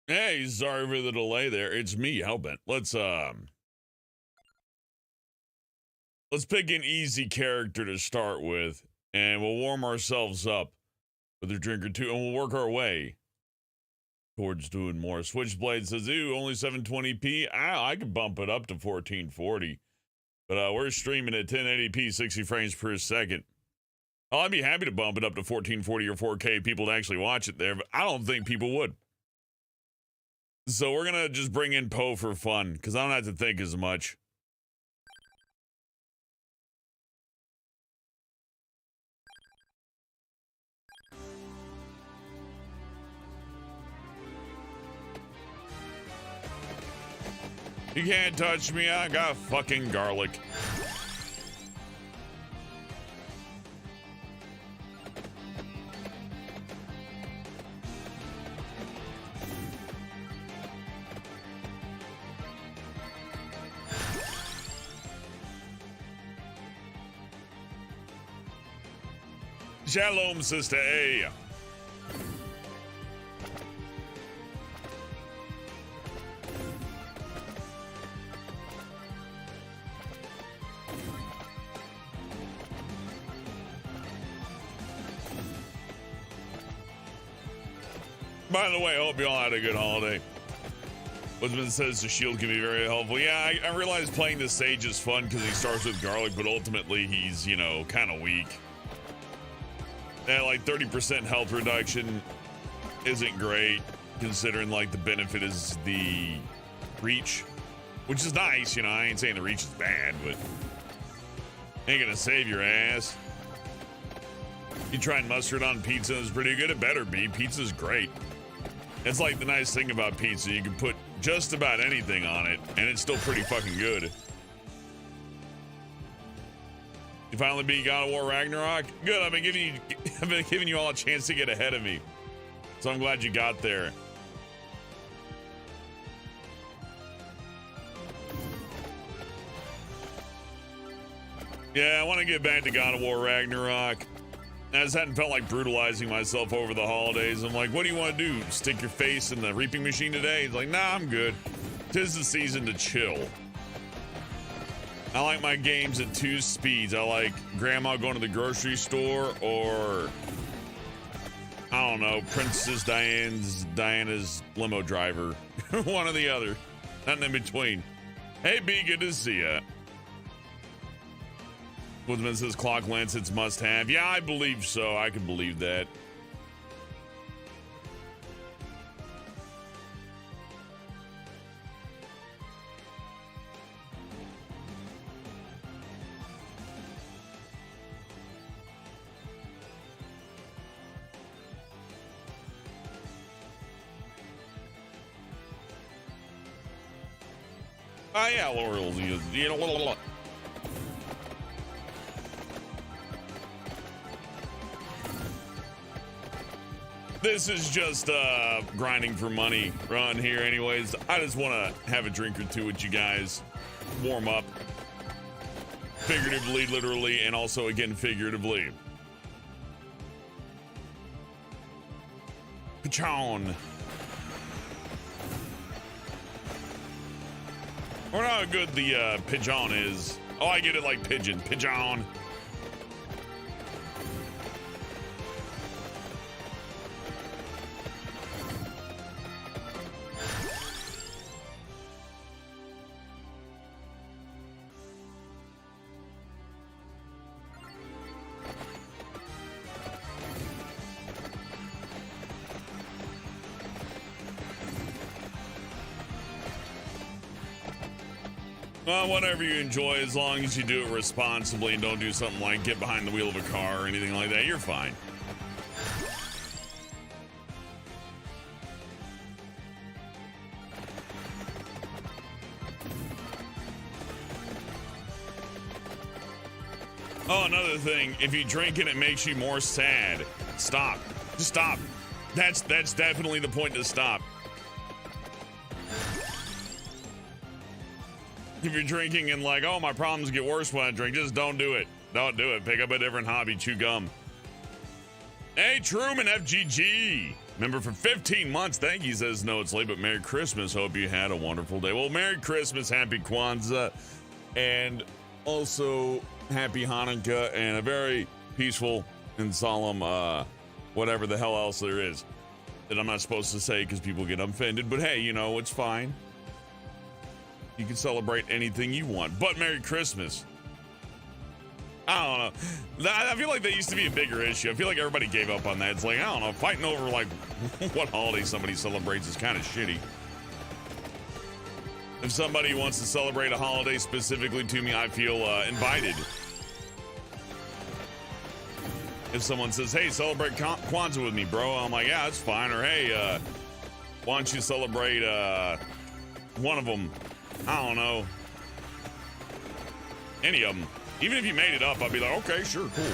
Hey, sorry for the delay there. It's me, Hellbent. Let's pick an easy character to start with, and we'll warm ourselves up with a drink or two, and we'll work our way towards doing more. Switchblade says, ooh, only 720p. I could bump it up to 1440. But we're streaming at 1080p, 60 frames per second. Oh, I'd be happy to bump it up to 1440 or 4K, people to actually watch it there, but I don't think people would. So we're gonna just bring in Poe for fun, because I don't have to think as much. You can't touch me, I got fucking garlic. Shalom, sister A. By the way, I hope you all had a good holiday. Husband says the shield can be very helpful. Yeah, I realize playing the sage is fun because he starts with garlic, but ultimately he's, you know, kind of weak. Yeah, like 30% health reduction isn't great, considering like the benefit is the reach, which is nice, you know. I ain't saying the reach is bad, but ain't gonna save your ass. You trying mustard on pizza is pretty good. It better be. Pizza's great. It's like the nice thing about pizza, you can put just about anything on it, and it's still pretty fucking good. You finally beat God of War Ragnarok? Good. I've been giving you all a chance to get ahead of me, so I'm glad you got there. Yeah, I want to get back to God of War Ragnarok. I just hadn't felt like brutalizing myself over the holidays. I'm like, what do you want to do? Stick your face in the reaping machine today? He's like, nah, I'm good. 'Tis the season to chill. I like my games at 2 speeds. I like grandma going to the grocery store, or I don't know, Princess Diana's limo driver. One or the other. Nothing in between. Hey, B, good to see ya. Woodman says clock lancets must have. Yeah, I believe so. I can believe that. Oh yeah, Laurel, you know. This is just grinding for money run here anyways. I just want to have a drink or two with you guys, warm up, figuratively, literally, and also again figuratively. Pichon. I wonder how good the pigeon is. Oh, I get it like pigeon. Pigeon. Well, whatever you enjoy, as long as you do it responsibly and don't do something like get behind the wheel of a car or anything like that, you're fine. Oh, another thing, if you drink and it makes you more sad, stop. Just stop. That's definitely the point to stop. If you're drinking and like, oh, my problems get worse when I drink, just don't do it. Don't do it. Pick up a different hobby. Chew gum. Hey, Truman FGG. Member for 15 months. Thank you. He says, no, it's late, but Merry Christmas. Hope you had a wonderful day. Well, Merry Christmas, Happy Kwanzaa, and also Happy Hanukkah, and a very peaceful and solemn, whatever the hell else there is that I'm not supposed to say because people get offended. But hey, you know, it's fine. You can celebrate anything you want, but Merry Christmas. I don't know. I feel like that used to be a bigger issue. I feel like everybody gave up on that. It's like, I don't know, fighting over like what holiday somebody celebrates is kind of shitty. If somebody wants to celebrate a holiday specifically to me, I feel invited. If someone says, hey, celebrate Kwanzaa with me, bro, I'm like, yeah, that's fine. Or hey, why don't you celebrate one of them? I don't know. Any of them. Even if you made it up, I'd be like, okay, sure, cool.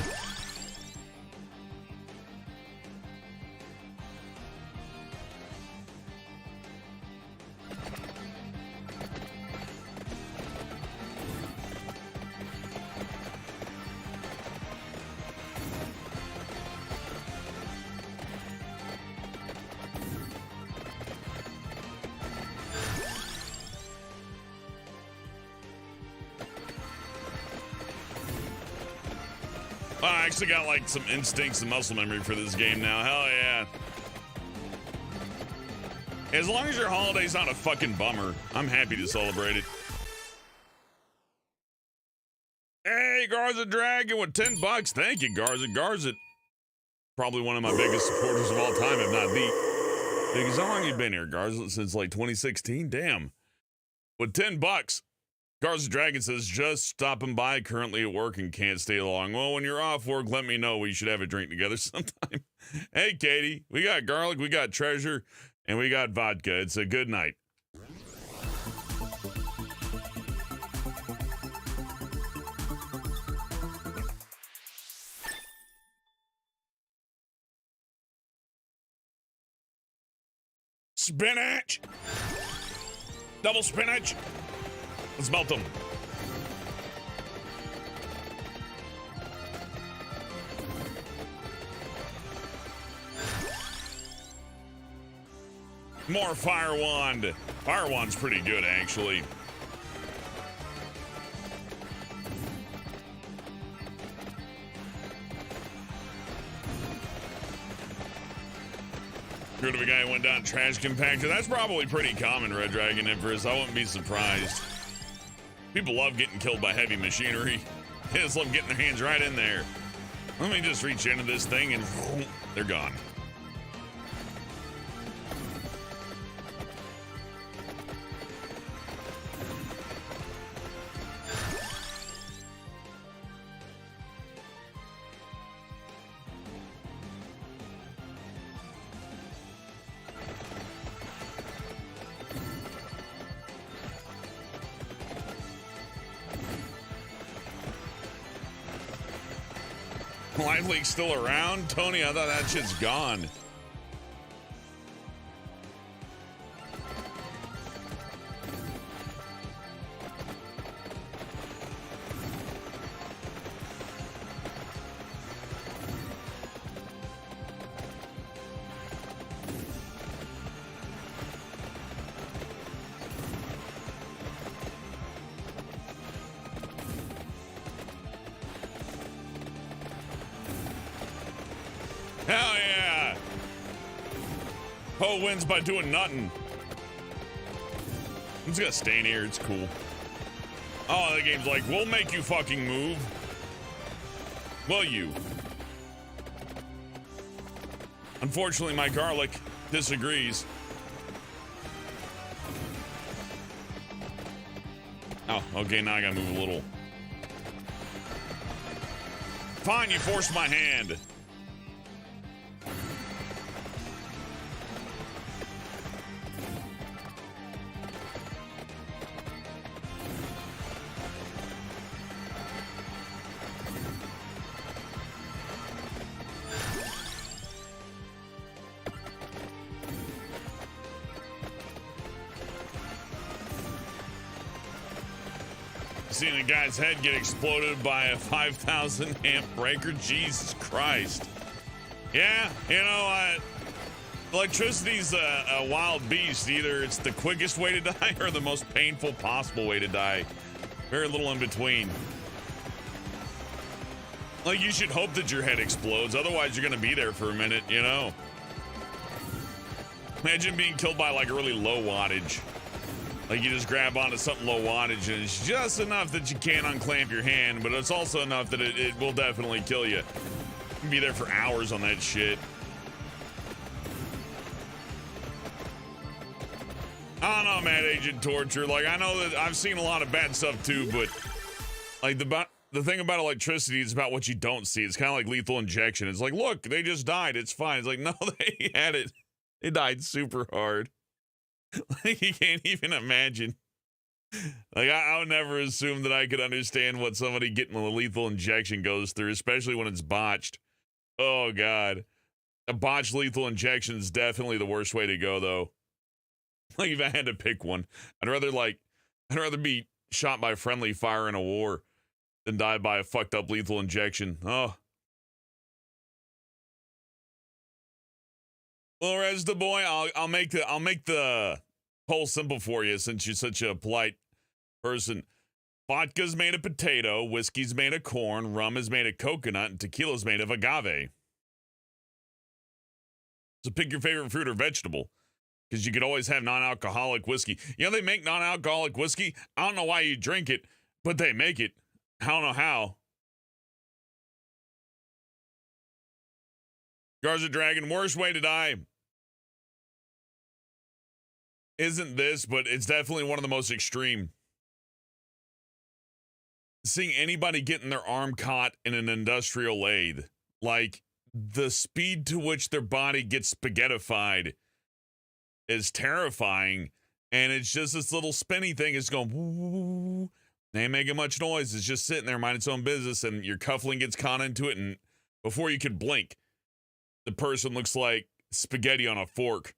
I actually got like some instincts and muscle memory for this game now. Hell yeah. As long as your holiday's not a fucking bummer, I'm happy to celebrate it. Hey, Garza Dragon with 10 bucks. Thank you, Garza. Garza, probably one of my biggest supporters of all time, if not the biggest. How long you been here, Garza? Since like 2016? Damn. With 10 bucks. Garza Dragon says, just stopping by, currently at work and can't stay long. Well, when you're off work, let me know. We should have a drink together sometime. Hey, Katie, we got garlic, we got treasure, and we got vodka. It's a good night. Spinach! Double spinach! Let's melt them. More fire wand. Fire wand's pretty good, actually. Heard of a guy who went down trash compactor. That's probably pretty common, Red Dragon Empress. I wouldn't be surprised. People love getting killed by heavy machinery. They just love getting their hands right in there. Let me just reach into this thing and they're gone. Live Leak's still around? Tony, I thought that shit's gone. Hell yeah! Poe wins by doing nothing. I'm just gonna stay in here, it's cool. Oh, the game's like, we'll make you fucking move. Will you? Unfortunately, my garlic disagrees. Oh, okay, now I gotta move a little. Fine, you forced my hand. Seen a guy's head get exploded by a 5,000 amp breaker. Jesus Christ. Yeah, you know, Electricity's a wild beast. Either it's the quickest way to die or the most painful possible way to die. Very little in between. Like, you should hope that your head explodes. Otherwise, you're going to be there for a minute, you know? Imagine being killed by, like, a really low wattage. Like, you just grab onto something low wattage, and it's just enough that you can't unclamp your hand, but it's also enough that it will definitely kill you. You can be there for hours on that shit. I don't know, man, Agent Torture. Like, I know that I've seen a lot of bad stuff, too, but, like, the thing about electricity is about what you don't see. It's kind of like lethal injection. It's like, look, they just died. It's fine. It's like, no, they had it. They died super hard. Like, you can't even imagine. Like, I would never assume that I could understand what somebody getting a lethal injection goes through, especially when it's botched. Oh, God. A botched lethal injection is definitely the worst way to go, though. Like, if I had to pick one, I'd rather be shot by friendly fire in a war than die by a fucked up lethal injection. Oh. Well, Rez the boy, I'll make the poll simple for you since you're such a polite person. Vodka's made of potato, whiskey's made of corn, rum is made of coconut, and tequila's made of agave. So pick your favorite fruit or vegetable, because you could always have non-alcoholic whiskey. You know, they make non-alcoholic whiskey. I don't know why you drink it, but they make it. I don't know how. Garza Dragon, worst way to die isn't this, but it's definitely one of the most extreme. Seeing anybody getting their arm caught in an industrial lathe, like the speed to which their body gets spaghettified is terrifying. And it's just this little spinny thing is going, woo. They ain't making much noise. It's just sitting there minding its own business, and your cuffling gets caught into it, and before you could blink, the person looks like spaghetti on a fork.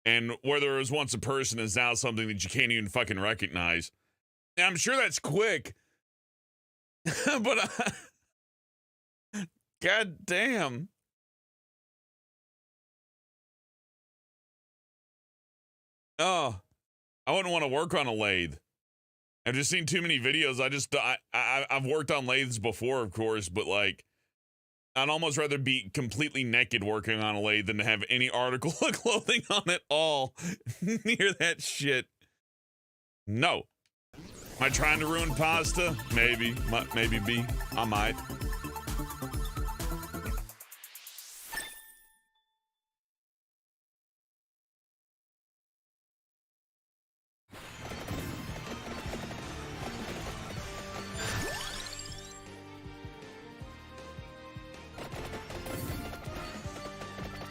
And where there was once a person is now something that you can't even fucking recognize. And I'm sure that's quick. But God damn. Oh, I wouldn't want to work on a lathe. I've just seen too many videos. I've worked on lathes before, of course, but like, I'd almost rather be completely naked working on a lathe than to have any article of clothing on at all near that shit. No. Am I trying to ruin pasta? Maybe. Maybe be. I might.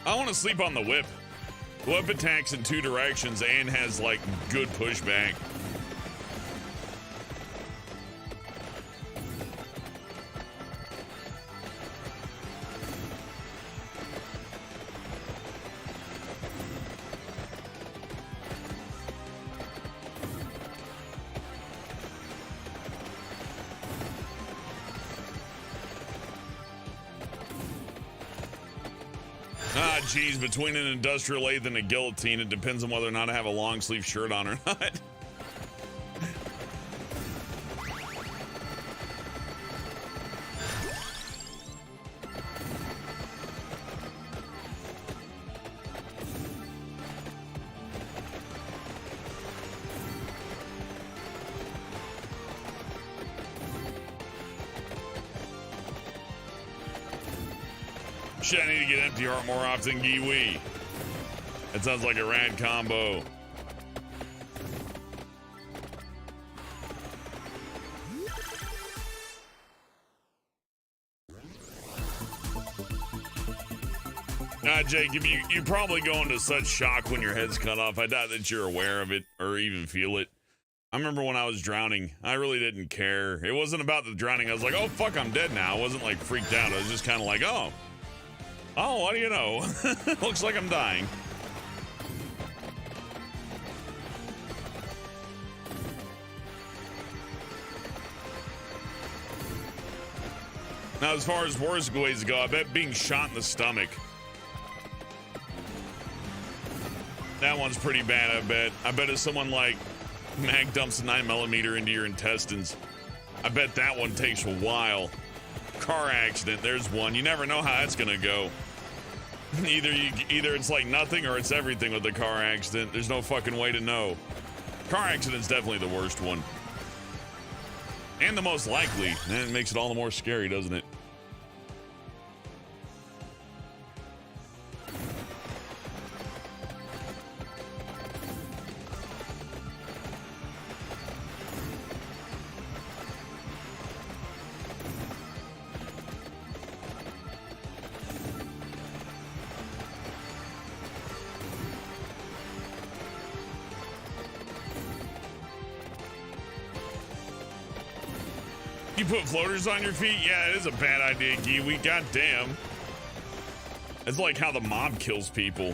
I want to sleep on the whip. The whip attacks in two directions and has, like, good pushback. Geez, between an industrial lathe and a guillotine, it depends on whether or not I have a long sleeve shirt on or not. Shit, I need to get empty heart more often, Giwi. That sounds like a rad combo. Jacob, you probably go into such shock when your head's cut off. I doubt that you're aware of it or even feel it. I remember when I was drowning, I really didn't care. It wasn't about the drowning. I was like, oh, fuck, I'm dead now. I wasn't like freaked out. I was just kind of like, oh, what do you know? Looks like I'm dying. Now, as far as worst ways go, I bet being shot in the stomach That one's pretty bad, I bet. I bet if someone like mag dumps a 9mm into your intestines, I bet that one takes a while. Car accident, there's one. You never know how that's gonna go. Either it's like nothing or it's everything with the car accident. There's no fucking way to know. Car accident's definitely the worst one. And the most likely. And it makes it all the more scary, doesn't it? You put floaters on your feet? Yeah, it is a bad idea, Kiwi. Goddamn. It's like how the mob kills people.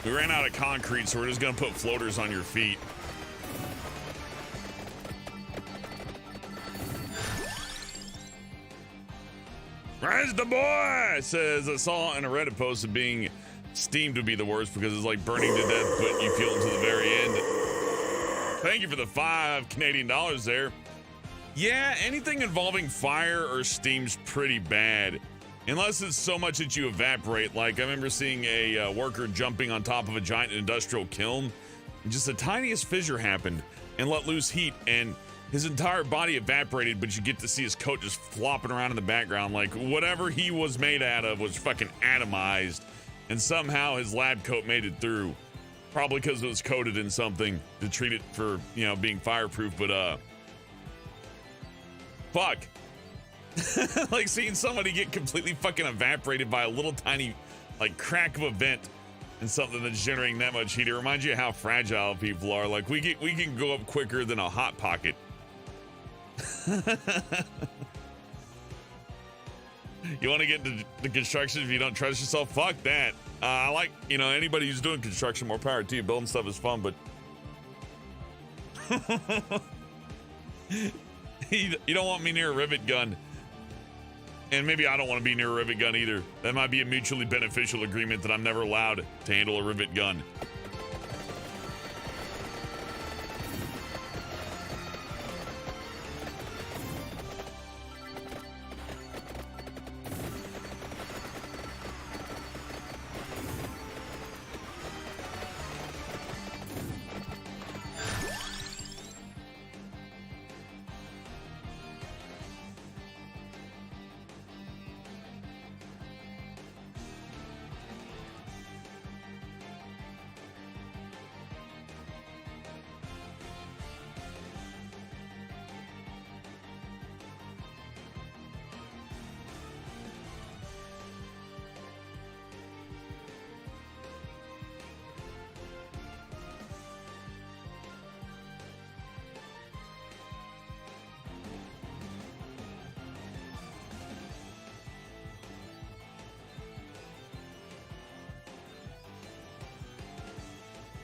We ran out of concrete, so we're just gonna put floaters on your feet. Rise the boy says, I saw in a Reddit post of being steamed would be the worst because it's like burning to death, but you feel it to the very end. Thank you for the $5 there. Yeah, anything involving fire or steam's pretty bad. Unless it's so much that you evaporate. Like, I remember seeing a worker jumping on top of a giant industrial kiln. And just the tiniest fissure happened and let loose heat, and his entire body evaporated, but you get to see his coat just flopping around in the background. Like, whatever he was made out of was fucking atomized, and somehow his lab coat made it through. Probably because it was coated in something to treat it for, you know, being fireproof, but, fuck. Like seeing somebody get completely fucking evaporated by a little tiny, like, crack of a vent and something that's generating that much heat. It reminds you of how fragile people are. Like, we can go up quicker than a hot pocket. You want to get into the construction if you don't trust yourself? Fuck that. I like, you know, anybody who's doing construction, more power to you. Building stuff is fun, but you don't want me near a rivet gun. And maybe I don't want to be near a rivet gun either. That might be a mutually beneficial agreement that I'm never allowed to handle a rivet gun.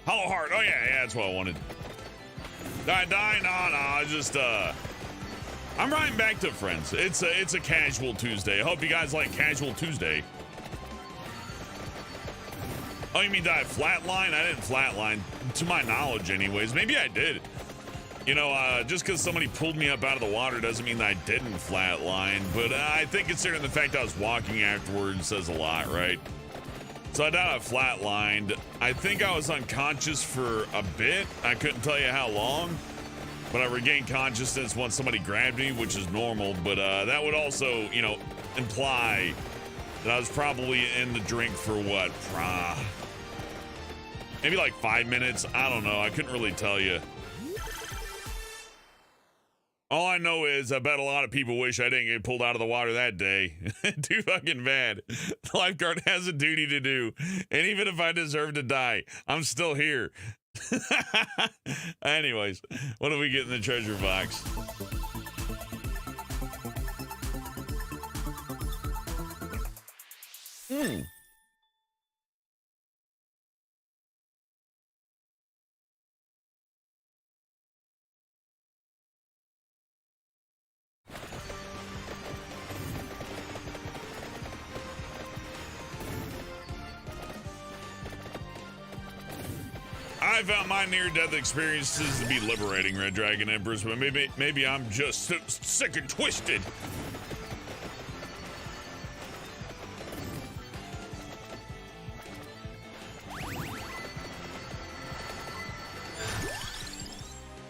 Hollow Heart. Oh, yeah, that's what I wanted. Die. No, I just, I'm riding back to friends. It's a casual Tuesday. I hope you guys like casual Tuesday. Oh, you mean die flatline? I didn't flatline, to my knowledge anyways. Maybe I did. You know, just because somebody pulled me up out of the water doesn't mean that I didn't flatline. But I think considering the fact I was walking afterwards says a lot, right? So I doubt I flatlined. I think I was unconscious for a bit. I couldn't tell you how long, but I regained consciousness once somebody grabbed me, which is normal. But that would also, you know, imply that I was probably in the drink for what? Maybe like 5 minutes. I don't know. I couldn't really tell you. All I know is I bet a lot of people wish I didn't get pulled out of the water that day. Too fucking bad. The lifeguard has a duty to do. And even if I deserve to die, I'm still here. Anyways, what do we get in the treasure box? I found my near-death experiences to be liberating, Red Dragon Empress, but maybe I'm just sick and twisted.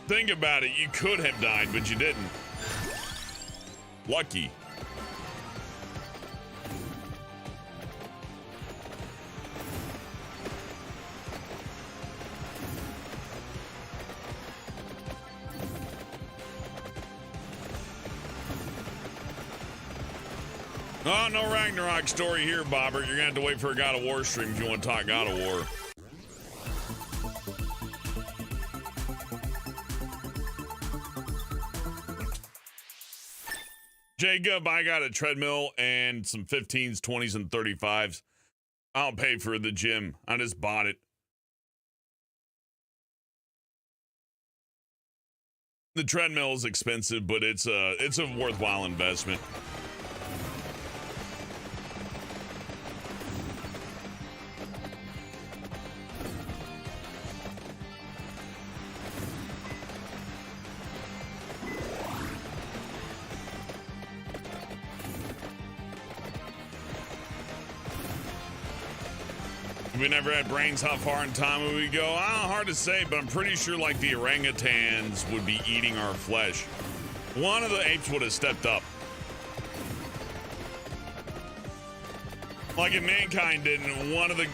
Think about it, you could have died, but you didn't. Lucky. Oh, no Ragnarok story here, Bobber. You're gonna have to wait for a God of War stream if you want to talk God of War. Jacob, I got a treadmill and some 15s, 20s, and 35s. I'll pay for the gym. I just bought it. The treadmill is expensive, but it's a worthwhile investment. We never had brains. How far in time would we go? Hard to say, but I'm pretty sure like the orangutans would be eating our flesh. One of the apes would have stepped up. Like if mankind didn't, one of the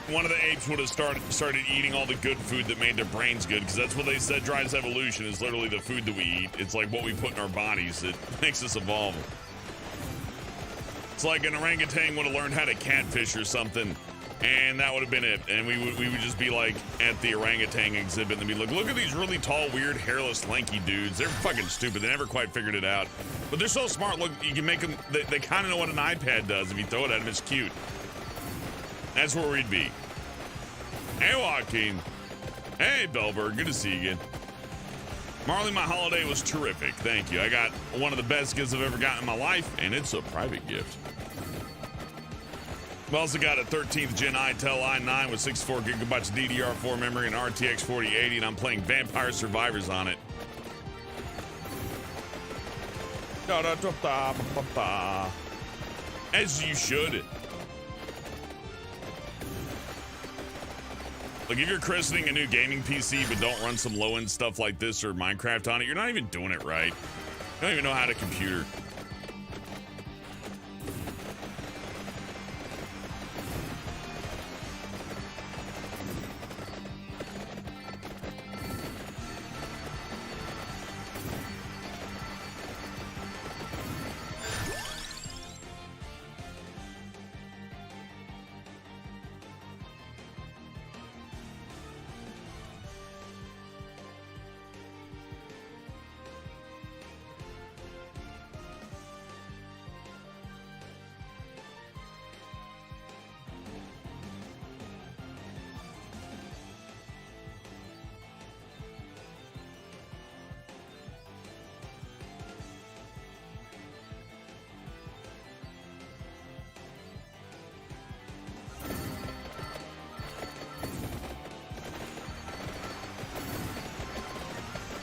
apes would have started eating all the good food that made their brains good, because that's what they said drives evolution, is literally the food that we eat. It's like what we put in our bodies that makes us evolve. It's like an orangutan would have learned how to catfish or something. And that would have been it. And we would just be like at the orangutan exhibit and be like, look at these really tall, weird, hairless, lanky dudes. They're fucking stupid. They never quite figured it out. But they're so smart. Look, you can make them, they kind of know what an iPad does if you throw it at them. It's cute. That's where we'd be. Hey, Joaquin. Hey, Bellberg. Good to see you again. Marley, my holiday was terrific. Thank you. I got one of the best gifts I've ever gotten in my life, and it's a private gift. We also got a 13th Gen Intel i9 with 64 gigabytes of DDR4 memory and RTX 4080, and I'm playing Vampire Survivors on it. As you should. Like if you're christening a new gaming PC but don't run some low-end stuff like this or Minecraft on it, you're not even doing it right. You don't even know how to computer.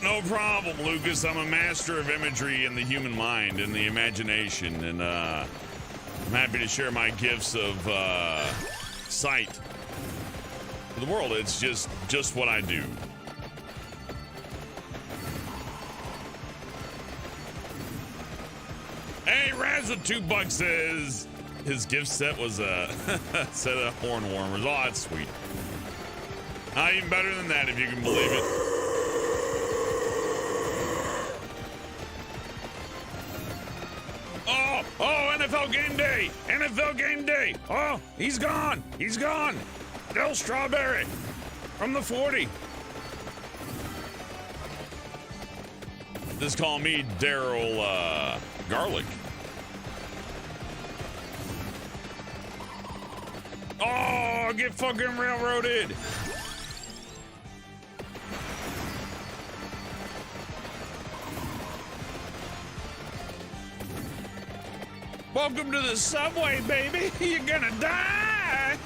No problem, Lucas. I'm a master of imagery in the human mind and the imagination, and I'm happy to share my gifts of sight for the world. It's just what I do. Hey, Raz with $2 says his gift set was a set of horn warmers. Oh, that's sweet. Not even better than that, if you can believe it. Oh, NFL game day! NFL game day! Oh, he's gone! He's gone! Del Strawberry from the 40. Just call me Daryl Garlic. Oh, get fucking railroaded! Welcome to the subway, baby. You're gonna die.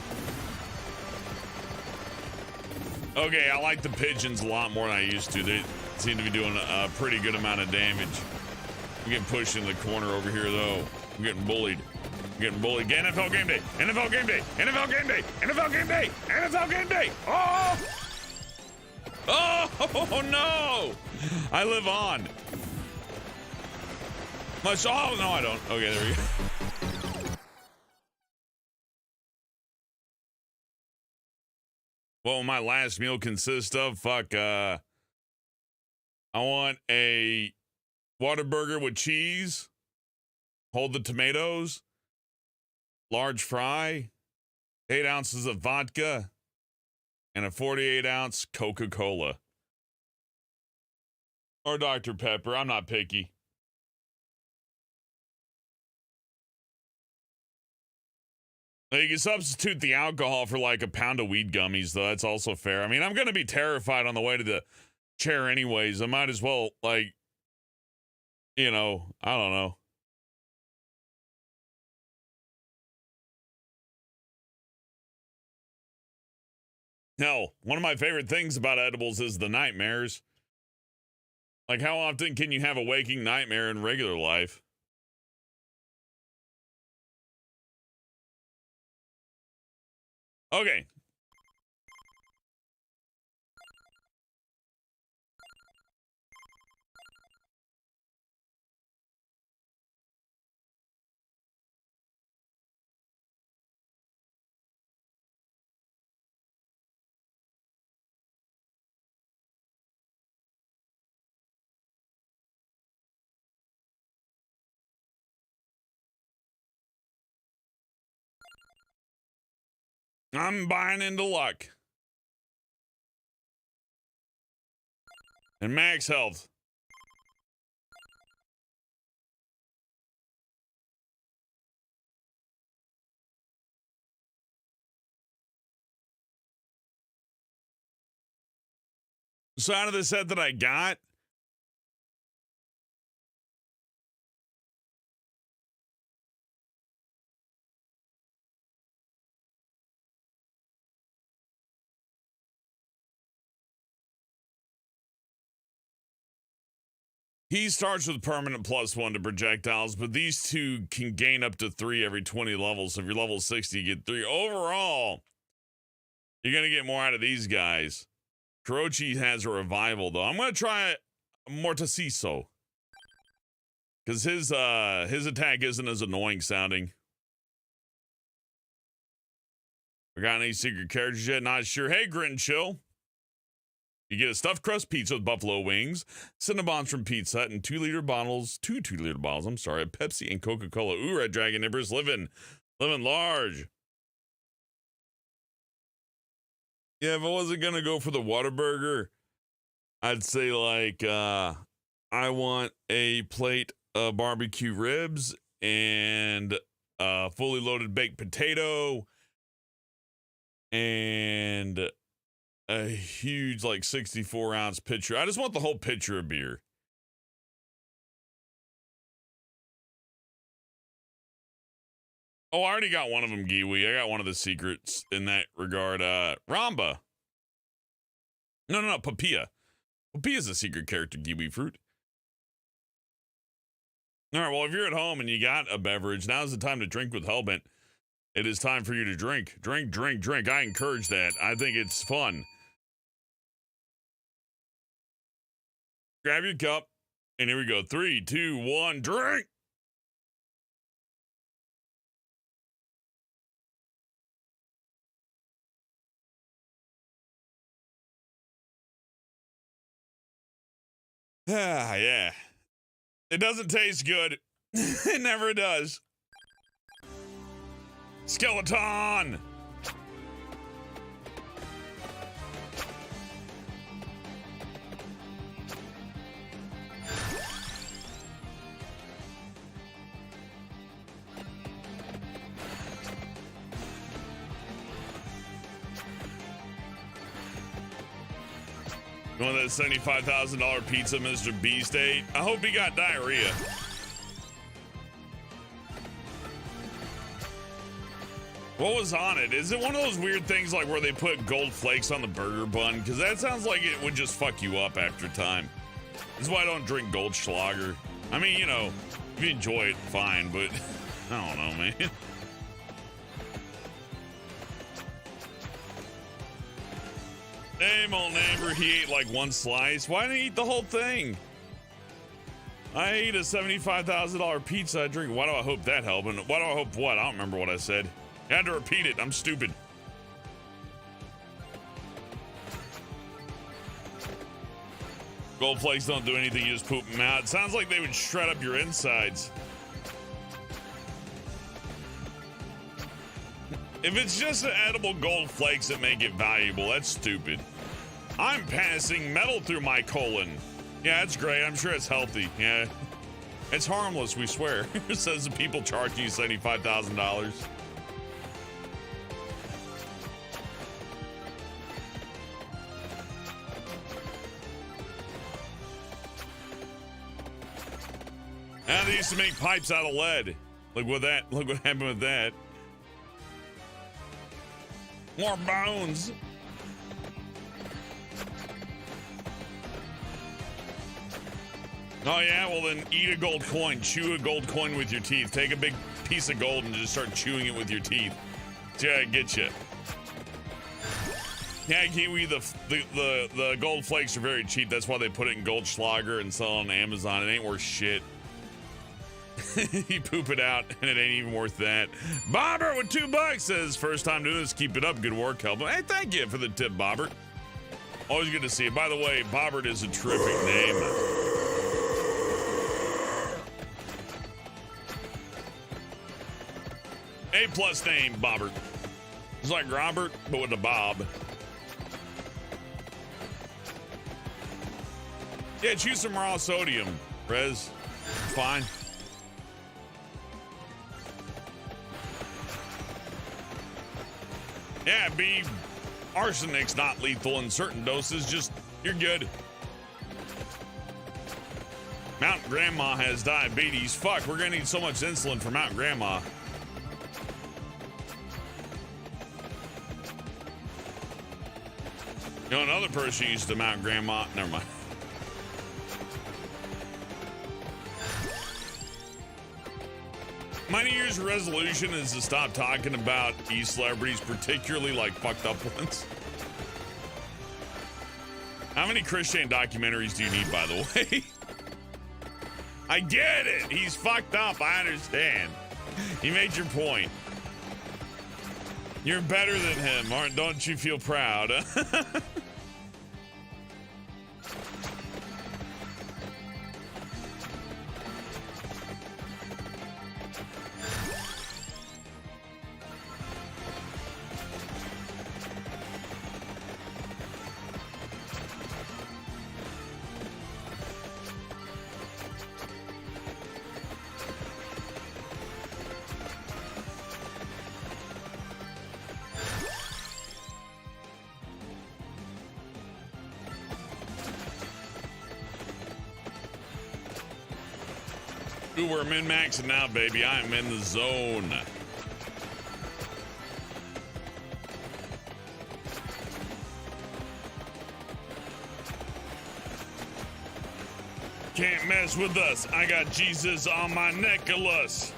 Okay, I like the pigeons a lot more than I used to. They seem to be doing a pretty good amount of damage. I'm getting pushed in the corner over here, though. I'm getting bullied. I'm getting bullied. NFL game day! NFL game day! NFL game day! NFL game day! NFL game day! Oh! Oh, no! I live on. Oh, no, I don't. Okay, there we go. What will my last meal consist of? Fuck, I want a Whataburger with cheese. Hold the tomatoes. Large fry. 8 ounces of vodka. And a 48-ounce Coca-Cola. Or Dr. Pepper. I'm not picky. Now, you can substitute the alcohol for like a pound of weed gummies, though. That's also fair. I mean, I'm going to be terrified on the way to the chair anyways. I might as well, like, you know, I don't know. No, one of my favorite things about edibles is the nightmares. Like, how often can you have a waking nightmare in regular life? Okay. I'm buying into luck. And max health. So out of the set that I got, he starts with permanent +1 to projectiles, but these two can gain up to 3 every 20 levels. So if you're level 60, you get 3. Overall, you're going to get more out of these guys. Kurochi has a revival, though. I'm going to try Morticiso. Because his attack isn't as annoying sounding. We got any secret characters yet? Not sure. Hey, Grin Chill. You get a stuffed crust pizza with buffalo wings, Cinnabons from Pizza Hut, and 2-liter bottles, two 2-liter bottles, I'm sorry, of Pepsi and Coca-Cola. Ooh, Red Dragon Nippers living large. Yeah, if I wasn't going to go for the Whataburger, I'd say, like, I want a plate of barbecue ribs and a fully loaded baked potato and a huge, like, 64-ounce pitcher. I just want the whole pitcher of beer. Oh, I already got one of them, Giwi. I got one of the secrets in that regard. Ramba. No, Papilla. Papilla's a secret character, Giwi fruit. All right, well, if you're at home and you got a beverage, now's the time to drink with Hellbent. It is time for you to drink. Drink, drink, drink. I encourage that. I think it's fun. Grab your cup, and here we go. 3, 2, 1, drink! Ah, yeah. It doesn't taste good. It never does. Skeleton! You want that $75,000 pizza Mr. Beast ate? I hope he got diarrhea. What was on it? Is it one of those weird things like where they put gold flakes on the burger bun? Because that sounds like it would just fuck you up after time. This is why I don't drink Goldschlager. I mean, you know, if you enjoy it, fine, but I don't know, man. Name old neighbor, he ate like one slice. Why didn't he eat the whole thing? I ate a $75,000 pizza. I drink. Why do I hope that helped? And why do I hope what? I don't remember what I said. I had to repeat it. I'm stupid. Gold flakes don't do anything. You just poop them out. It sounds like they would shred up your insides. If it's just the edible gold flakes that make it valuable, that's stupid. I'm passing metal through my colon. Yeah, that's great. I'm sure it's healthy. Yeah. It's harmless, we swear. Says the people charging you $75,000. And they used to make pipes out of lead. Look what happened with that. More bones. Oh yeah, well then eat a gold coin. Chew a gold coin with your teeth. Take a big piece of gold and just start chewing it with your teeth. See how it gets you. Yeah, Kiwi, the gold flakes are very cheap. That's why they put it in Goldschlager and sell it on Amazon. It ain't worth shit. You poop it out and it ain't even worth that. Bobbert with $2 says, first time doing this, keep it up, good work, help. Hey, thank you for the tip, Bobbert. Always good to see you. By the way, Bobbert is a terrific name. A+ name, Bobbert. It's like Robert, but with a Bob. Yeah, choose some raw sodium, Rez. Fine. Yeah, B. Arsenic's not lethal in certain doses, just, you're good. Mountain Grandma has diabetes. Fuck, we're gonna need so much insulin for Mountain Grandma. You know, another person used to Mountain Grandma. Never mind. My New Year's resolution is to stop talking about e-celebrities, particularly like fucked up ones. How many Christian documentaries do you need, by the way? I get it. He's fucked up. I understand. You made your point. You're better than him, don't you feel proud? Ooh, we're min-maxing now, baby. I am in the zone. Can't mess with us. I got Jesus on my necklace.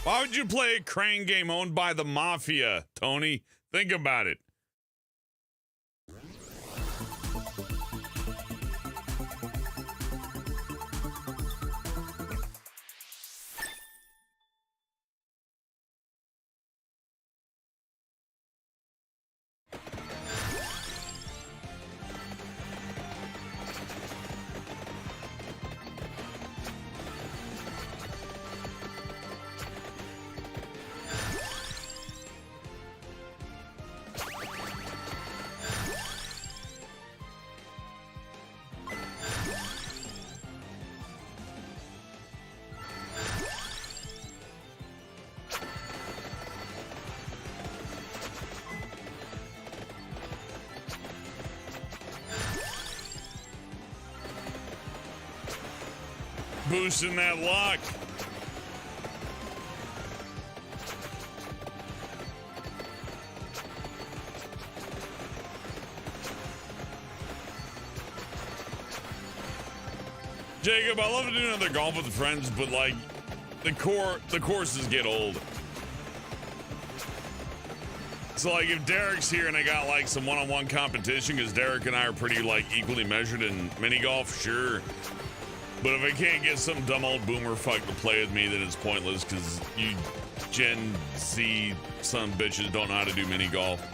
Why would you play a crane game owned by the mafia, Tony? Think about it. Boosting that luck. Jacob, I love to do another golf with friends, but like the courses get old. So like if Derek's here and I got like some one-on-one competition, because Derek and I are pretty like equally measured in mini golf, sure. But if I can't get some dumb old boomer fuck to play with me, then it's pointless, because you Gen Z son of bitches don't know how to do mini golf.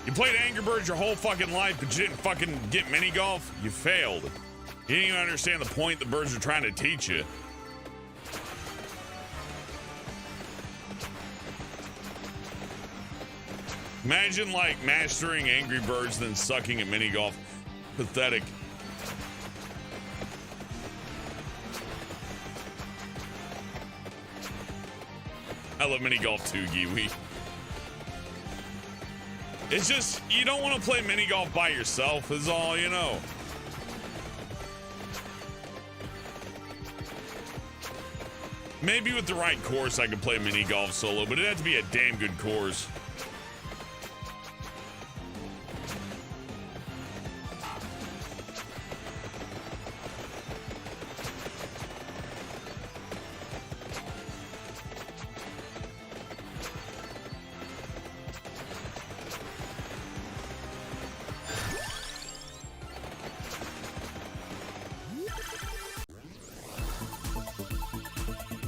You played Angry Birds your whole fucking life, but you didn't fucking get mini golf? You failed. You didn't even understand the point the birds are trying to teach you. Imagine like mastering Angry Birds then sucking at mini golf. Pathetic. I love mini golf too, Giwi. It's just, you don't want to play mini golf by yourself, is all you know. Maybe with the right course I could play mini golf solo, but it'd have to be a damn good course.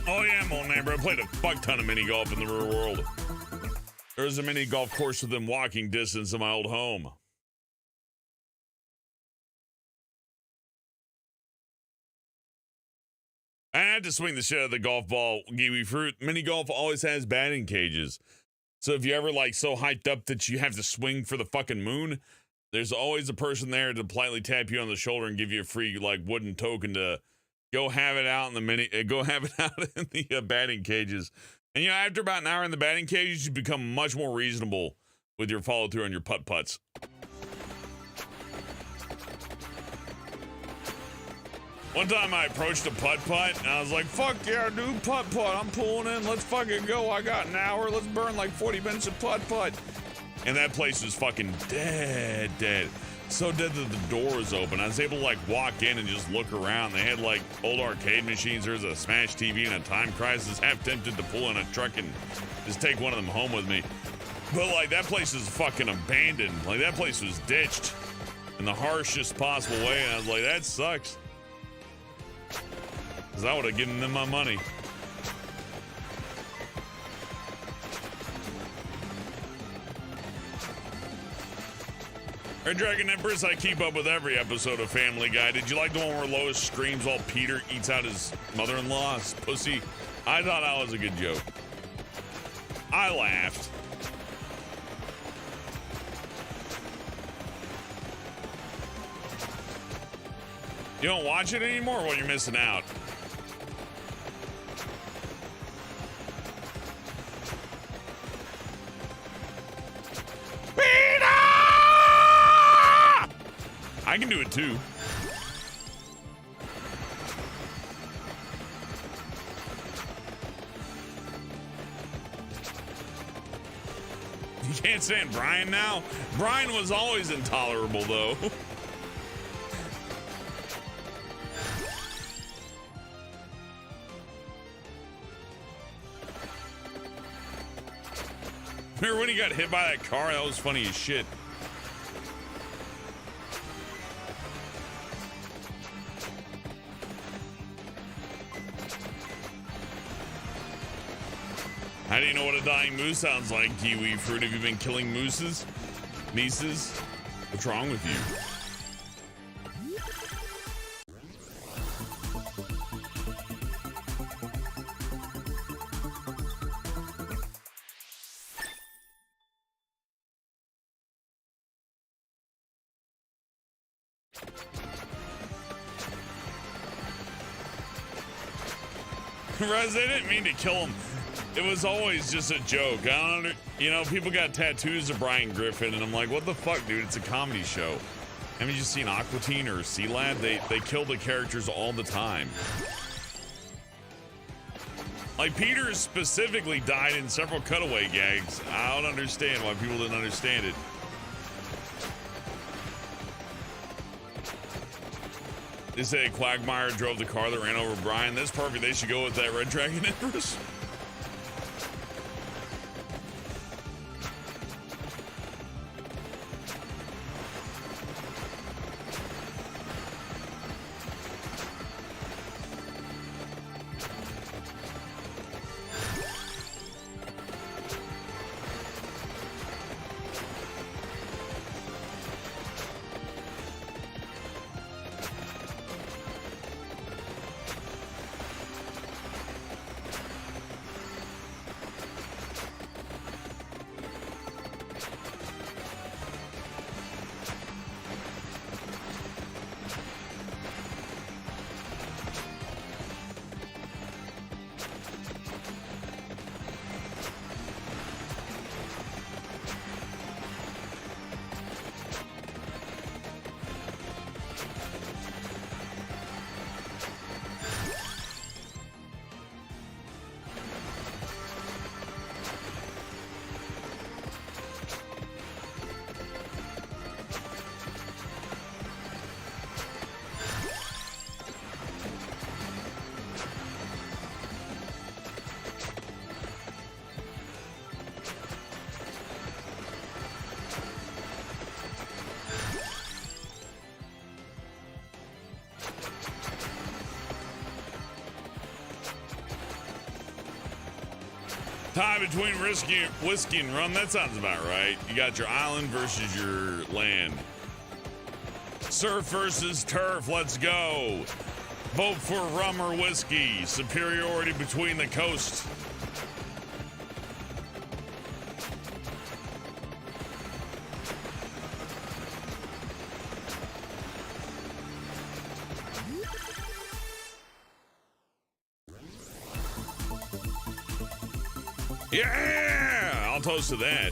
Oh yeah, old neighbor. I played a fuck ton of mini golf in the real world. There's a mini golf course within walking distance of my old home. I had to swing the shit out of the golf ball, Kiwi fruit. Mini golf always has batting cages. So if you're ever like so hyped up that you have to swing for the fucking moon, there's always a person there to politely tap you on the shoulder and give you a free like wooden token to go have it out in the batting cages. And you know, after about an hour in the batting cages, you become much more reasonable with your follow through on your putt putts. One time I approached a putt putt and I was like, fuck yeah, dude, putt putt. I'm pulling in. Let's fucking go. I got an hour. Let's burn like 40 minutes of putt putt. And that place was fucking dead. So dead that the door was open. I was able to like walk in and just look around. They had like old arcade machines. There was a Smash TV and a Time Crisis. Half tempted to pull in a truck and just take one of them home with me. But like that place is fucking abandoned. Like that place was ditched in the harshest possible way. And I was like, that sucks. Because I would have given them my money. Red Dragon Empress, I keep up with every episode of Family Guy. Did you like the one where Lois screams while Peter eats out his mother-in-law's pussy? I thought that was a good joke. I laughed. You don't watch it anymore? Well, you're missing out. I can do it too. You can't stand Brian now? Brian was always intolerable though. Remember when he got hit by that car? That was funny as shit. How do you know what a dying moose sounds like, Kiwi Fruit? Have you been killing mooses? Nieces? What's wrong with you? Rez, they didn't mean to kill him. It was always just a joke. You know, people got tattoos of Brian Griffin, and I'm like, what the fuck, dude? It's a comedy show. Have you just seen Aqua Teen or Sea Lad? They kill the characters all the time. Like, Peter specifically died in several cutaway gags. I don't understand why people didn't understand it. They say Quagmire drove the car that ran over Brian. That's perfect. They should go with that Red Dragon Empress. Tie between whiskey and rum. That sounds about right. You got your island versus your land. Surf versus turf. Let's go. Vote for rum or whiskey. Superiority between the coasts. Yeah! I'll toast to that.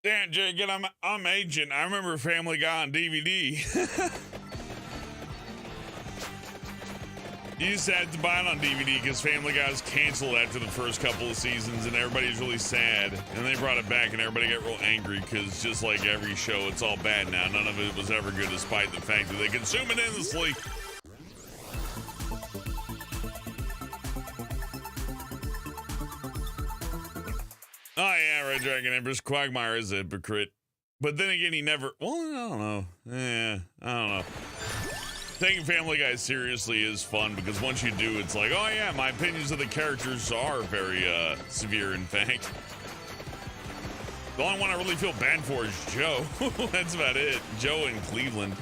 Damn, Jake, I'm aging. I remember Family Guy on DVD. You just had to buy it on DVD because Family Guy was canceled after the first couple of seasons and everybody's really sad. And they brought it back and everybody got real angry because just like every show, it's all bad now. None of it was ever good despite the fact that they consume it endlessly. Oh yeah, Red Dragon Empress. Quagmire is a hypocrite. But then again, he never... Well, I don't know. I don't know. Taking Family Guy seriously is fun because once you do, it's like, oh yeah, my opinions of the characters are very severe, in fact. The only one I really feel bad for is Joe. That's about it. Joe in Cleveland.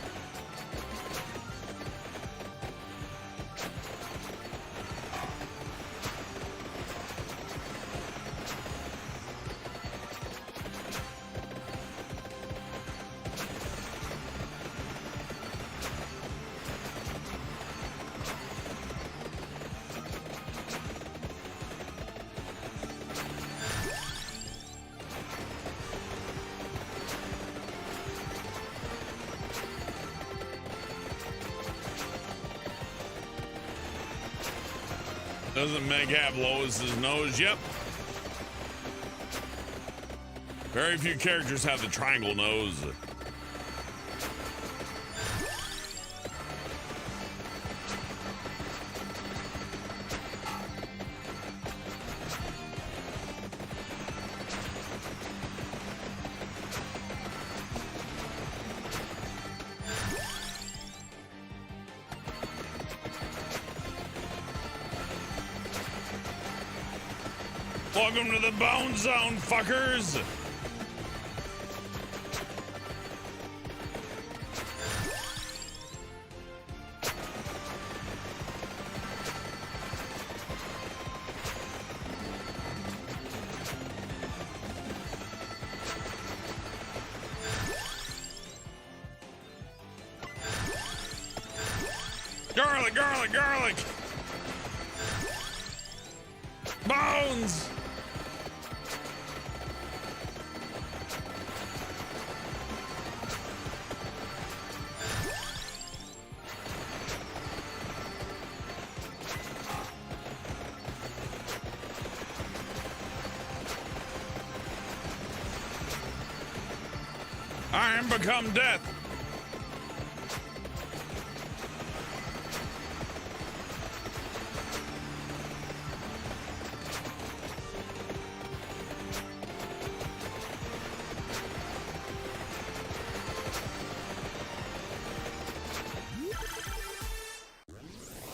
Doesn't Meg have Lois's nose? Yep. Very few characters have the triangle nose. Welcome to the Bone Zone, fuckers! Garlic, garlic, garlic! Bones! I am become death.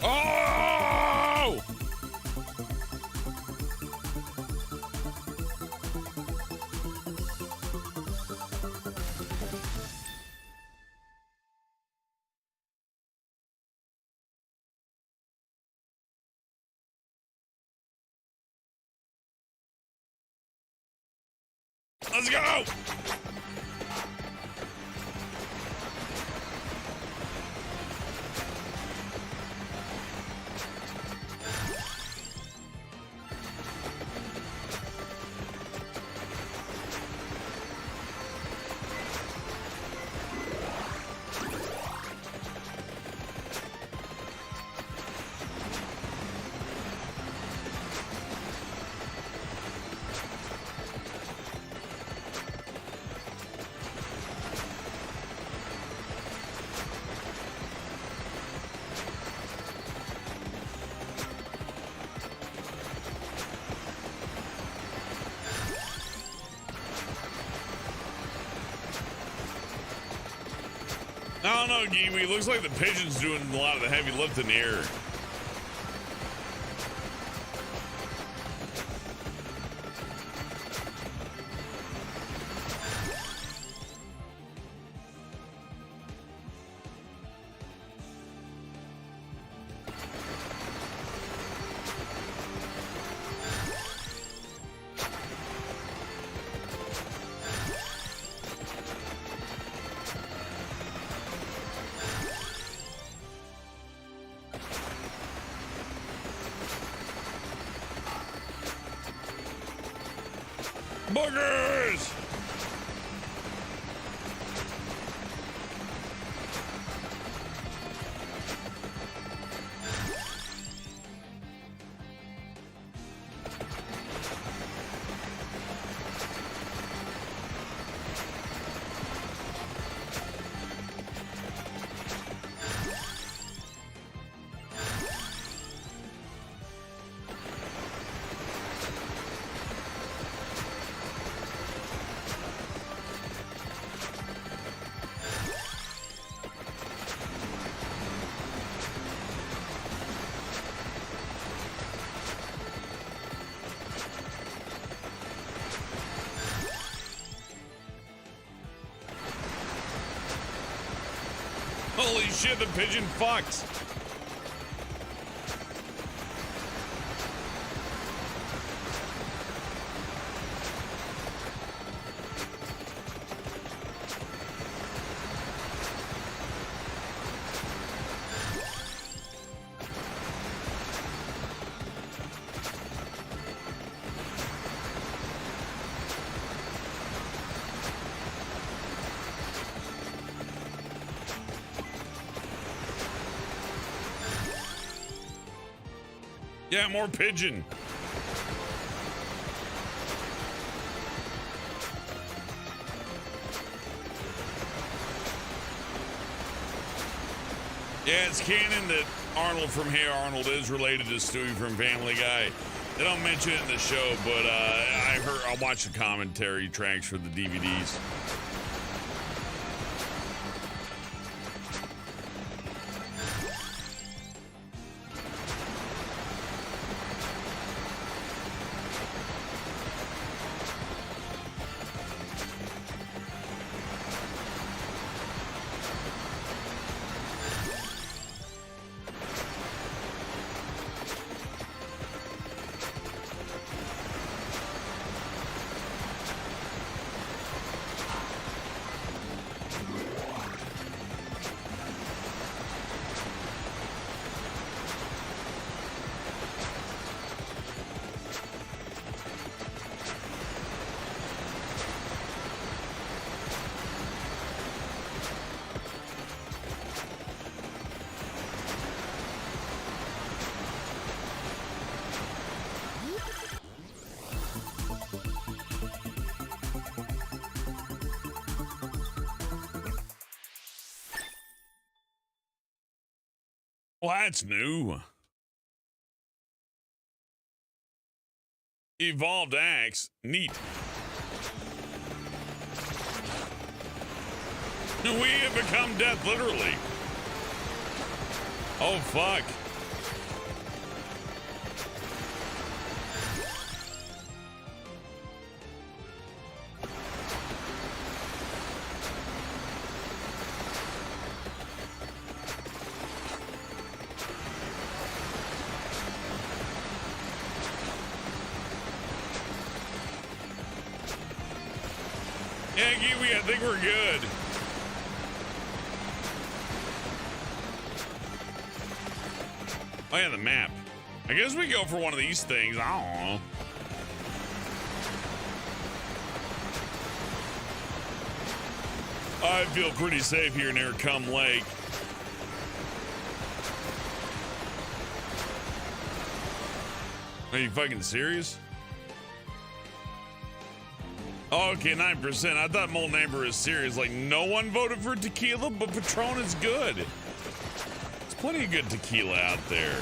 Oh! Let's go! I don't know, Kiwi. Looks like the pigeon's doing a lot of the heavy lifting here. Boogers! Holy shit, the pigeon fucks. Yeah, more pigeon. Yeah, it's canon that Arnold from Hey Arnold is related to Stewie from Family Guy. They don't mention it in the show, but I'll watch the commentary tracks for the DVDs. Well, that's new. Evolved axe. Neat. We have become death, literally. Oh, fuck. Yeah, Kiwi, I think we're good. Oh yeah, the map. I guess we go for one of these things. I don't know. I feel pretty safe here near Cum Lake. Are you fucking serious? Oh, okay, 9%. I thought Mole Neighbor is serious. Like, no one voted for tequila, but Patron is good. There's plenty of good tequila out there.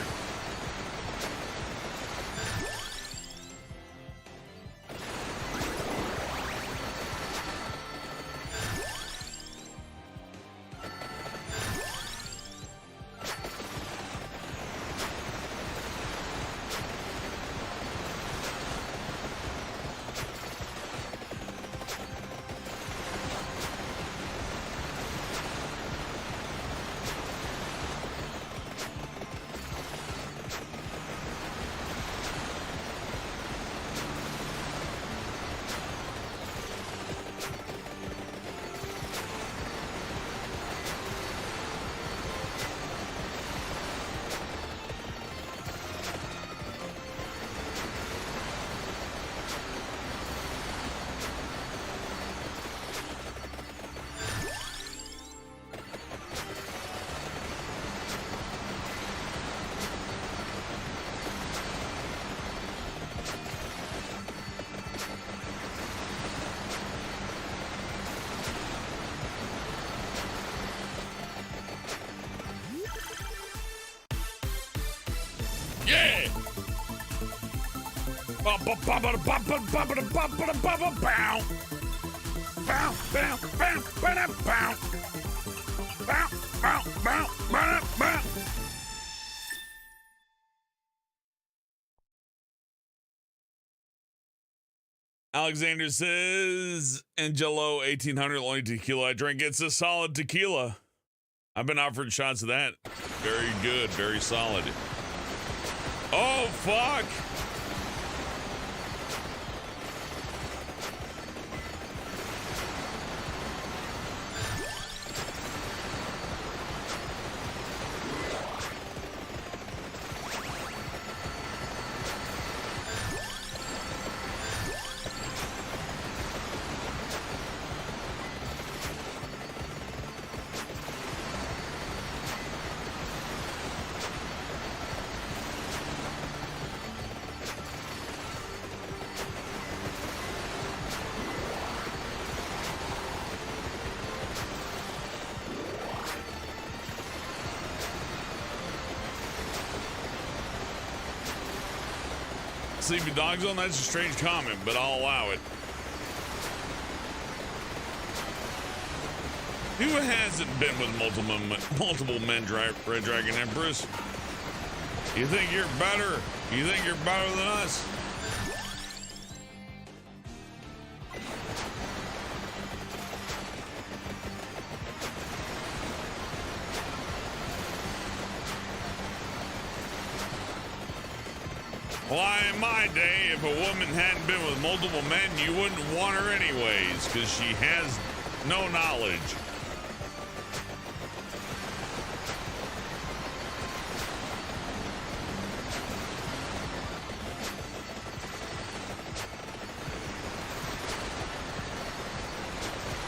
Yeah! Alexander says, Angelo 1800 only tequila I drink. It's a solid tequila. I've been offered shots of that. Very good, very solid. Oh, fuck. Sleepy Dog Zone, that's a strange comment, but I'll allow it. Who hasn't been with multiple men, Red Dragon Empress? You think you're better? You think you're better than us? Why, in my day, if a woman hadn't been with multiple men, you wouldn't want her anyways, because she has no knowledge.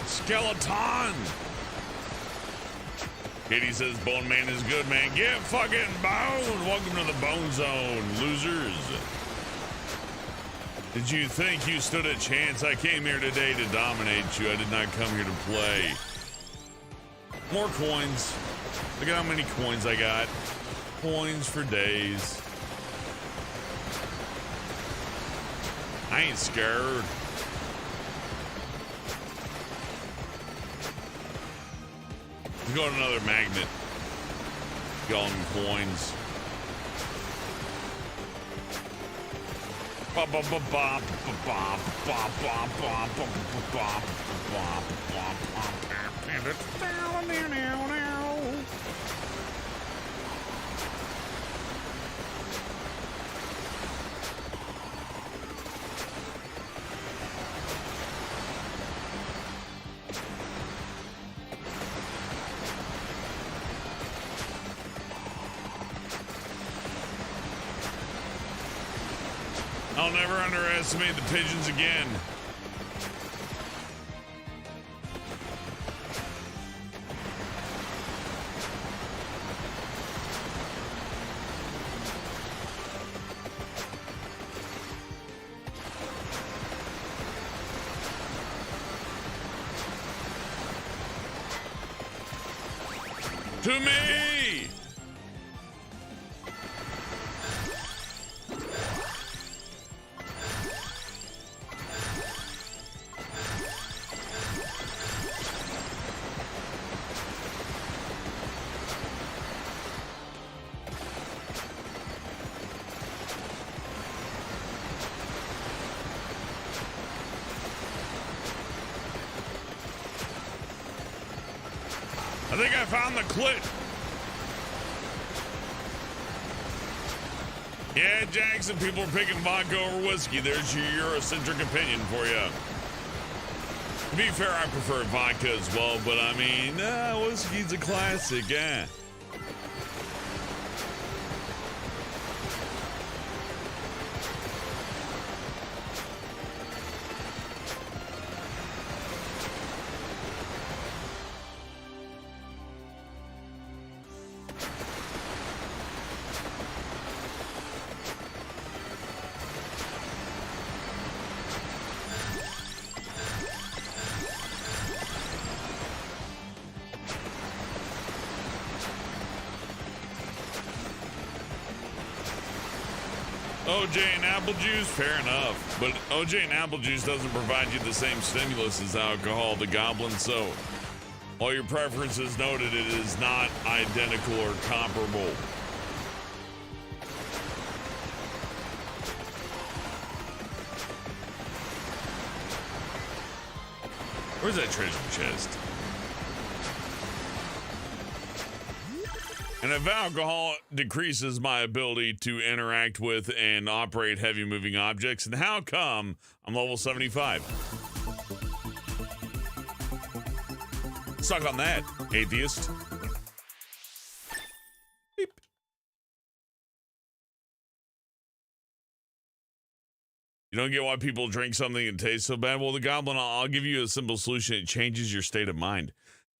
Skeleton! Katie says Bone Man is good, man. Get fucking boned! Welcome to the Bone Zone, losers. Did you think you stood a chance? I came here today to dominate you. I did not come here to play. More coins. Look at how many coins I got. coins for days. I ain't scared. Let's go to another magnet. Get all them coins. I'll never underestimate the pigeons again. To me! I think I found the clit. Yeah, Jackson, people are picking vodka over whiskey. There's your Eurocentric opinion for you. To be fair, I prefer vodka as well, but I mean, whiskey's a classic, yeah. OJ and apple juice, fair enough. But OJ and apple juice doesn't provide you the same stimulus as alcohol, the goblin. So, all your preferences noted, it is not identical or comparable. Where's that treasure chest? And if alcohol decreases my ability to interact with and operate heavy moving objects, and how come I'm level 75? Suck on that, atheist. Beep. You don't get why people drink something and taste so bad? Well, the goblin, I'll give you a simple solution. It changes your state of mind.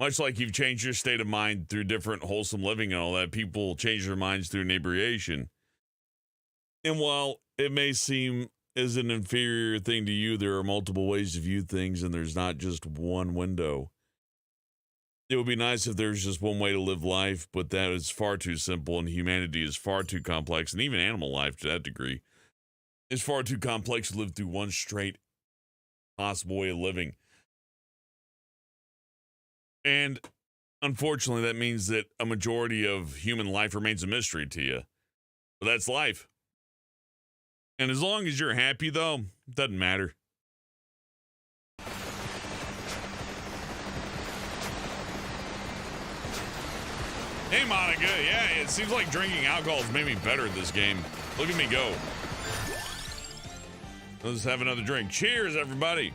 Much like you've changed your state of mind through different wholesome living and all that, people change their minds through inebriation. And while it may seem as an inferior thing to you, there are multiple ways to view things, and there's not just one window. It would be nice if there's just one way to live life, but that is far too simple, and humanity is far too complex, and even animal life to that degree is far too complex to live through one straight possible way of living. And unfortunately, that means that a majority of human life remains a mystery to you. But that's life. And as long as you're happy, though, it doesn't matter. Hey, Monica. Yeah, it seems like drinking alcohol has made me better at this game. Look at me go. Let's have another drink. Cheers, everybody.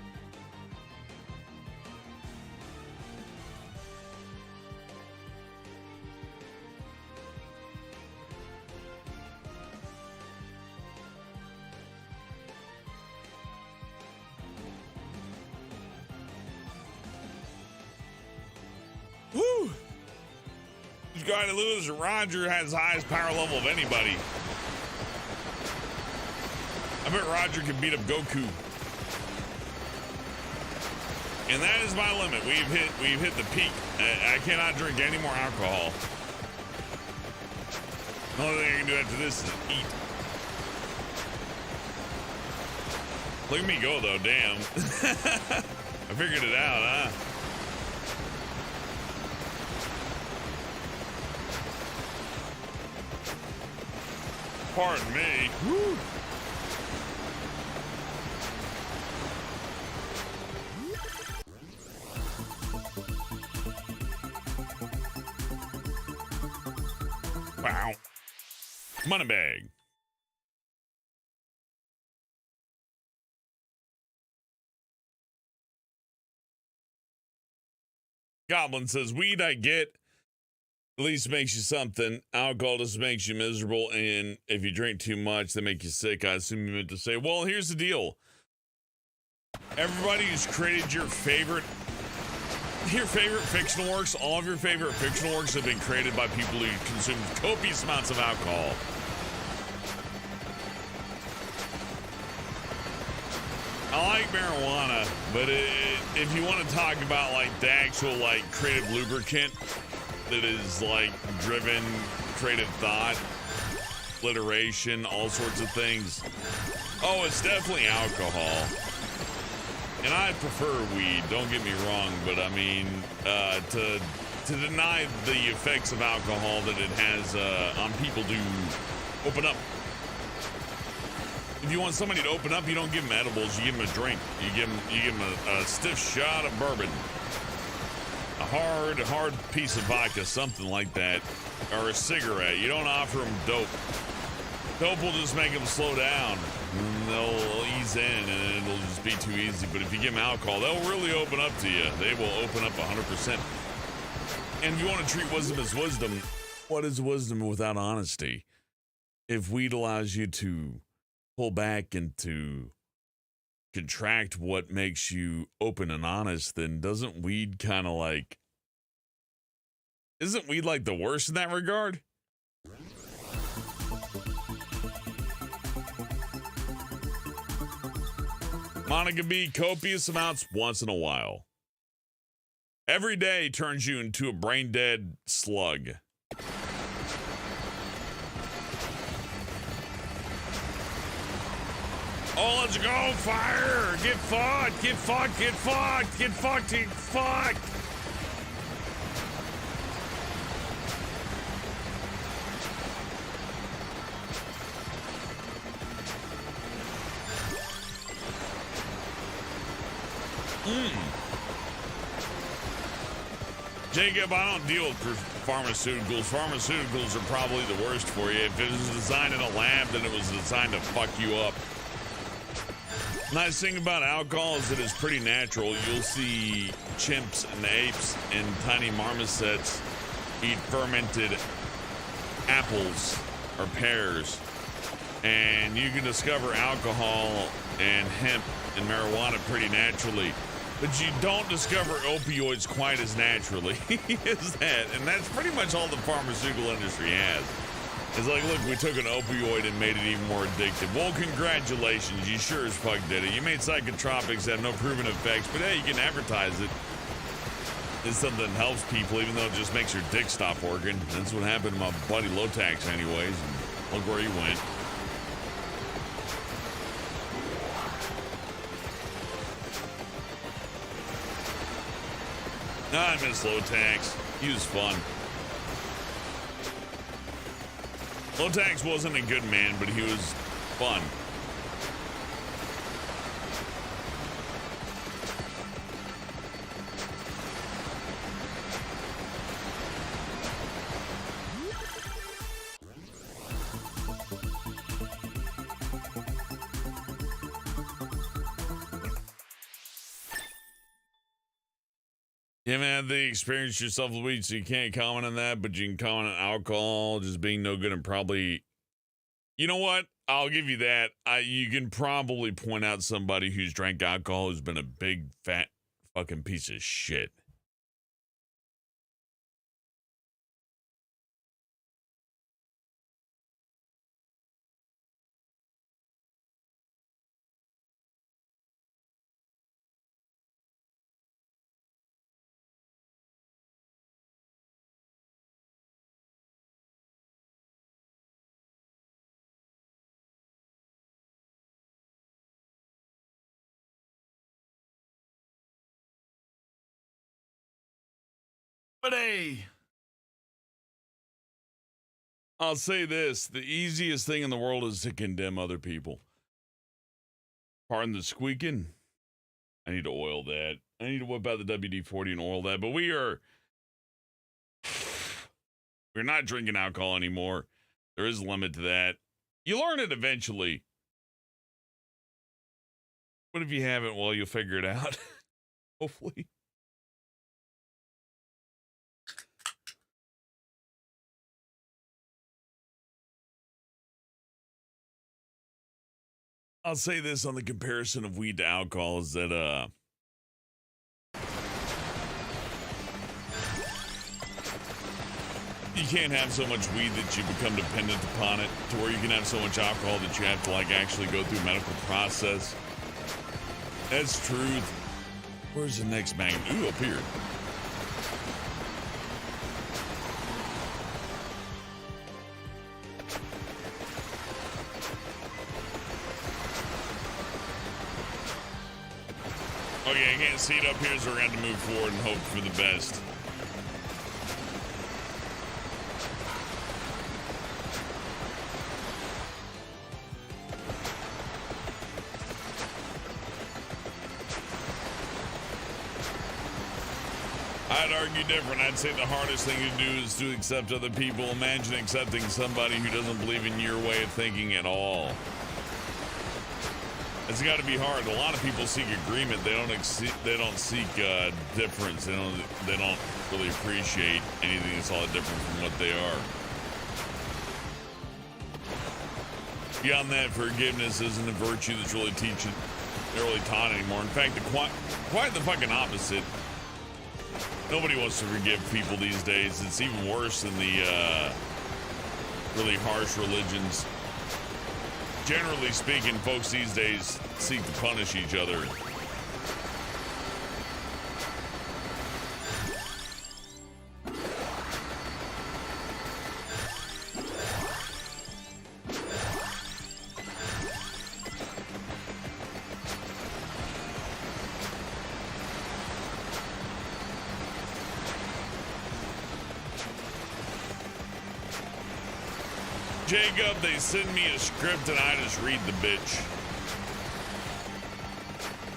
Woo! This guy to lose, Roger has the highest power level of anybody. I bet Roger can beat up Goku. And that is my limit. We've hit the peak. I cannot drink any more alcohol. The only thing I can do after this is eat. Look at me go, though. Damn. I figured it out, huh? Pardon me. Woo. Wow. Money bag. Goblin says, weed I get, at least makes you something. Alcohol just makes you miserable, and if you drink too much, they make you sick. I assume you meant to say, well, here's the deal. Everybody who's created your favorite fictional works, all of your favorite fictional works have been created by people who consume copious amounts of alcohol. I like marijuana, but if you want to talk about like the actual like creative lubricant that is like driven creative thought, alliteration, all sorts of things, oh, it's definitely alcohol. And I prefer weed, don't get me wrong, but I mean, to deny the effects of alcohol that it has on people to open up. If you want somebody to open up, you don't give them edibles, you give them a drink. You give them a stiff shot of bourbon. A hard piece of vodka, something like that. Or a cigarette. You don't offer them dope. Dope will just make them slow down. And they'll ease in and it'll just be too easy. But if you give them alcohol, they'll really open up to you. They will open up 100%. And if you want to treat wisdom as wisdom, what is wisdom without honesty? If weed allows you to pull back and to contract what makes you open and honest, then doesn't weed kind of like, isn't weed like the worst in that regard? Monica B, copious amounts once in a while. Every day turns you into a brain dead slug. Oh, let's go, fire! Get fucked, get fucked, get fucked, get fucked, get fucked! Jacob, I don't deal with pharmaceuticals. Pharmaceuticals are probably the worst for you. If it was designed in a lab, then it was designed to fuck you up. Nice thing about alcohol is that it's pretty natural. You'll see chimps and apes and tiny marmosets eat fermented apples or pears. And you can discover alcohol and hemp and marijuana pretty naturally. But you don't discover opioids quite as naturally as that. And that's pretty much all the pharmaceutical industry has. It's like, look, we took an opioid and made it even more addictive. Well, congratulations. You sure as fuck did it. You made psychotropics that have no proven effects, but hey, you can advertise it. It's something that helps people, even though it just makes your dick stop working. That's what happened to my buddy Lotax anyways. And look where he went. I miss Lotax. He was fun. Lotax wasn't a good man, but he was fun. You haven't had the experience yourself with weed, so you can't comment on that, but you can comment on alcohol just being no good and probably, you know what? I'll give you that. You can probably point out somebody who's drank alcohol who's been a big, fat, fucking piece of shit. But hey, I'll say this. The easiest thing in the world is to condemn other people. Pardon the squeaking. I need to oil that. I need to whip out the WD-40 and oil that. But we're not drinking alcohol anymore. There is a limit to that. You learn it eventually. But if you haven't, well, you'll figure it out. Hopefully. I'll say this on the comparison of weed to alcohol is that, you can't have so much weed that you become dependent upon it to where you can have so much alcohol that you have to like actually go through a medical process. That's truth. Where's the next magnet? Ooh, up here. Okay, I can't see it up here, so we're going to have to move forward and hope for the best. I'd argue different. I'd say the hardest thing to do is to accept other people. Imagine accepting somebody who doesn't believe in your way of thinking at all. It's got to be hard. A lot of people seek agreement. They don't seek difference. They don't really appreciate anything that's all that different from what they are. Beyond that, forgiveness isn't a virtue that's really taught anymore. In fact, quite the fucking opposite. Nobody wants to forgive people these days. It's even worse than the really harsh religions. Generally speaking, folks these days seek to punish each other. Jacob, they send me a script and I just read the bitch.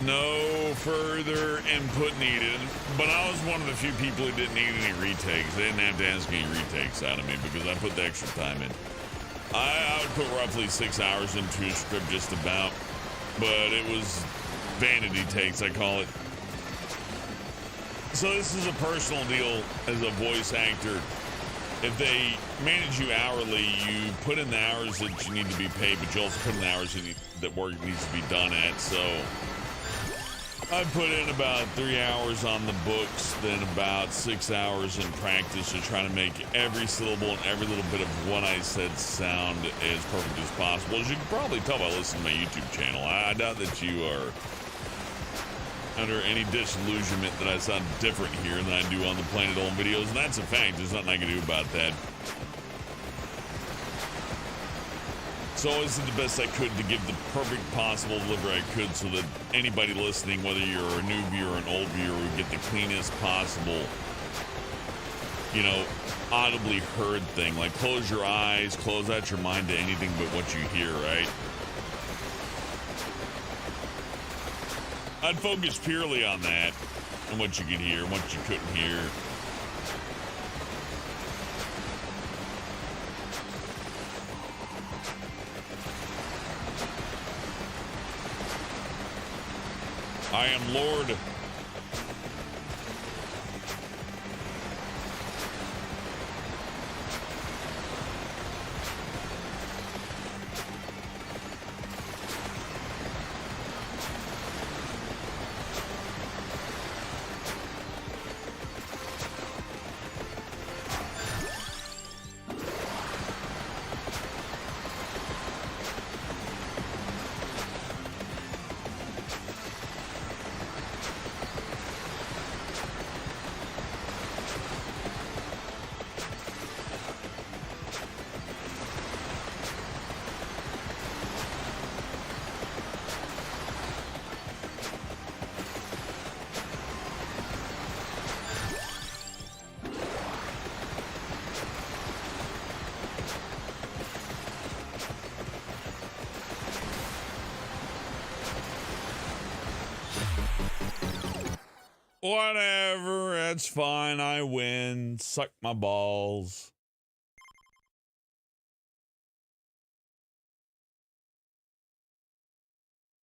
No further input needed, but I was one of the few people who didn't need any retakes. They didn't have to ask any retakes out of me because I put the extra time in. I would put roughly 6 hours into a script just about, but it was vanity takes, I call it. So this is a personal deal as a voice actor. If they manage you hourly, you put in the hours that you need to be paid, but you also put in the hours that work needs to be done at. So I put in about 3 hours on the books, then about 6 hours in practice to try to make every syllable and every little bit of what I said sound as perfect as possible. As you can probably tell by listening to my YouTube channel, I doubt that you are under any disillusionment that I sound different here than I do on the Planet Olin videos, and that's a fact. There's nothing I can do about that. So I always did the best I could to give the perfect possible delivery I could so that anybody listening, whether you're a new viewer or an old viewer, would get the cleanest possible, audibly heard thing. Like, close your eyes, close out your mind to anything but what you hear, right? I'd focus purely on that and what you could hear and what you couldn't hear. I am Lord. Whatever, that's fine. I win. Suck my balls.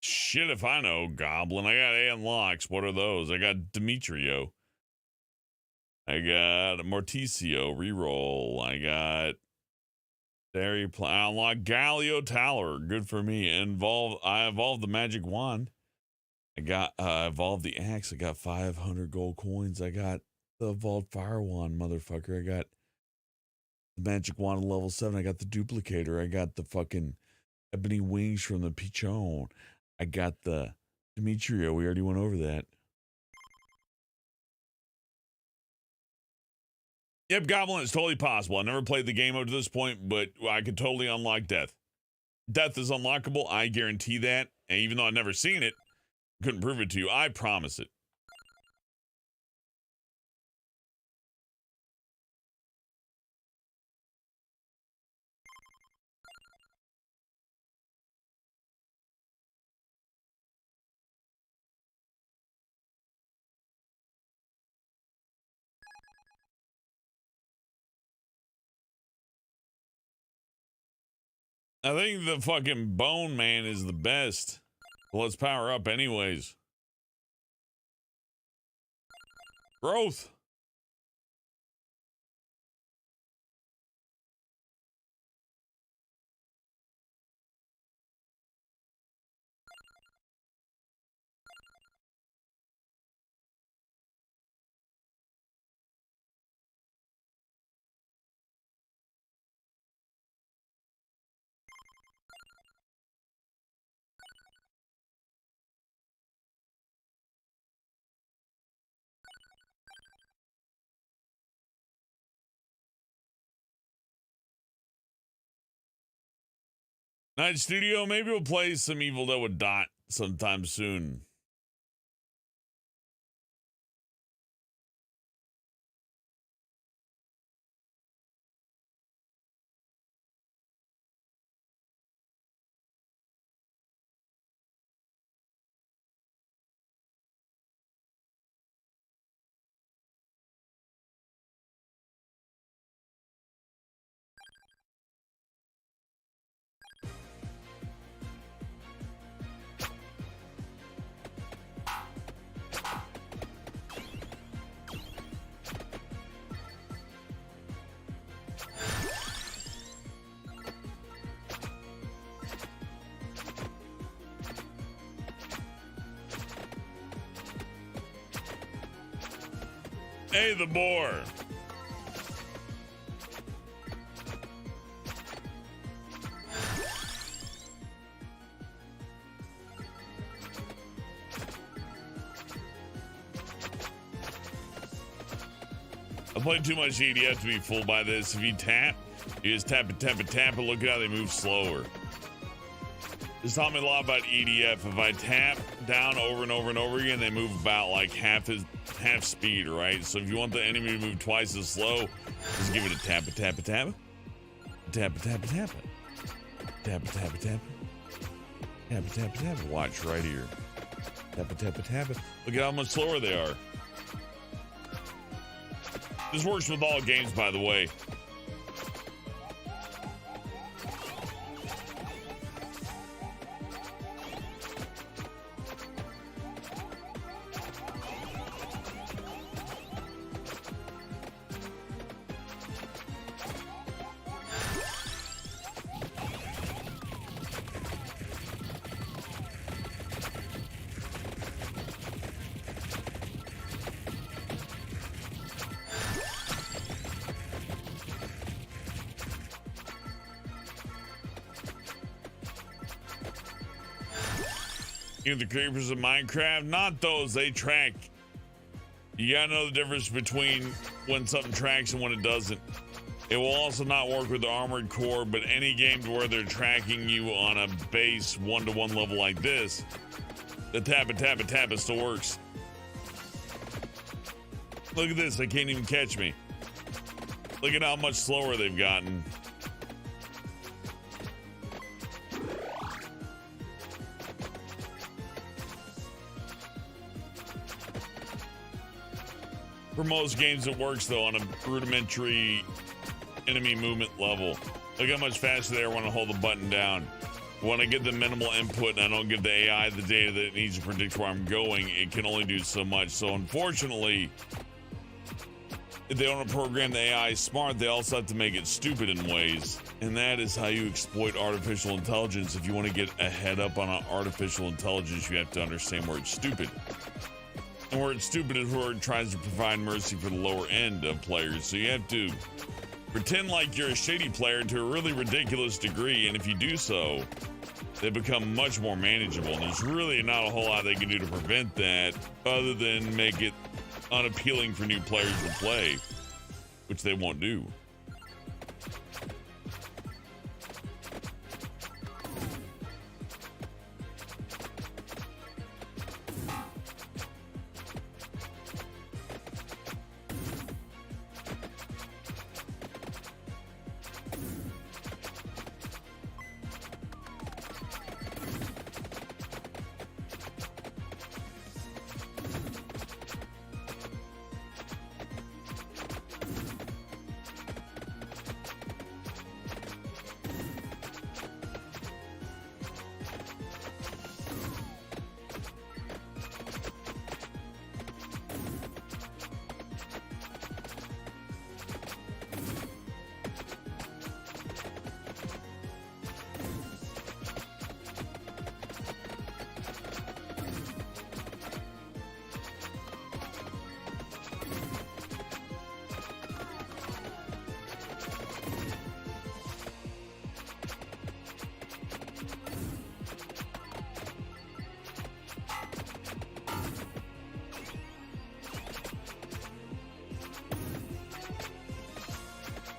Shit if I know, Goblin. I got unlocks. What are those? I got Demetrio. I got Morticio. Reroll. I got I unlocked Galio Taller. Good for me. I evolved the magic wand. I got evolved the axe. I got 500 gold coins. I got the evolved fire wand, motherfucker. I got the magic wand at level 7. I got the duplicator. I got the fucking ebony wings from the Pichon. I got the Demetrio. We already went over that. Yep, Goblin, it's totally possible. I never played the game up to this point, but I could totally unlock death. Death is unlockable. I guarantee that. And even though I've never seen it, couldn't prove it to you, I promise it. I think the fucking Bone Man is the best. Well, let's power up anyways. Growth. Night Studio, maybe we'll play some Evil Dead with Dot sometime soon. Hey, the boar. I played too much EDF to be fooled by this. If you tap, you just tap it, look at how they move slower. This taught me a lot about EDF. If I tap down over and over and over again, they move about like half speed, right? So if you want the enemy to move twice as slow, just give it a tap. Watch right here. Tap. Look at how much slower they are. This works with all games, by the way. You know the creepers of Minecraft? Not those, they track. You gotta know the difference between when something tracks and when it doesn't. It will also not work with the Armored Core, but any game where they're tracking you on a base 1-to-1 level like this, the tap it still works. Look at this, they can't even catch me. Look at how much slower they've gotten. For most games, it works though on a rudimentary enemy movement level. Look how much faster they are when I hold the button down. When I get the minimal input and I don't give the AI the data that it needs to predict where I'm going, it can only do so much. So unfortunately, if they don't program the AI smart, they also have to make it stupid in ways. And that is how you exploit artificial intelligence. If you want to get a head up on artificial intelligence, you have to understand where it's stupid. And where it's stupid is where it tries to provide mercy for the lower end of players. So you have to pretend like you're a shady player to a really ridiculous degree. And if you do so, they become much more manageable. And there's really not a whole lot they can do to prevent that other than make it unappealing for new players to play, which they won't do.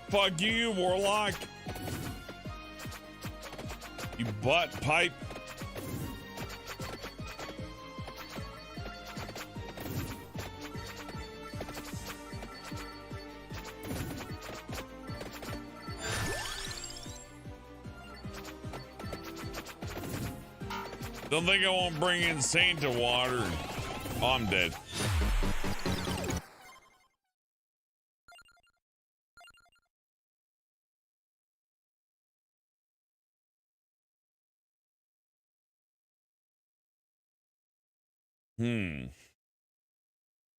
Fuck you, Warlock. You butt pipe. Don't think I won't bring insane to water. Oh, I'm dead.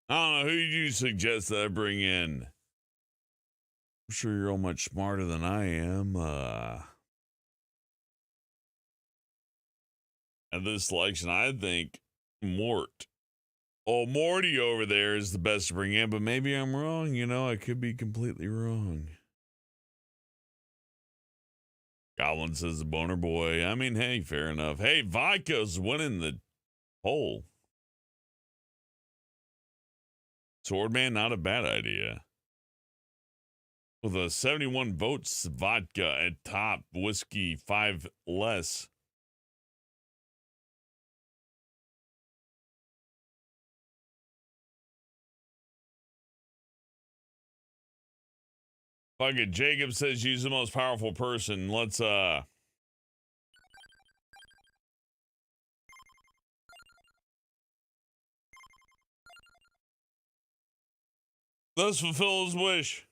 I don't know, who do you suggest that I bring in? I'm sure you're all much smarter than I am. At this selection, I think Mort. Oh, Morty over there is the best to bring in, but maybe I'm wrong. You know, I could be completely wrong. Goblin says the boner boy. I mean, hey, fair enough. Hey, Vodka's winning the poll. Swordman, not a bad idea. With a 71 votes, Vodka at top, Whiskey 5 less. Fuck it, Jacob says use the most powerful person. Let's fulfill his wish.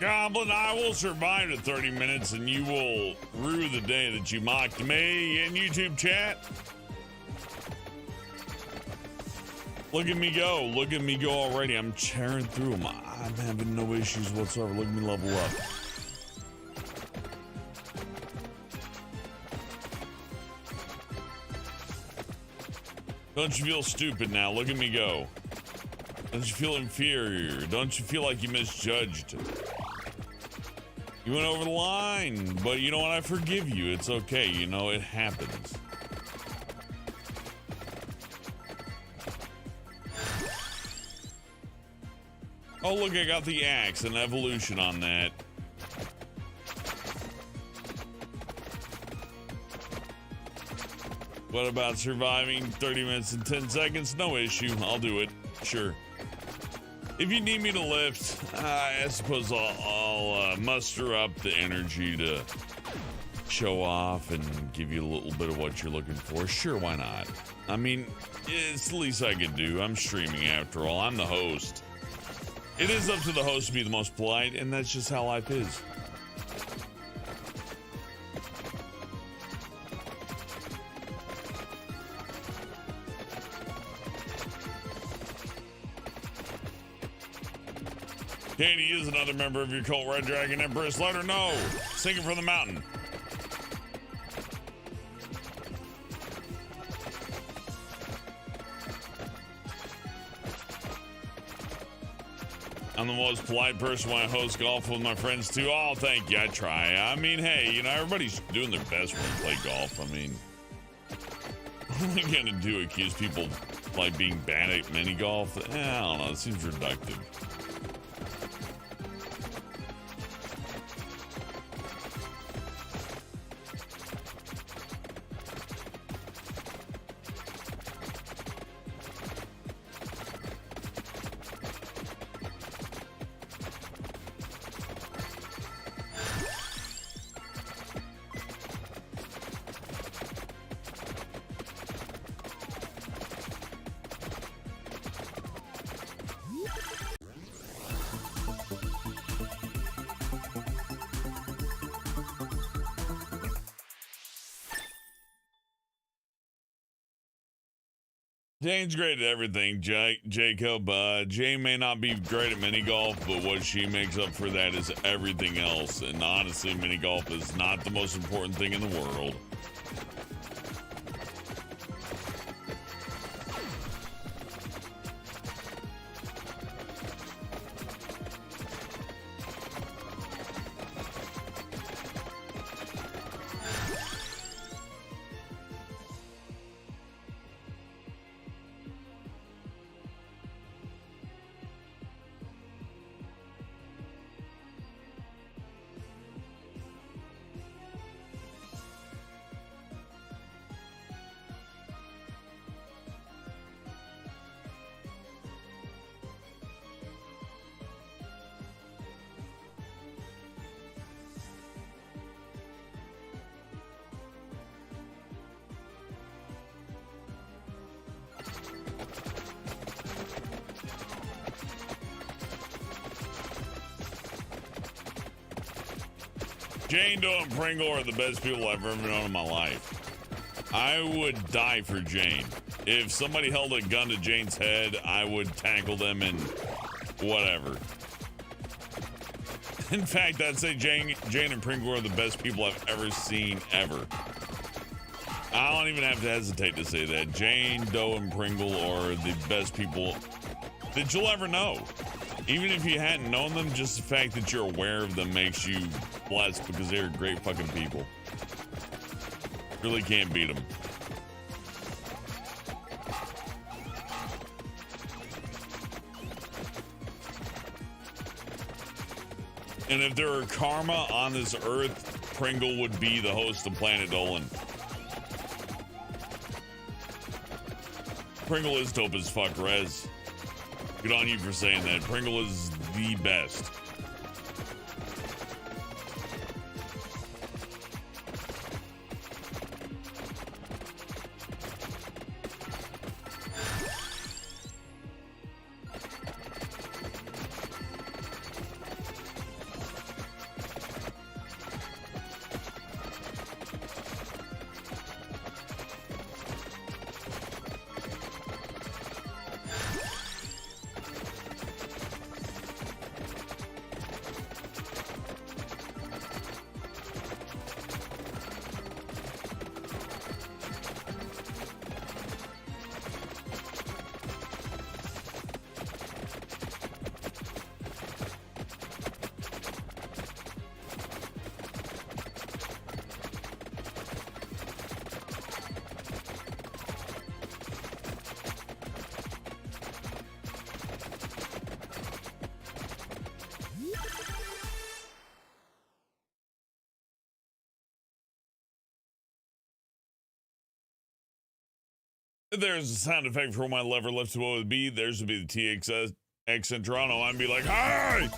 Goblin, I will survive to 30 minutes and you will rue the day that you mocked me in YouTube chat. Look at me go. Look at me go already. I'm tearing through them. I'm having no issues whatsoever. Look at me level up. Don't you feel stupid now? Look at me go. Don't you feel inferior? Don't you feel like you misjudged? You went over the line, but you know what? I forgive you. It's okay. You know, it happens. Oh, look, I got the axe and evolution on that. What about surviving 30 minutes and 10 seconds? No issue. I'll do it. Sure. If you need me to lift, I suppose I'll muster up the energy to show off and give you a little bit of what you're looking for. Sure, why not? I mean, it's the least I could do. I'm streaming after all. I'm the host. It is up to the host to be the most polite, and that's just how life is. Katie is another member of your cult, Red Dragon Empress. Let her know. Singing from the mountain. I'm the most polite person when I host golf with my friends too. Oh, thank you. I try. I mean, hey, you know, everybody's doing their best when they play golf. I mean, what are we gonna do? Accuse people like being bad at mini golf? I don't know. It seems reductive. Jane's great at everything, Jacob. Jane may not be great at mini golf, but what she makes up for that is everything else. And honestly, mini golf is not the most important thing in the world. Jane Doe and Pringle are the best people I've ever known in my life. I would die for Jane. If somebody held a gun to Jane's head, I would tackle them and whatever. In fact, I'd say Jane and Pringle are the best people I've ever seen, ever. I don't even have to hesitate to say that. Jane Doe and Pringle are the best people that you'll ever know. Even if you hadn't known them, just the fact that you're aware of them makes you blessed because they're great fucking people. Really can't beat them. And if there were karma on this earth, Pringle would be the host of Planet Dolan. Pringle is dope as fuck, Rez. Good on you for saying that. Pringle is the best. There's a sound effect for when my lever lifts. What would be? There's would be the TXX in Toronto. I'd be like, hi!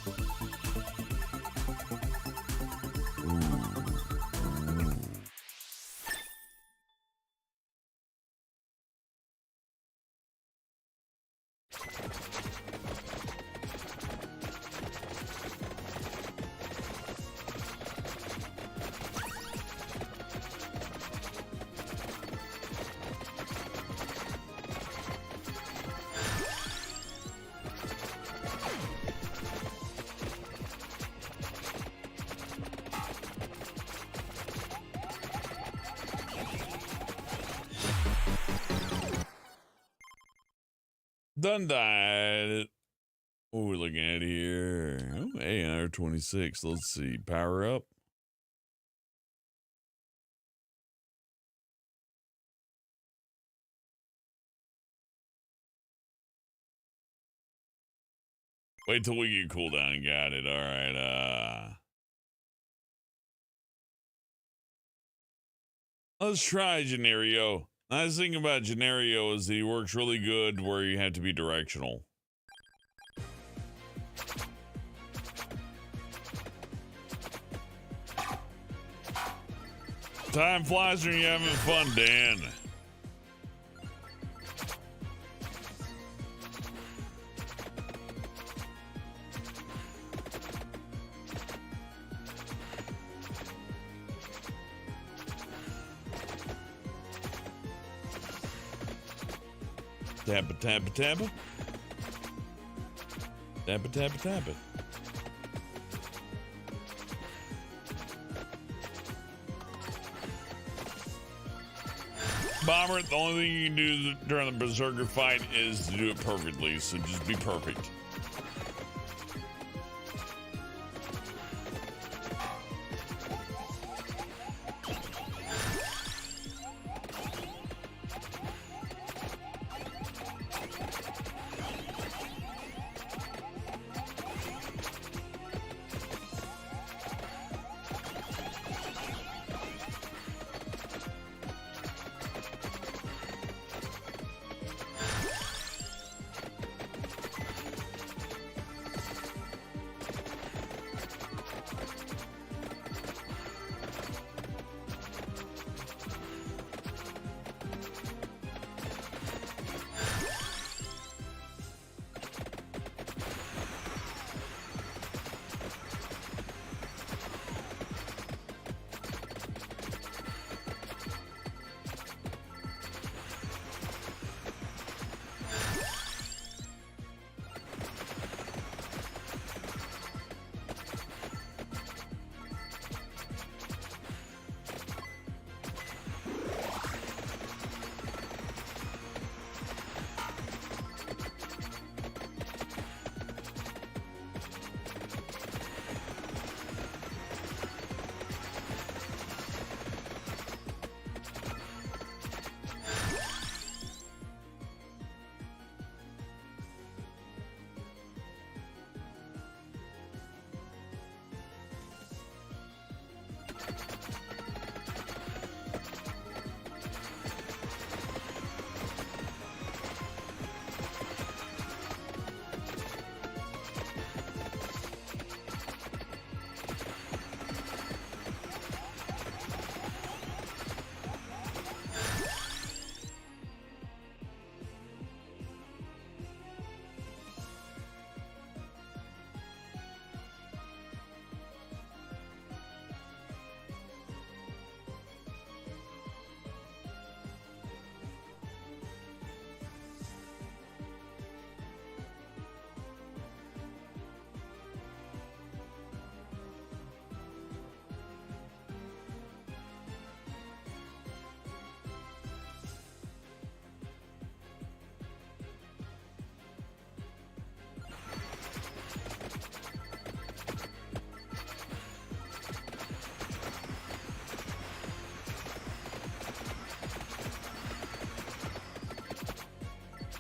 Done died. What are we looking at here? Oh, hey, another 26. Let's see. Power up. Wait till we get cooldown. Got it. All right. Let's try Genario. Nice thing about Genario is that he works really good where you have to be directional. Time flies when you're having fun, Dan. Tappa, tappa, tappa. Tappa, tappa, tappa. Bomber, the only thing you can do during the Berserker fight is to do it perfectly, so just be perfect.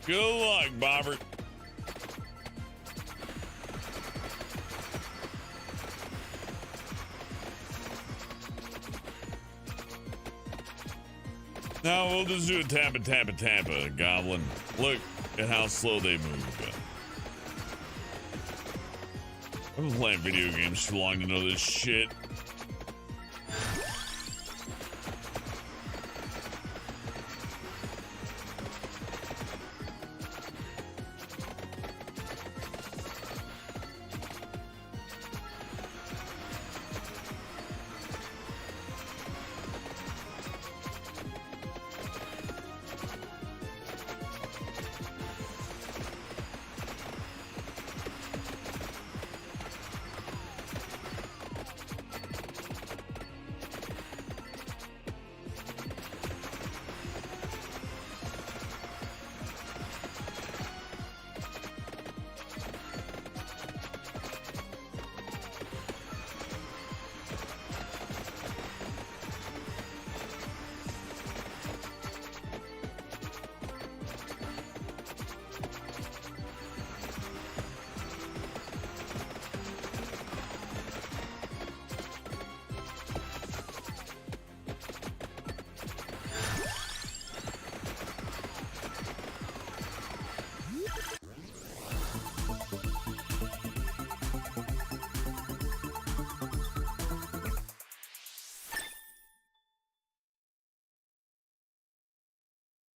Good luck, Bobbert. Now we'll just do a tappa, goblin. Look at how slow they move. I've been playing video games too long to know this shit.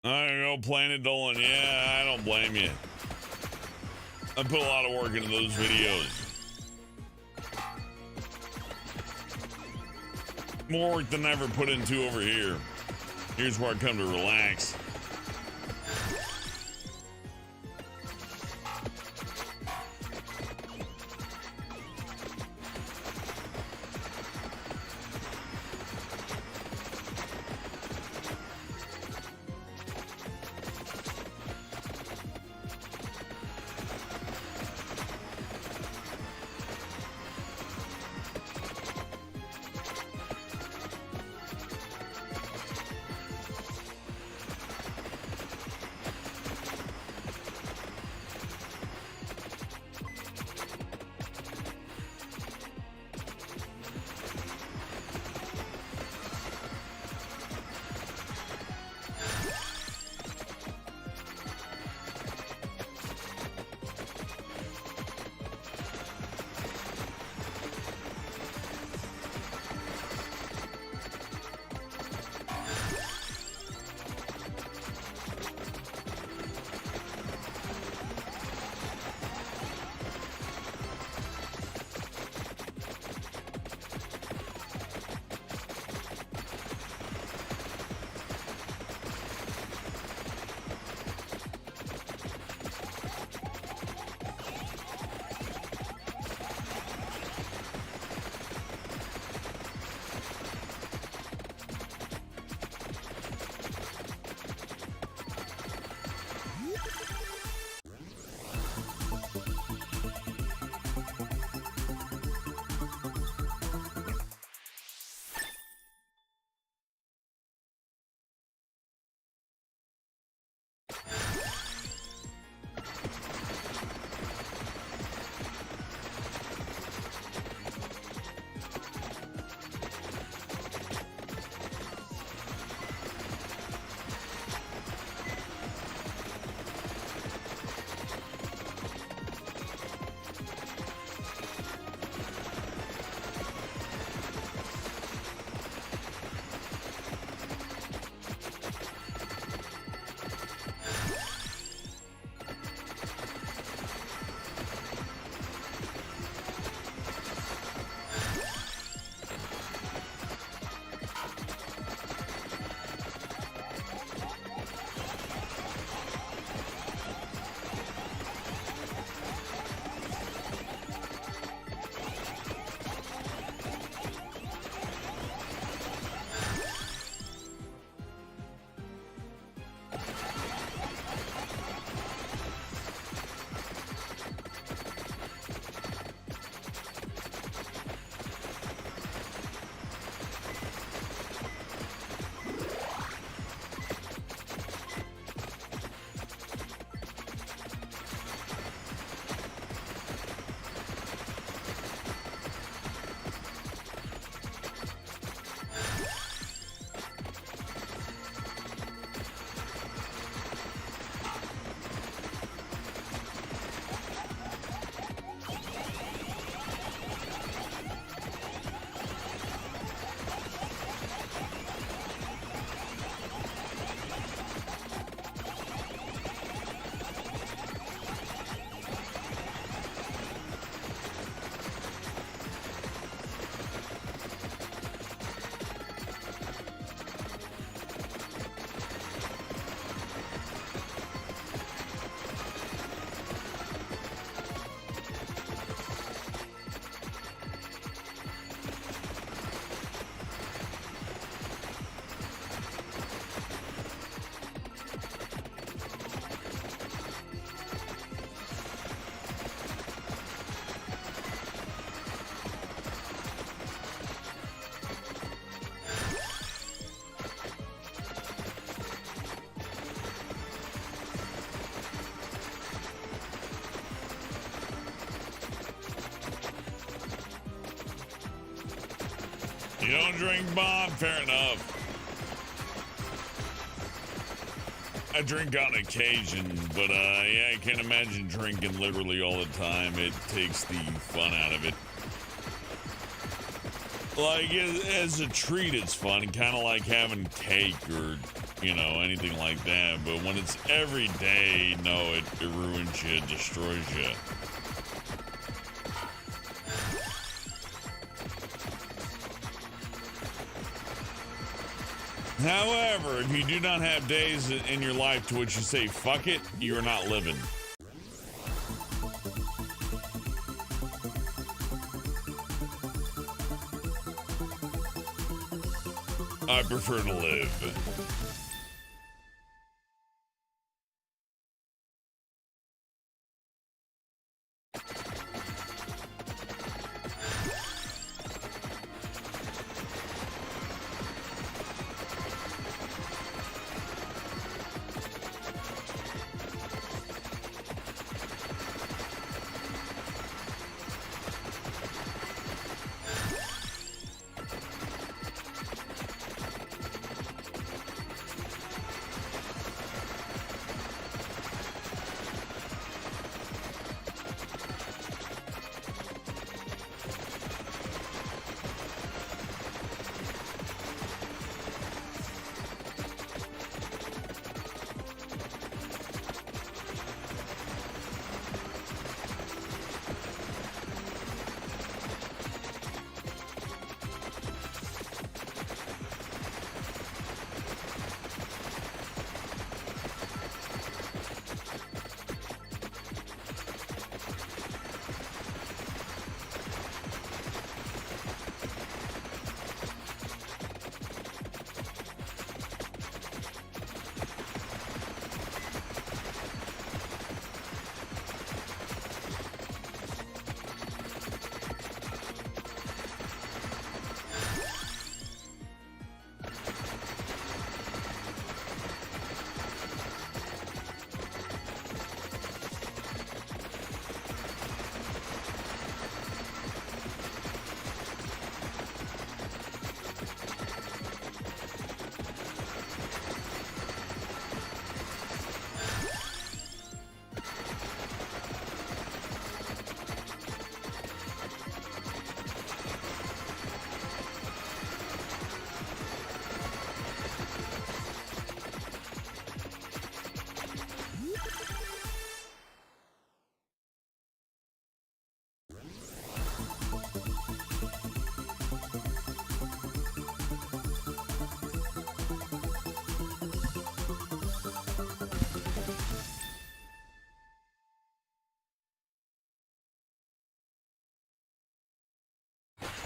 I don't know, Planet Dolan. Yeah, I don't blame you. I put a lot of work into those videos. More work than I ever put into over here. Here's where I come to relax. You don't drink bond, fair enough. I drink on occasion, but yeah, I can't imagine drinking literally all the time. It takes the fun out of it. Like, as a treat, it's fun, kind of like having cake or, you know, anything like that. But when it's every day, no, it ruins you, it destroys you. However, if you do not have days in your life to which you say, fuck it, you are not living. I prefer to live.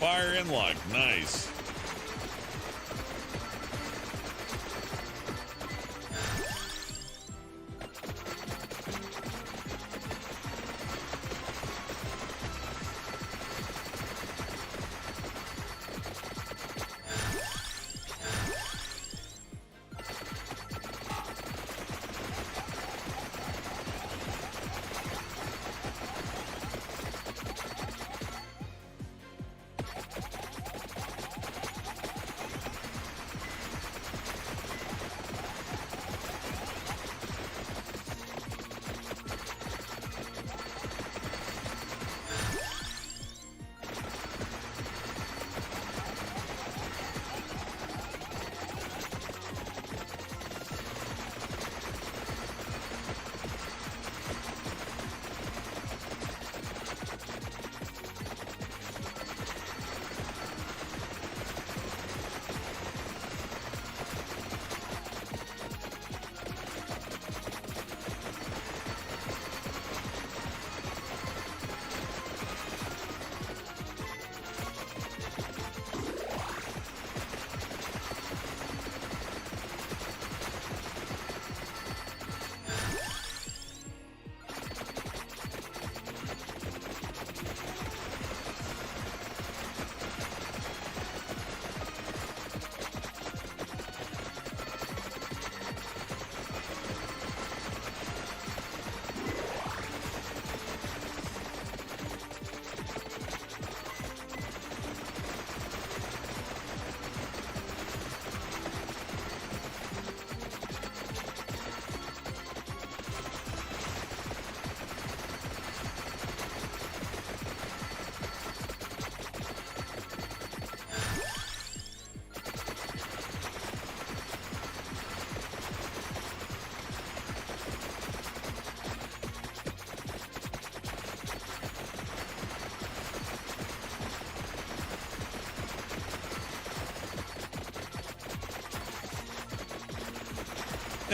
Fire in luck, nice.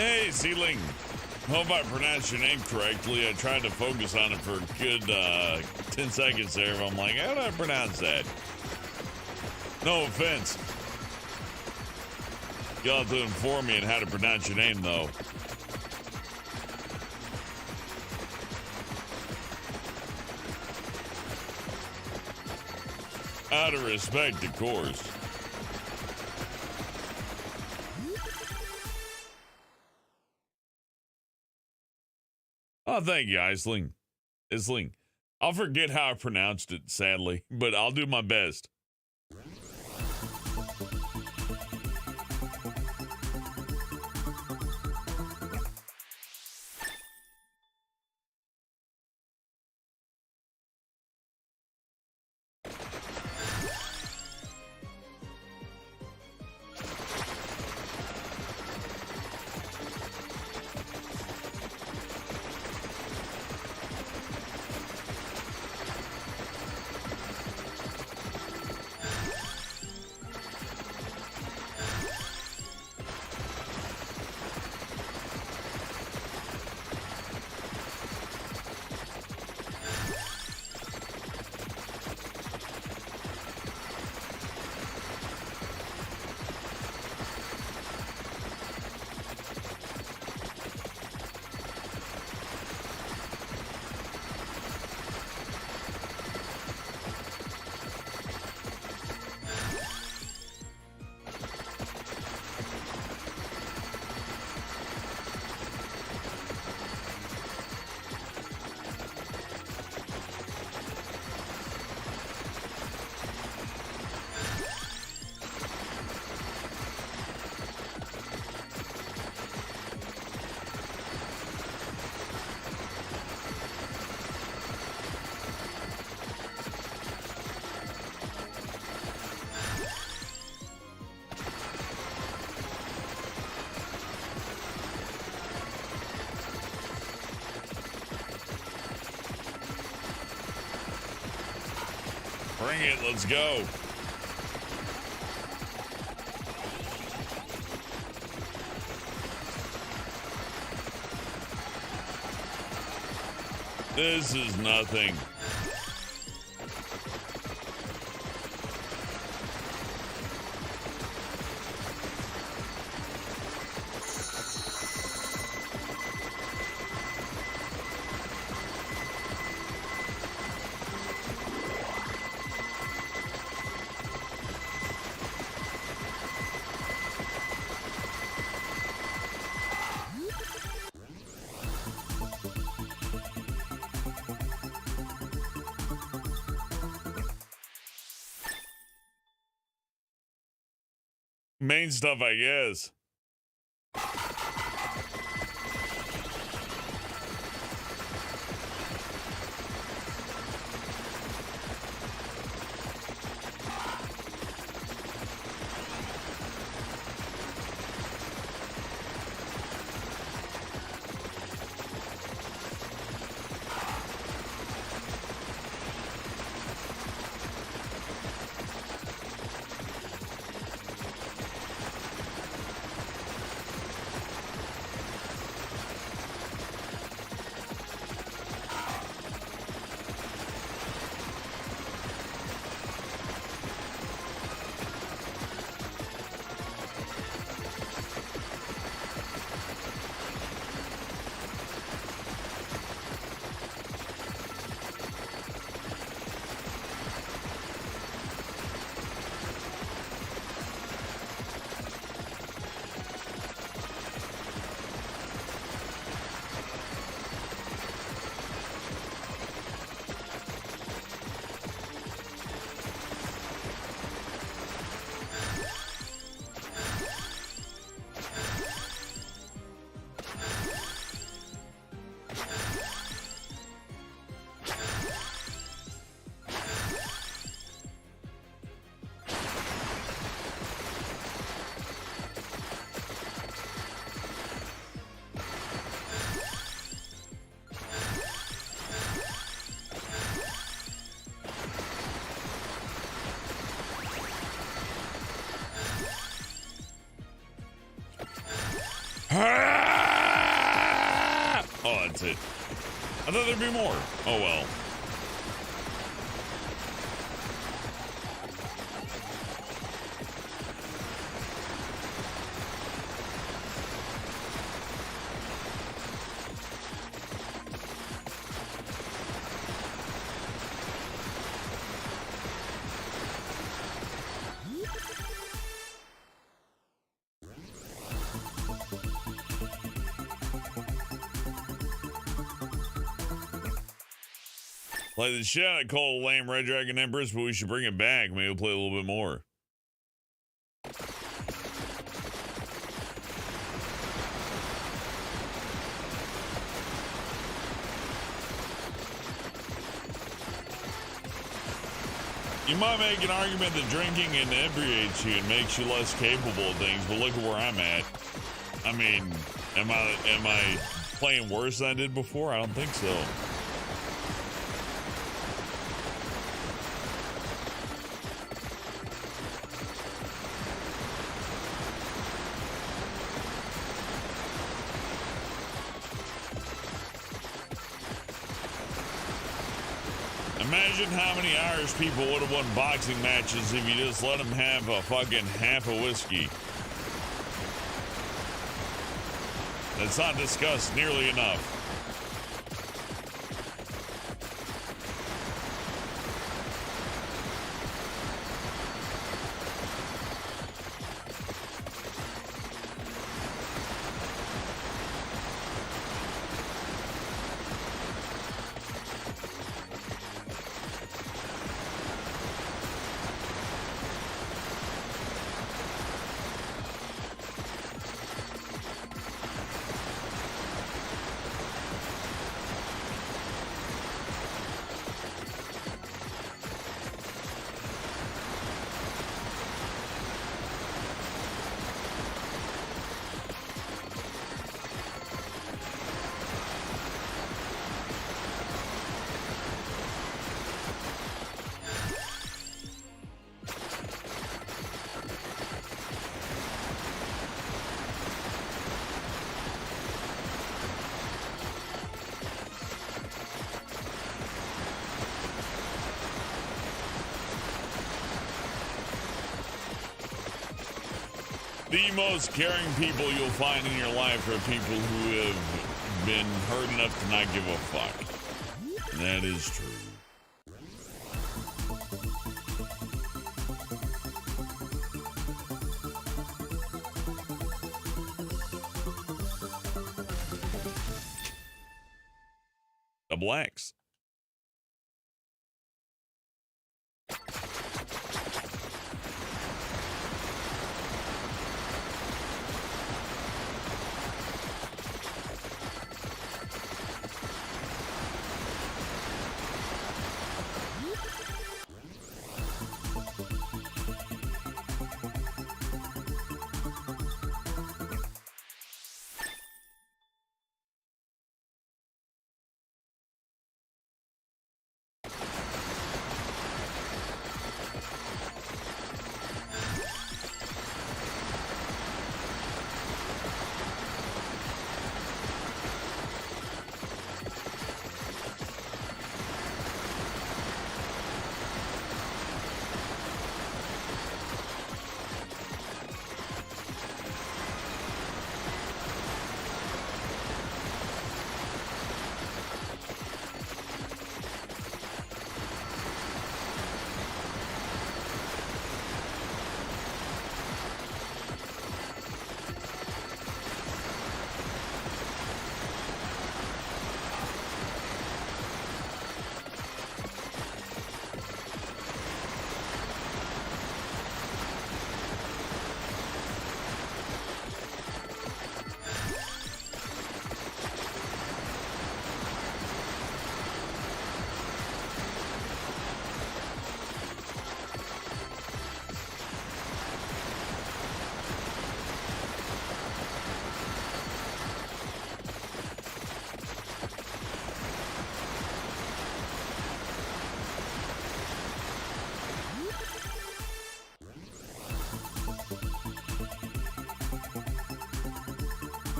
Hey, Sealing. Hope I pronounced your name correctly. I tried to focus on it for a good 10 seconds there. But I'm like, how do I pronounce that? No offense. You'll have to inform me on how to pronounce your name, though. Out of respect, of course. Oh, thank you, Isling. Isling. I'll forget how I pronounced it, sadly, but I'll do my best. Bring it, let's go. This is nothing. Main stuff, I guess. that's it. I thought there'd be more. Oh well. Play the shit out of Call Lame Red Dragon Empress, but we should bring it back. Maybe we'll play a little bit more. You might make an argument that drinking inebriates you and makes you less capable of things, but look at where I'm at. I mean, am I playing worse than I did before? I don't think so. Imagine how many Irish people would have won boxing matches if you just let them have a fucking half a whiskey. That's not discussed nearly enough. The most caring people you'll find in your life are people who have been hurt enough to not give a fuck. That is true. The blacks.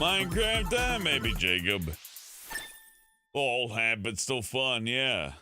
Minecraft time, maybe, Jacob. Old hat, but still fun, yeah.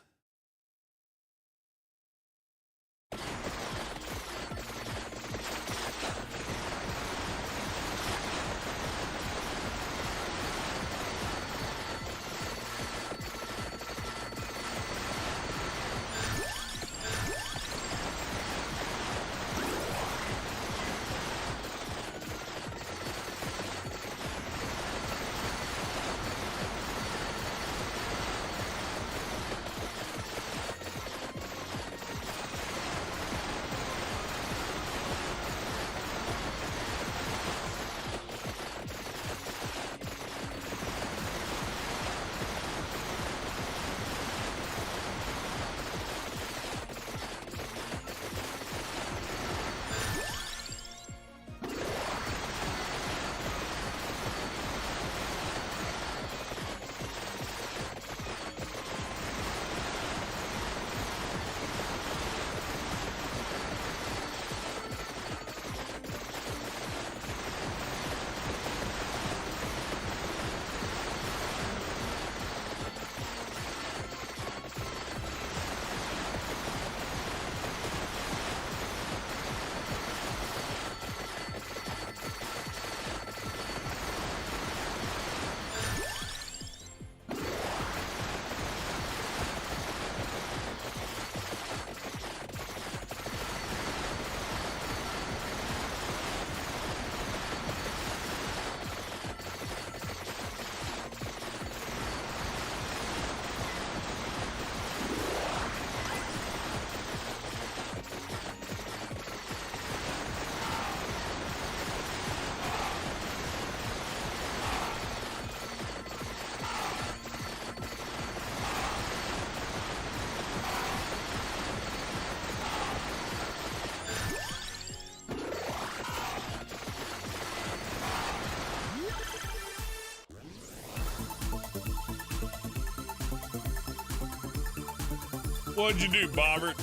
What'd you do, Bobbert?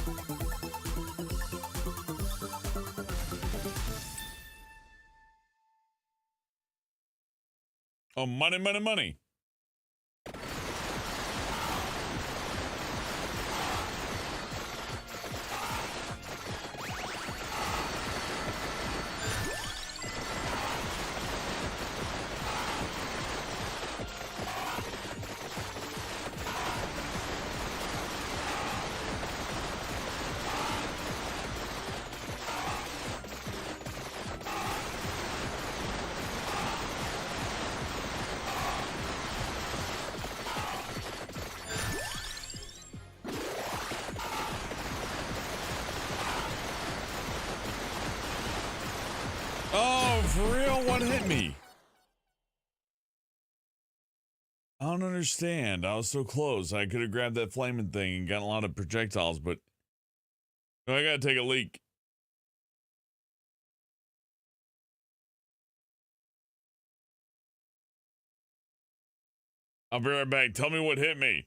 Oh, money, money, money. Oh, for real? What hit me? I don't understand. I was so close. I could have grabbed that flaming thing and got a lot of projectiles, but I gotta take a leak. I'll be right back. Tell me what hit me.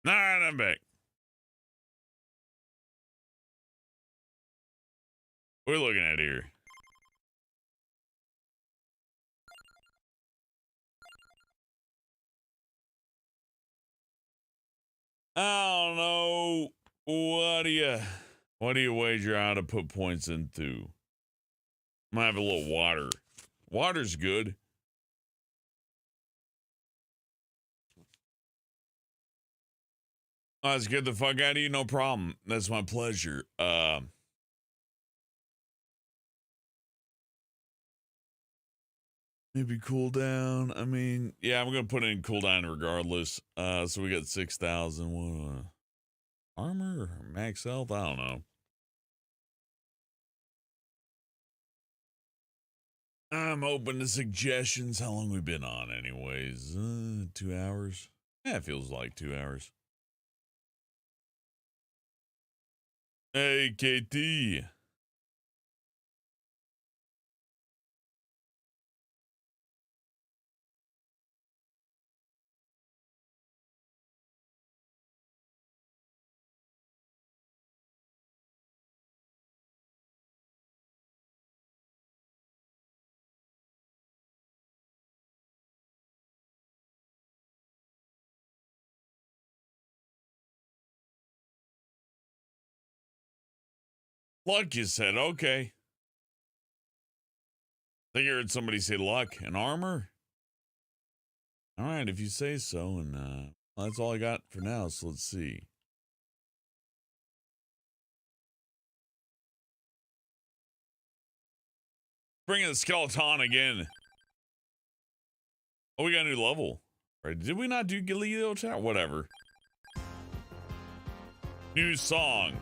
All right, I'm back. What are we looking at here? I don't know. What do you wager out to put points into? Might have a little water. Water's good. Oh, let's get the fuck out of you. No problem. That's my pleasure. Maybe cool down. I mean, yeah, I'm gonna put in cool down regardless. So we got 6,000. Armor or max health? I don't know. I'm open to suggestions. How long we been on, anyways? 2 hours. Yeah, it feels like 2 hours. Hey, KT. Luck, you said. Okay. I think I heard somebody say luck and armor. All right, if you say so. And well, that's all I got for now. So let's see. Bring in the skeleton again. Oh, we got a new level. Right? Did we not do Galileo Tower? Whatever. New song.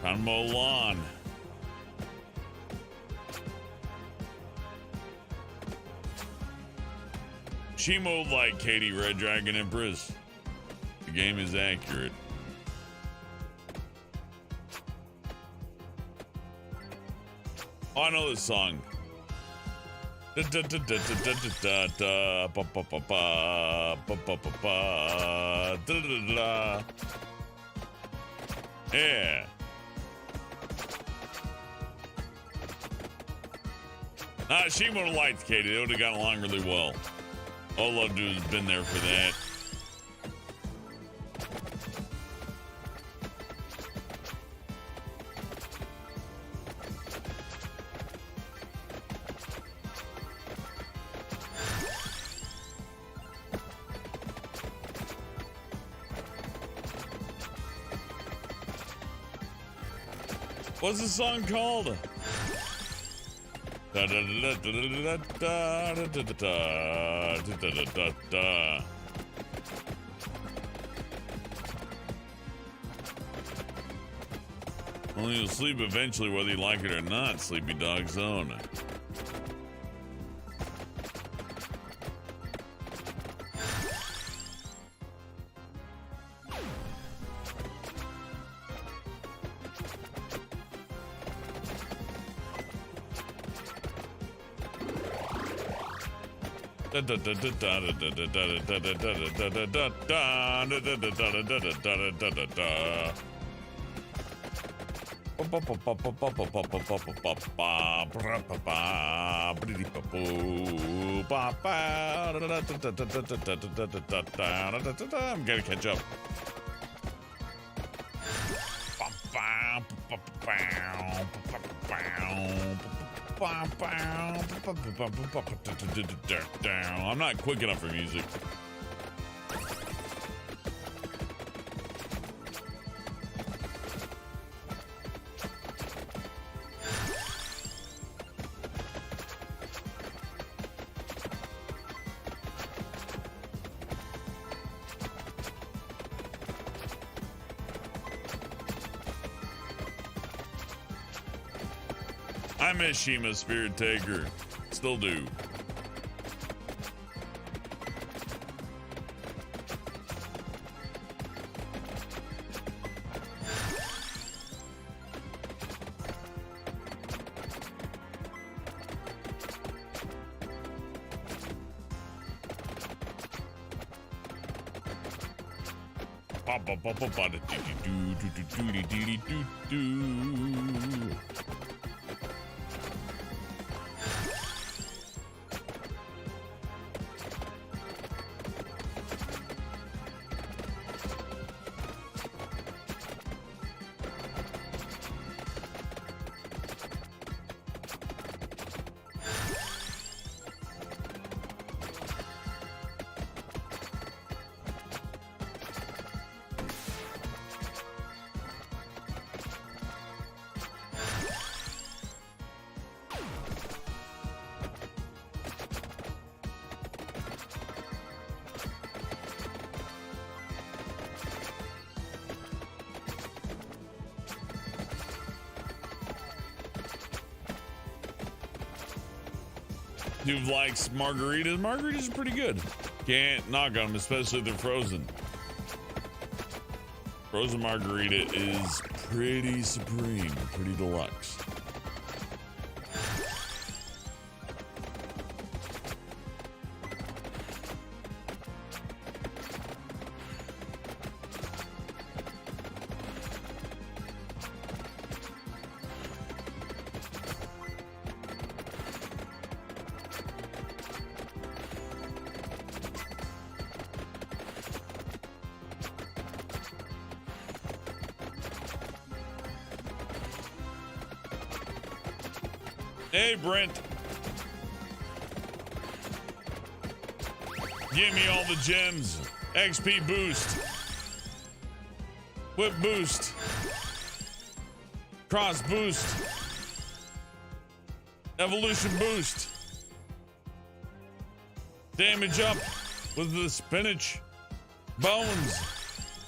Time to mow lawn. She mowed like Katie Red Dragon Empress. The game is accurate. Oh, I know this song. Yeah. She would have liked Katie. They would have gotten along really well. All love to have been there for that. What's the song called? Only you'll sleep eventually, whether you like it or not, Sleepy Dog Zone. I'm gonna catch up. I'm not quick enough for music. I miss Shima Spirit Taker. Still do. Who likes margaritas? Margaritas are pretty good. Can't knock on them, especially if they're frozen. Frozen margarita is pretty supreme, pretty deluxe. Hey, Brent. Give me all the gems. XP boost. Whip boost. Cross boost. Evolution boost. Damage up with the spinach. Bones.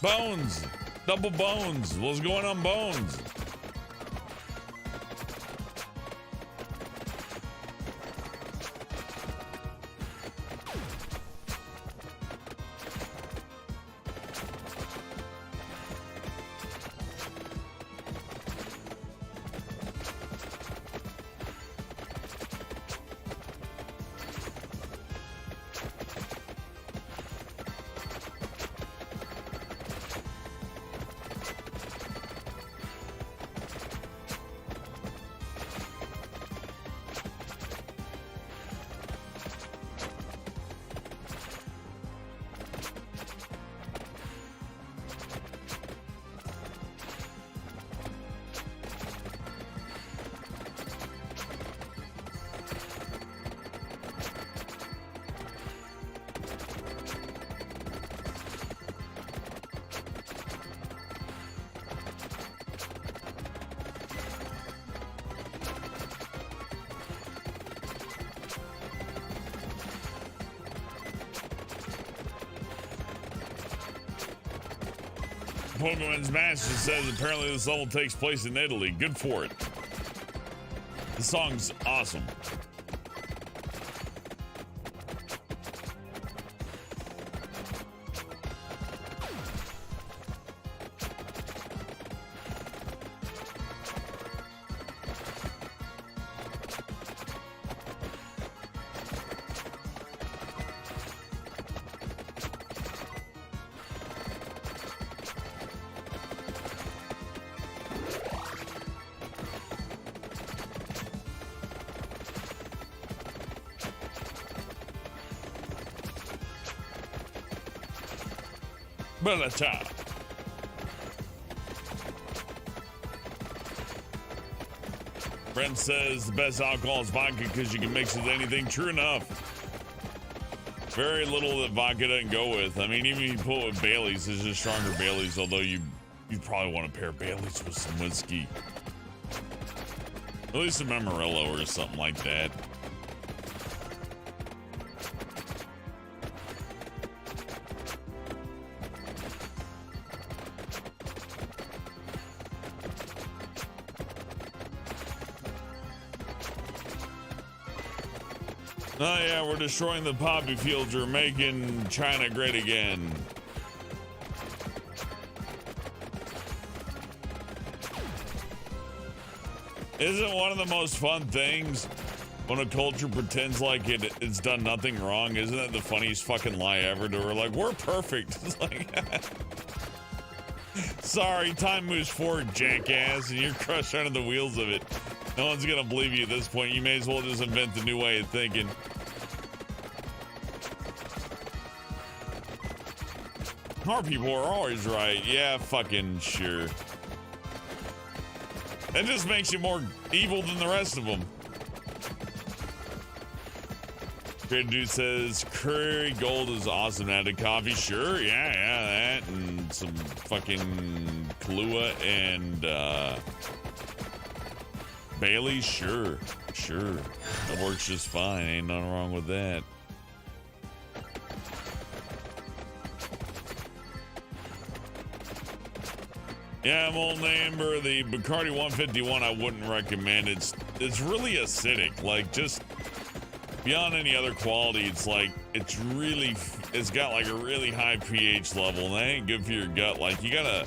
Bones. Double bones. What's going on, bones? Pokemon's Master says apparently this level takes place in Italy. Good for it. The song's awesome. Bellata. Brent says the best alcohol is vodka because you can mix it with anything. True enough. Very little that vodka doesn't go with. I mean, even if you pull it with Bailey's, it's just stronger Bailey's, although you probably want to pair Bailey's with some whiskey. At least a Amarillo or something like that. Oh yeah, we're destroying the poppy fields. We're making China great again. Isn't one of the most fun things when a culture pretends like it's done nothing wrong? Isn't that the funniest fucking lie ever? To we're like, we're perfect. It's like, Sorry, time moves forward, jackass, and you're crushed under the wheels of it. No one's gonna believe you at this point. You may as well just invent a new way of thinking. Our people are always right. Yeah, fucking sure. That just makes you more evil than the rest of them. Great dude says curry gold is awesome. Added coffee, sure, yeah, that and some fucking Kahlua and Bailey, sure. That works just fine. Ain't nothing wrong with that. Yeah, I'm old Amber. The Bacardi 151 I wouldn't recommend. It's really acidic. Like, just beyond any other quality, it's like it's got like a really high pH level, and that ain't good for your gut. Like, you gotta,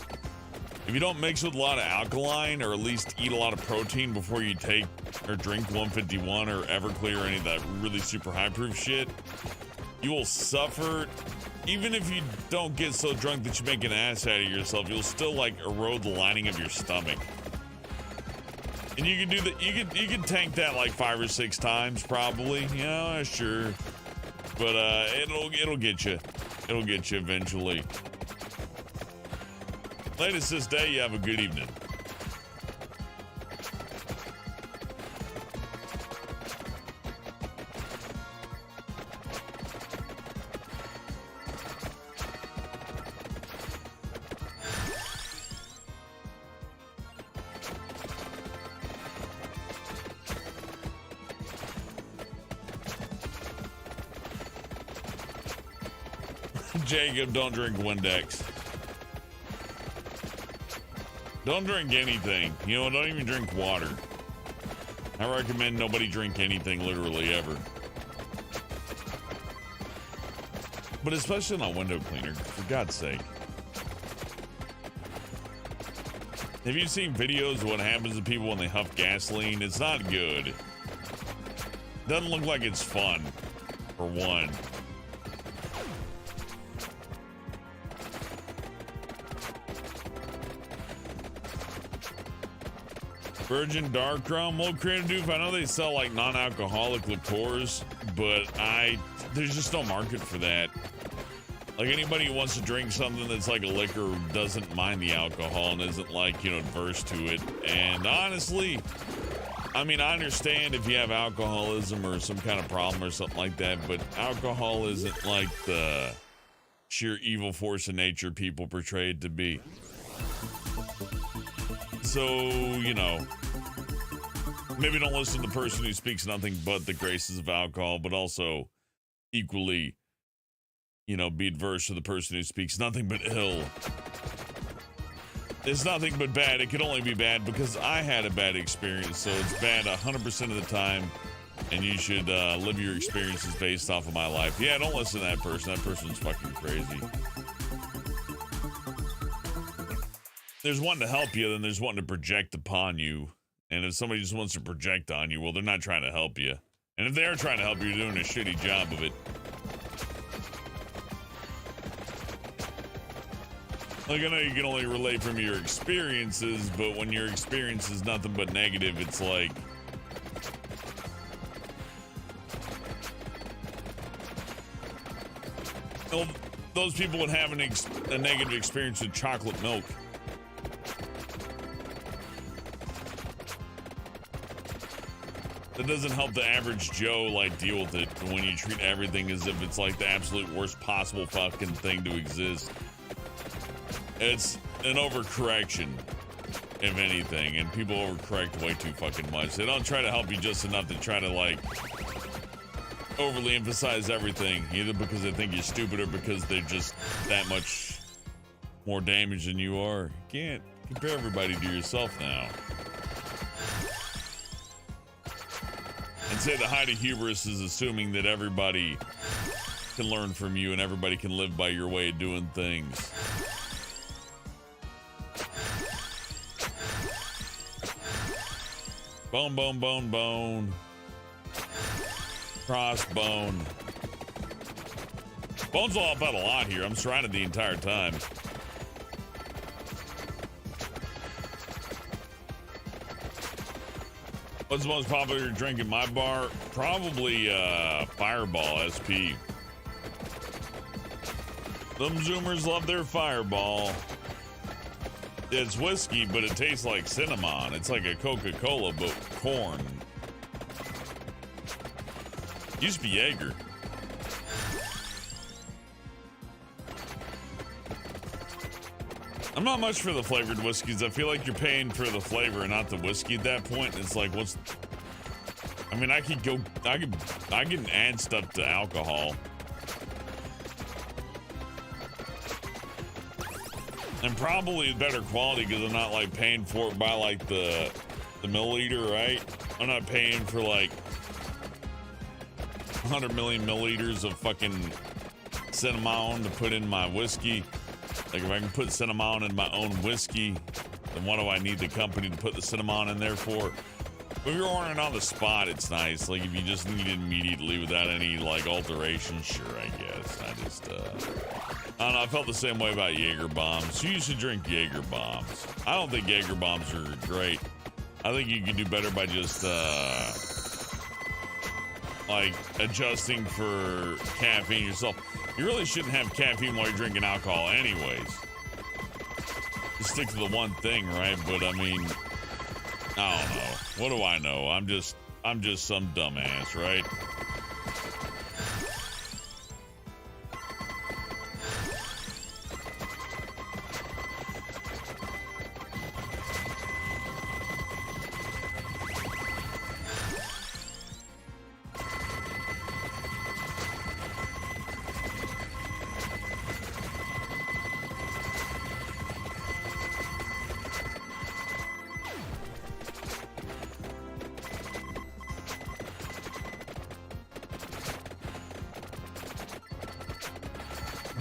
if you don't mix with a lot of alkaline, or at least eat a lot of protein before you take or drink 151 or Everclear or any of that really super high proof shit, you will suffer. Even if you don't get so drunk that you make an ass out of yourself, you'll still like erode the lining of your stomach. And you can do that. You can tank that like 5 or 6 times probably. Yeah, sure. But it'll get you. It'll get you eventually. Latest this day, you have a good evening. Jacob, don't drink Windex. Don't drink anything. You know, don't even drink water. I recommend nobody drink anything literally ever. But especially not window cleaner, for God's sake. Have you seen videos of what happens to people when they huff gasoline? It's not good. Doesn't look like it's fun, for one. Virgin Dark Rum. Well, Creative Doof, I know they sell like non-alcoholic liqueurs, but there's just no market for that. Like, anybody who wants to drink something that's like a liquor doesn't mind the alcohol and isn't like, you know, adverse to it. And honestly, I mean, I understand if you have alcoholism or some kind of problem or something like that, but alcohol isn't like the sheer evil force of nature people portray it to be. So, you know, maybe don't listen to the person who speaks nothing but the graces of alcohol, but also equally, you know, be adverse to the person who speaks nothing but ill. It's nothing but bad. It can only be bad because I had a bad experience, so it's bad 100% of the time, and you should live your experiences based off of my life. Yeah, don't listen to that person. That person's fucking crazy. There's one to help you, then there's one to project upon you. And if somebody just wants to project on you, well, they're not trying to help you. And if they're trying to help you, you're doing a shitty job of it. Like, I know you can only relate from your experiences, but when your experience is nothing but negative, it's like... Well, those people would have a negative experience with chocolate milk. That doesn't help the average Joe, like, deal with it when you treat everything as if it's like the absolute worst possible fucking thing to exist. It's an overcorrection, if anything, and people overcorrect way too fucking much. They don't try to help you just enough to try to, like, overly emphasize everything, either because they think you're stupid or because they're just that much more damaged than you are. You can't compare everybody to yourself now. And say the height of hubris is assuming that everybody can learn from you and everybody can live by your way of doing things. Bone, bone, bone, bone. Crossbone. Bones will help out a lot here. I'm surrounded the entire time. What's the most popular drink in my bar? Probably Fireball SP. Them Zoomers love their Fireball. It's whiskey, but it tastes like cinnamon. It's like a Coca-Cola, but corn. Used to be Jaeger. I'm not much for the flavored whiskeys. I feel like you're paying for the flavor and not the whiskey at that point. It's like, what's... I mean, I can add stuff to alcohol. And probably better quality because I'm not like paying for it by like the milliliter, right? I'm not paying for like 100 million milliliters of fucking cinnamon to put in my whiskey. Like if I can put cinnamon in my own whiskey, then what do I need the company to put the cinnamon in there for? If you're ordering on the spot, it's nice. Like if you just need it immediately without any like alteration, sure, I guess. I don't know, I felt the same way about Jaeger bombs. You used to drink Jaeger bombs. I don't think Jaeger bombs are great. I think you can do better by just like adjusting for caffeine yourself. You really shouldn't have caffeine while you're drinking alcohol anyways. Just stick to the one thing, right? But I mean, I don't know. What do I know? I'm just some dumbass, right?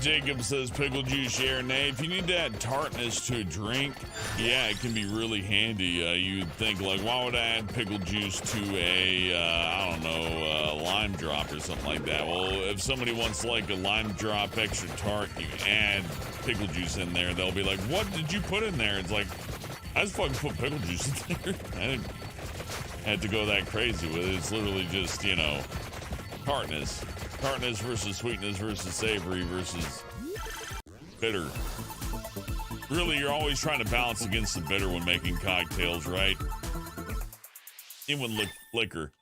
Jacob says pickle juice, share nay. If you need to add tartness to a drink, yeah, it can be really handy. You'd think like, why would I add pickle juice to a, I don't know, lime drop or something like that? Well, if somebody wants like a lime drop extra tart, you add pickle juice in there. They'll be like, what did you put in there? It's like, I just fucking put pickle juice in there. I didn't have to go that crazy with it. It's literally just, you know, tartness. Tartness versus sweetness versus savory versus bitter. Really, you're always trying to balance against the bitter when making cocktails, right? Even liquor.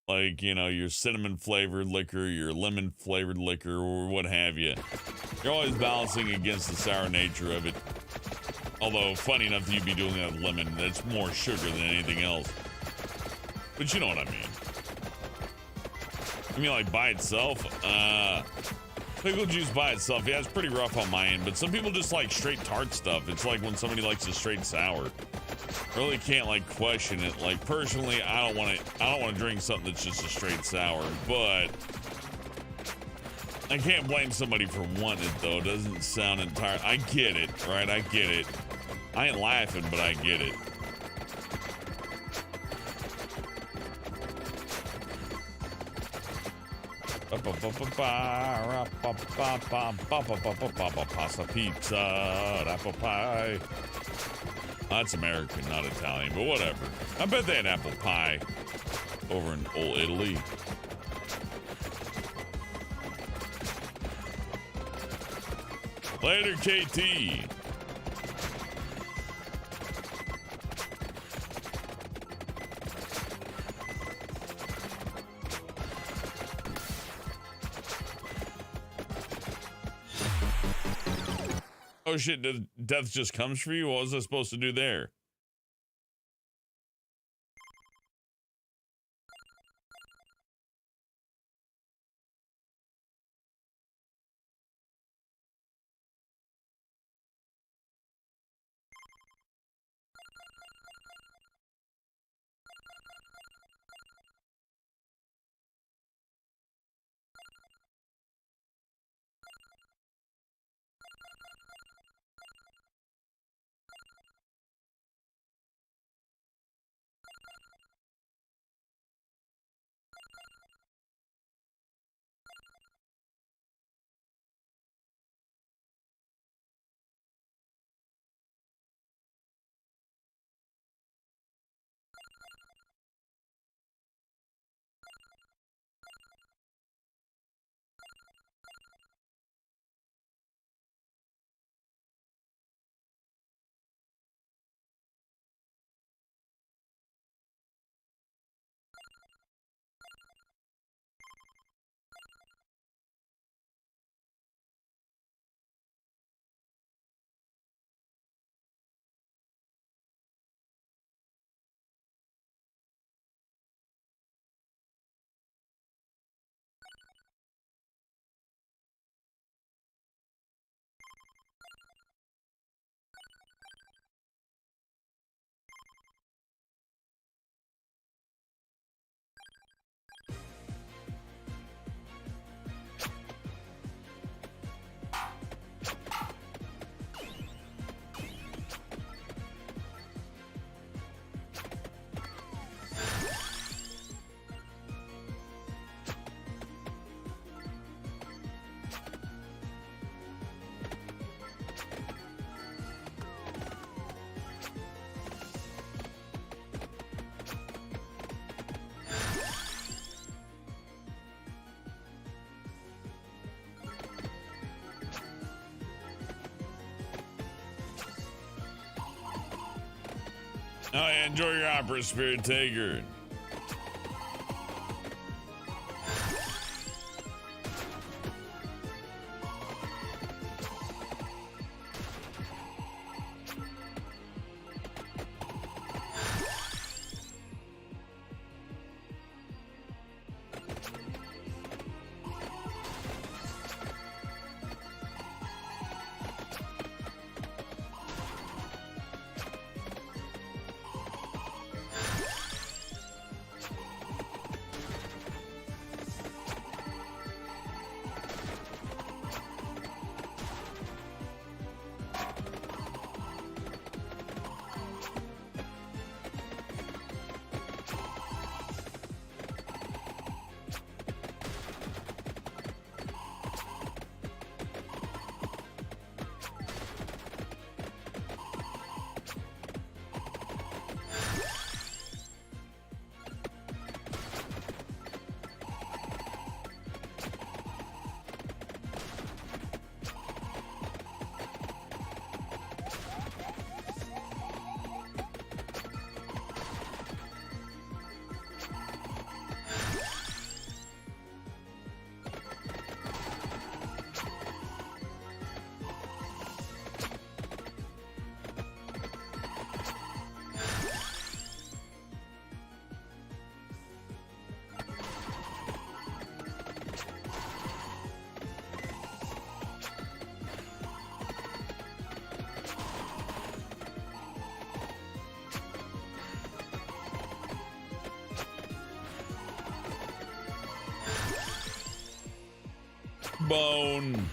Like, you know, your cinnamon flavored liquor, your lemon flavored liquor, or what have you. You're always balancing against the sour nature of it. Although, funny enough, you'd be doing that with lemon. That's more sugar than anything else. But you know what I mean. I mean, like, by itself, pickle juice by itself, yeah, it's pretty rough on my end, but some people just like straight tart stuff. It's like when somebody likes a straight sour. Really can't, like, question it. Like, personally, I don't want to drink something that's just a straight sour, but I can't blame somebody for wanting it, though. It doesn't sound entirely... I get it, right? I get it. I ain't laughing, but I get it. Pasta, pizza, apple pie. That's American, not Italian, but whatever. I bet they had apple pie over in old Italy. Later, KT. Oh shit, death just comes for you? What was I supposed to do there? Oh, yeah, enjoy your opera, Spirit Taker. Bone.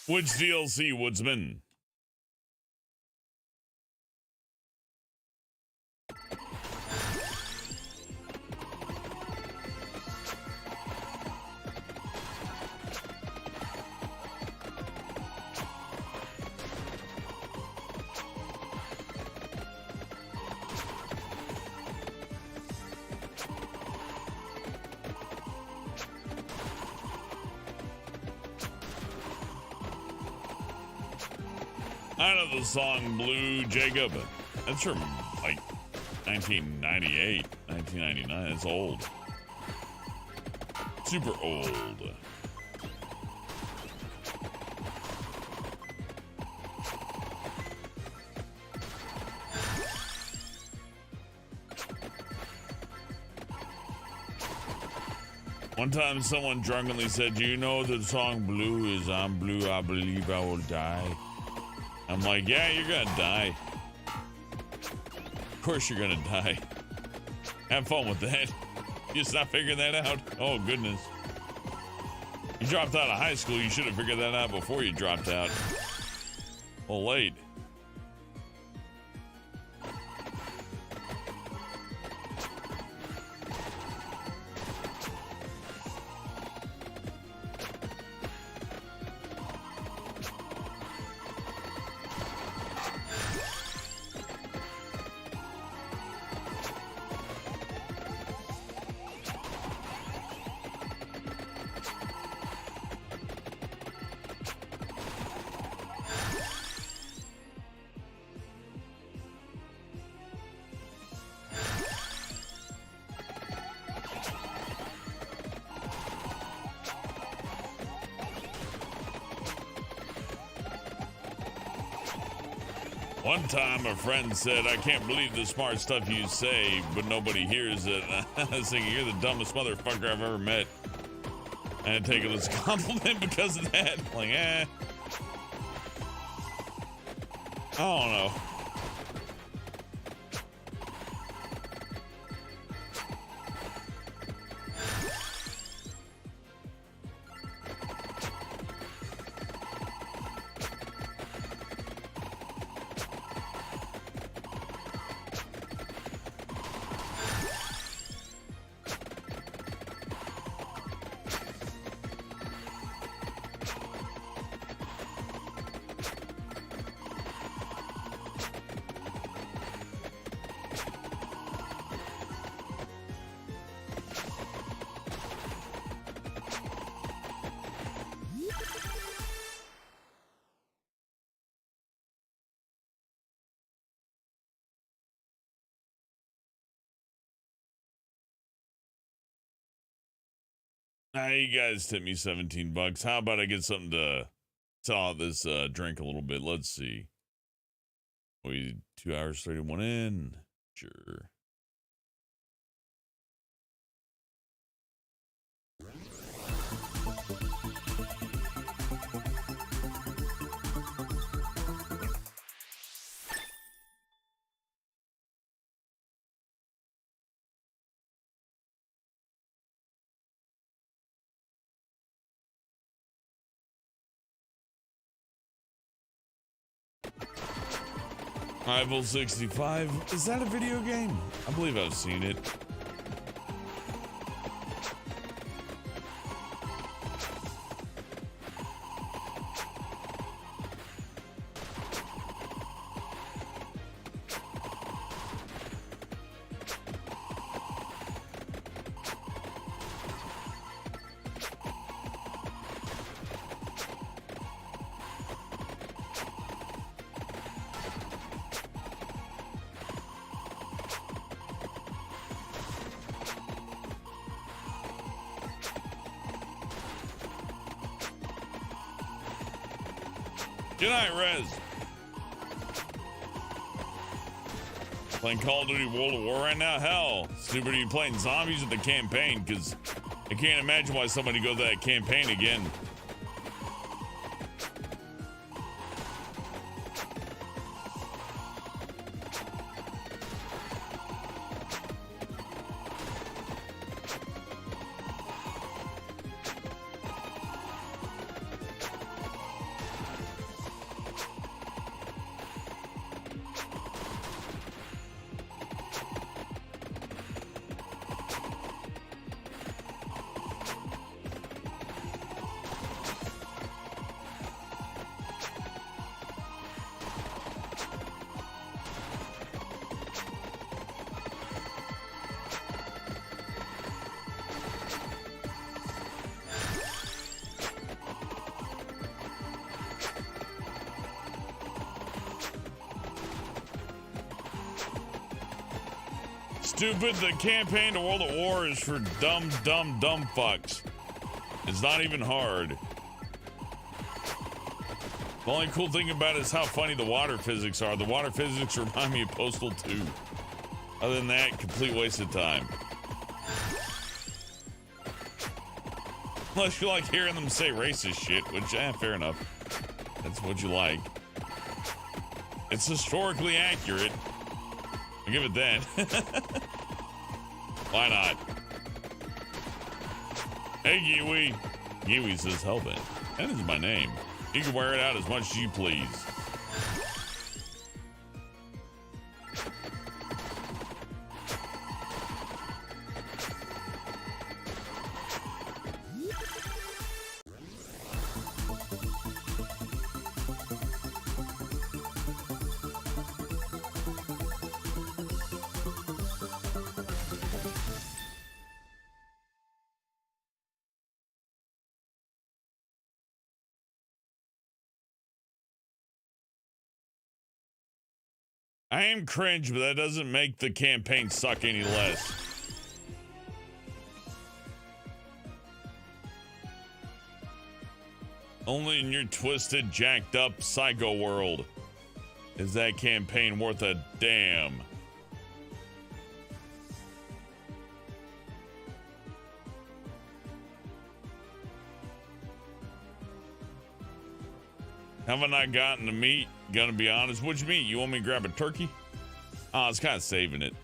Which DLC, Woodsman? I know the song Blue Jacob. That's from like 1998, 1999. It's old. Super old. One time someone drunkenly said, "Do you know the song Blue is I'm blue, I believe I will die?" I'm like, yeah, you're gonna die. Of course you're gonna die. Have fun with that. You just not figuring that out? Oh, goodness. You dropped out of high school. You should have figured that out before you dropped out. Well, late. One time a friend said, I can't believe the smart stuff you say, but nobody hears it. I was thinking, you're the dumbest motherfucker I've ever met. And I take it as a compliment because of that. Like, I don't know. You guys tip me $17. How about I get something to thaw this drink a little bit? Let's see. We 2 hours 31 in. Sure. Rival 65. Is that a video game? I believe I've seen it. Good night, Rez. Playing Call of Duty World at War right now? Hell, stupid, are you playing zombies at the campaign? Because I can't imagine why somebody goes to that campaign again. Stupid, the campaign to World at War is for dumb fucks. It's not even hard. The only cool thing about it is how funny the water physics are. The water physics remind me of Postal 2. Other than that, complete waste of time. Unless you like hearing them say racist shit, which, fair enough. That's what you like. It's historically accurate. I'll give it that. Why not? Hey, Giwi. Giwi says, Hellbent. That is my name. You can wear it out as much as you please. I am cringe, but that doesn't make the campaign suck any less. Only in your twisted, jacked up psycho world. Is that campaign worth a damn? Have I not gotten the meat? Gonna be honest. What you mean? You want me to grab a turkey? Oh, I was kind of saving it.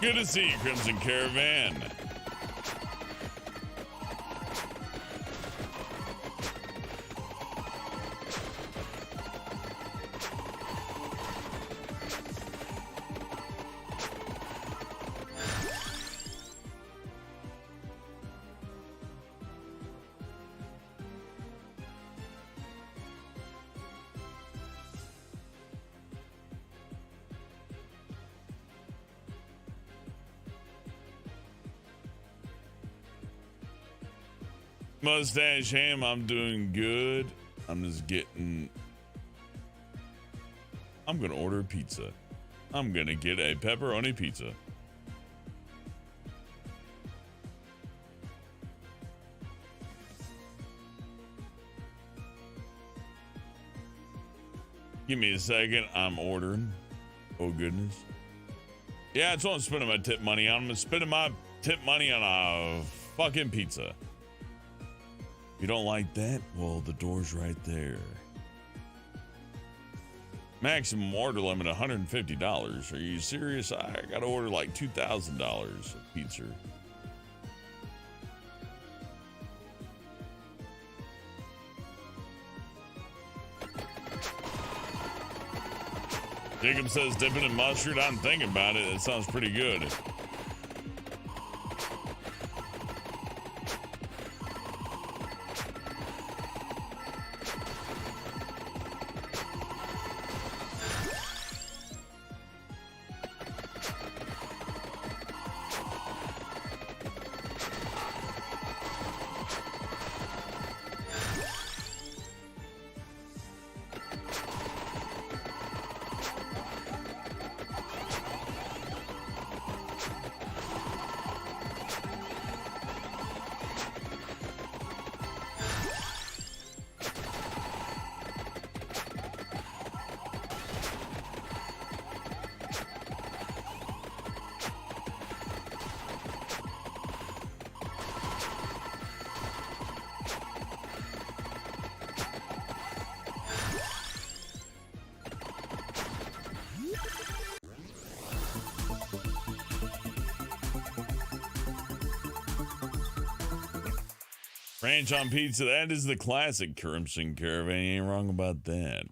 Good to see you, Crimson Caravan. Mustache Ham, I'm doing good. I'm gonna order a pizza. I'm gonna get a pepperoni pizza. Give me a second. I'm ordering. Oh goodness. Yeah, that's what I'm spending my tip money on. I'm spending my tip money on a fucking pizza. If you don't like that, well, the door's right there. Maximum order limit $150. Are you serious? I gotta order like $2,000 of pizza. Jacob says dipping in mustard. I'm thinking about it. It sounds pretty good. Ranch on pizza, that is the classic Crimson Caravan. Ain't wrong about that.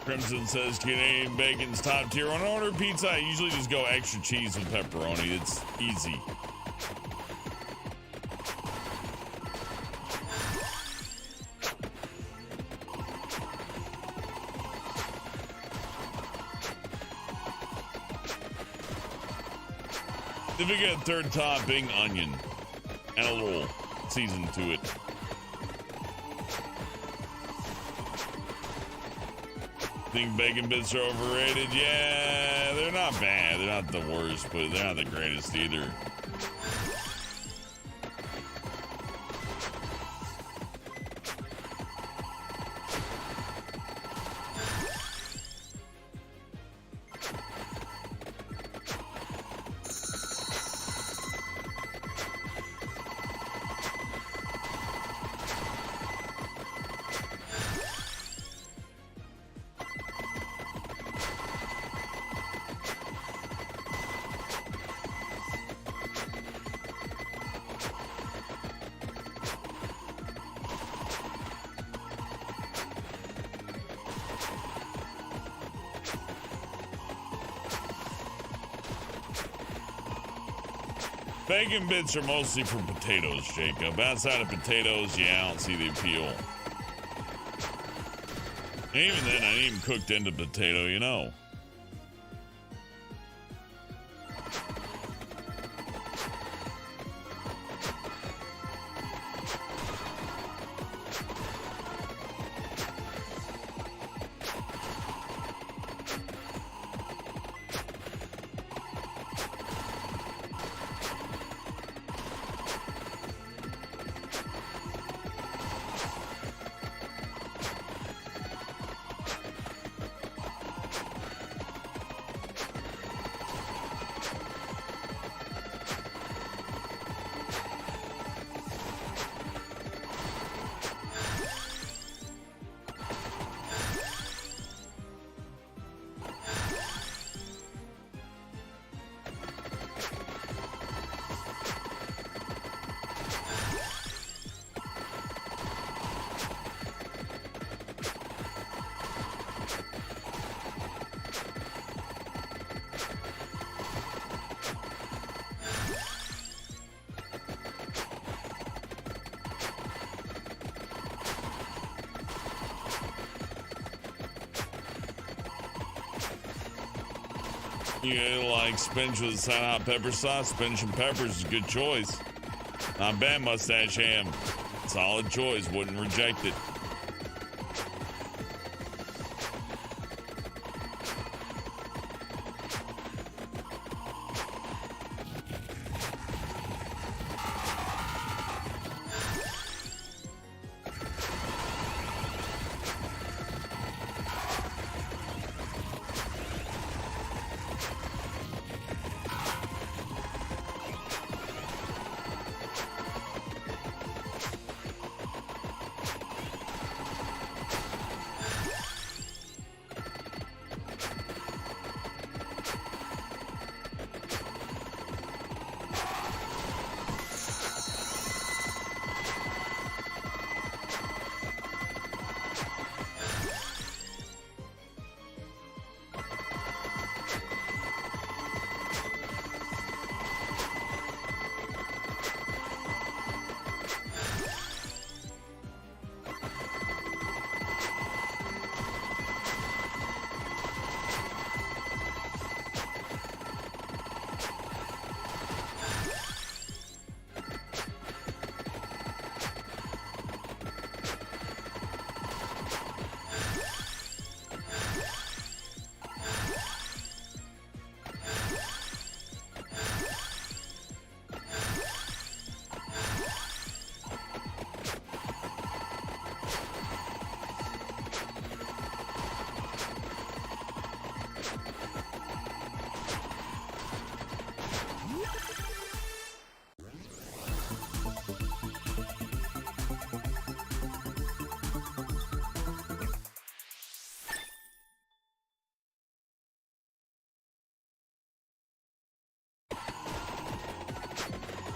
Crimson says Canadian bacon's top tier. When I order pizza, I usually just go extra cheese with pepperoni. It's easy. If we get a third topping, onion, and a little season to it. Think bacon bits are overrated? Yeah, they're not bad. They're not the worst, but they're not the greatest either. Bacon bits are mostly for potatoes, Jacob. Outside of potatoes, yeah, I don't see the appeal. And even then, I didn't even cooked into potato, you know. You like spinach with a hot pepper sauce? Spinach and peppers is a good choice. Not bad, mustache ham. Solid choice. Wouldn't reject it.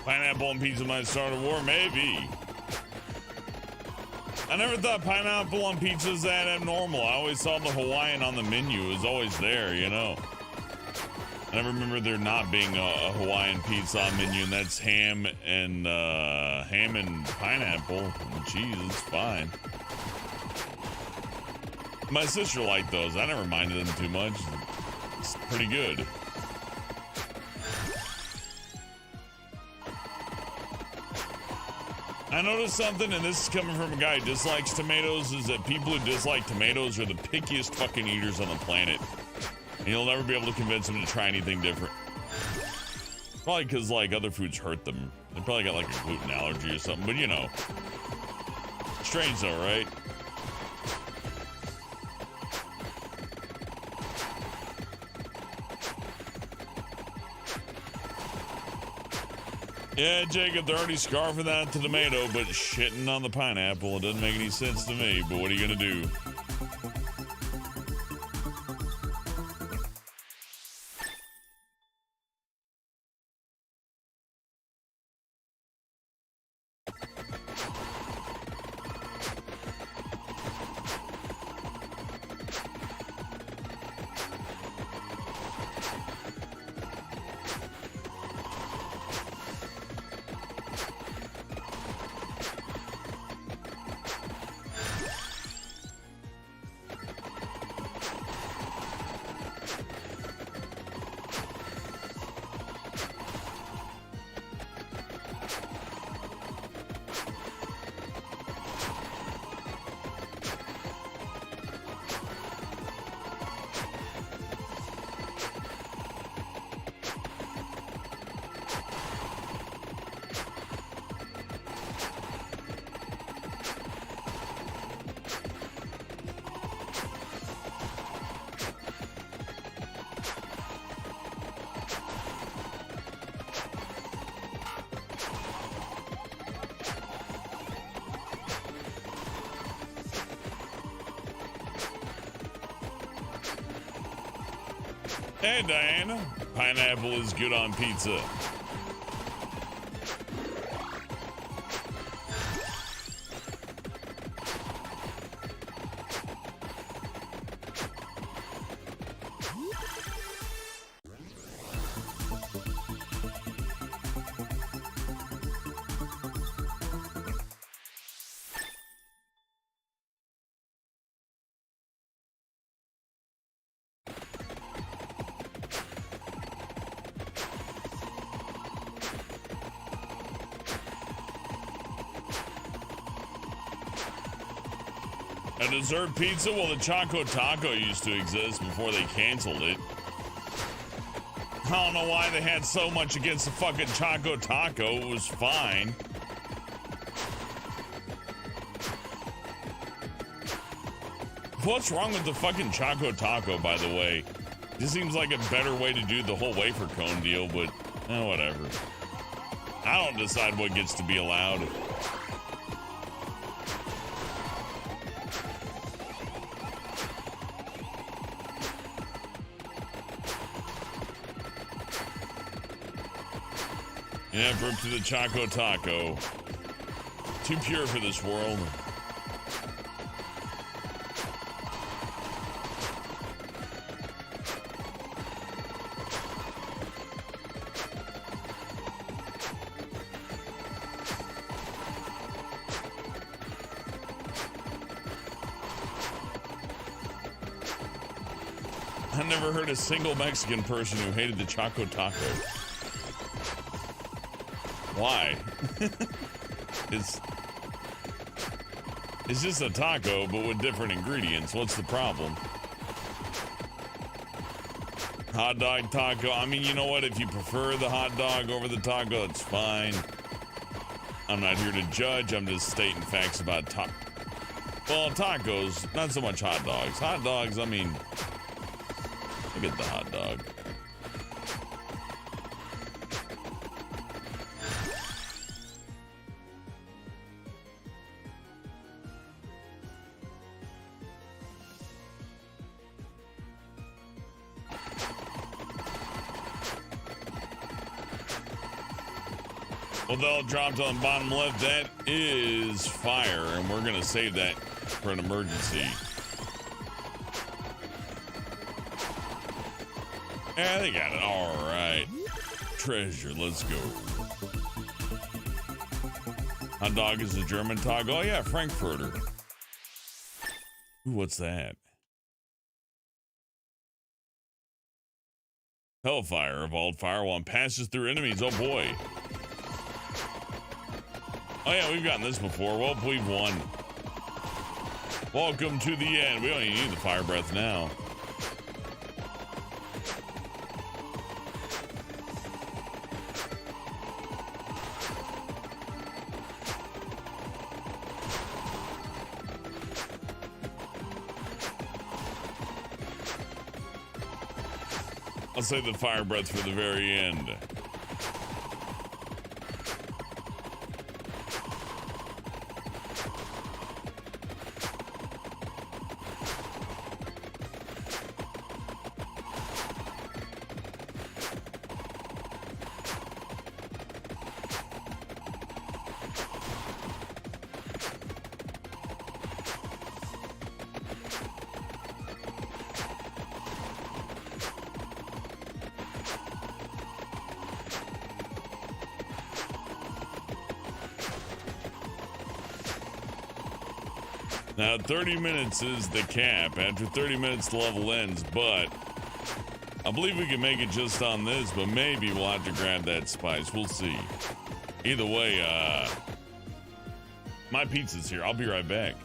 Pineapple and pizza might start a war? Maybe. I never thought pineapple on pizza is that abnormal. I always saw the Hawaiian on the menu. It was always there, you know. I never remember there not being a Hawaiian pizza on menu, and that's ham and pineapple and cheese. It's fine. My sister liked those. I never minded them too much. It's pretty good. I noticed something, and this is coming from a guy who dislikes tomatoes, is that people who dislike tomatoes are the pickiest fucking eaters on the planet. And you'll never be able to convince them to try anything different. Probably because, like, other foods hurt them. They probably got, like, a gluten allergy or something, but you know. Strange though, right? Yeah, Jacob, they're already scarfing that to tomato, but shitting on the pineapple. It doesn't make any sense to me, but what are you gonna do? Hey, Diana. Pineapple is good on pizza. A dessert pizza? Well, the Choco Taco used to exist before they canceled it. I don't know why they had so much against the fucking Choco Taco. It was fine. What's wrong with the fucking Choco Taco, by the way? This seems like a better way to do the whole wafer cone deal, but whatever. I don't decide what gets to be allowed. Yeah, rip to the Choco Taco. Too pure for this world. I've never heard a single Mexican person who hated the Choco Taco. Why? It's just a taco, but with different ingredients. What's the problem? Hot dog taco. I mean, you know what? If you prefer the hot dog over the taco, it's fine. I'm not here to judge. I'm just stating facts about well, tacos, not so much hot dogs. Hot dogs, I mean, look at the hot dog. Well, they'll drop on the bottom left. That is fire, and we're going to save that for an emergency. Yeah, they got it. All right. Treasure, let's go. Hot dog is a German tog. Oh, yeah, Frankfurter. Ooh, what's that? Hellfire, evolved firewall, passes through enemies. Oh, boy. Oh, yeah, we've gotten this before. Well, we've won. Welcome to the end. We don't even need the fire breath now. I'll save the fire breath for the very end. Now, 30 minutes is the cap. After 30 minutes, the level ends, but I believe we can make it just on this, but maybe we'll have to grab that spice. We'll see. Either way, my pizza's here. I'll be right back.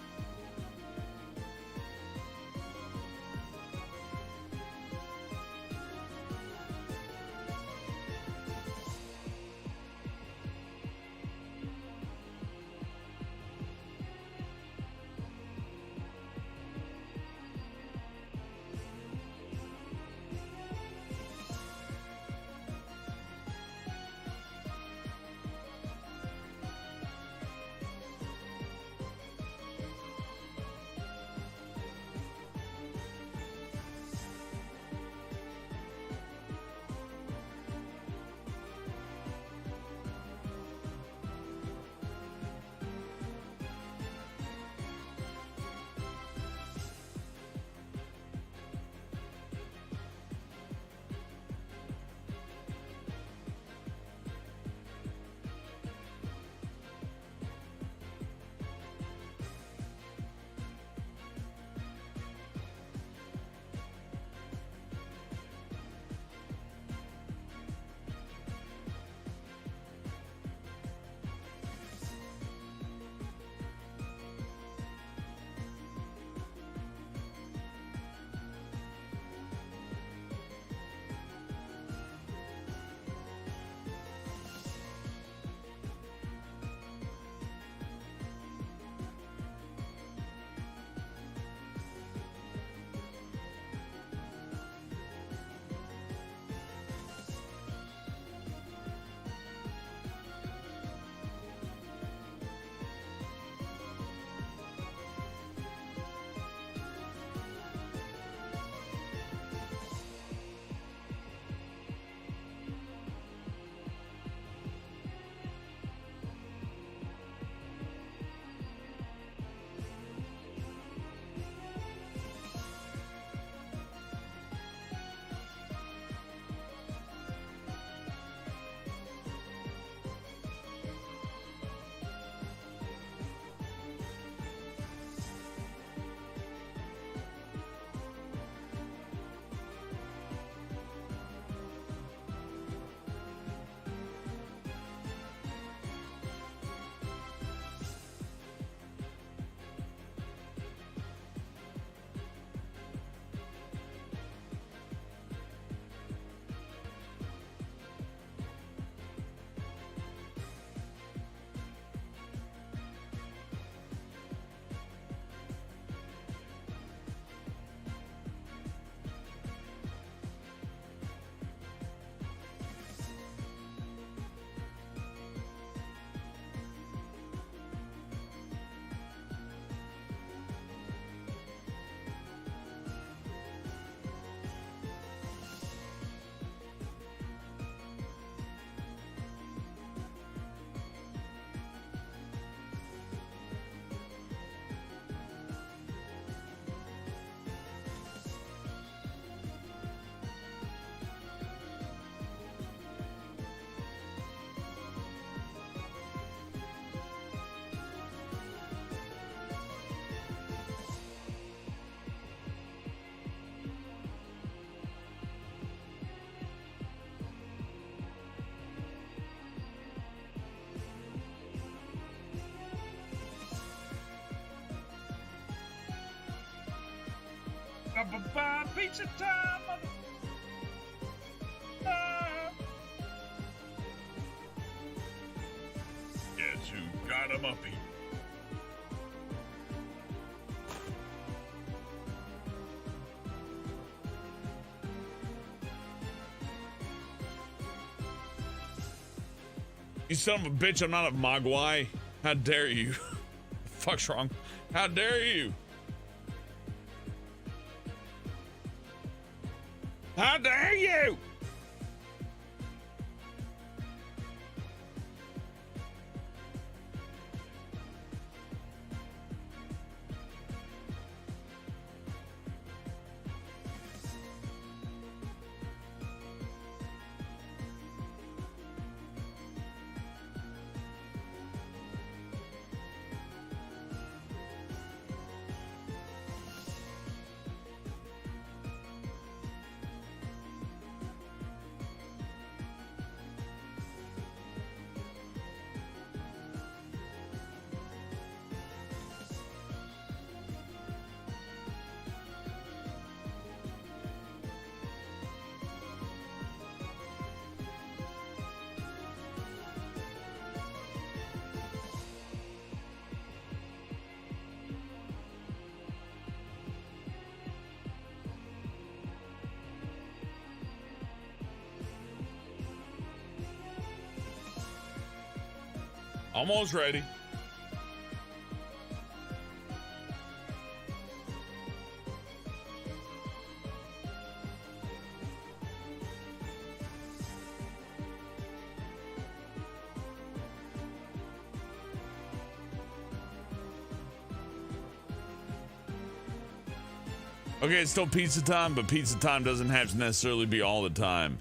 Pizza time. Guess who got a muffy? You son of a bitch, I'm not a Mogwai. How dare you? Fuck's wrong? How dare you? How dare you? Almost ready. Okay, it's still pizza time, but pizza time doesn't have to necessarily be all the time.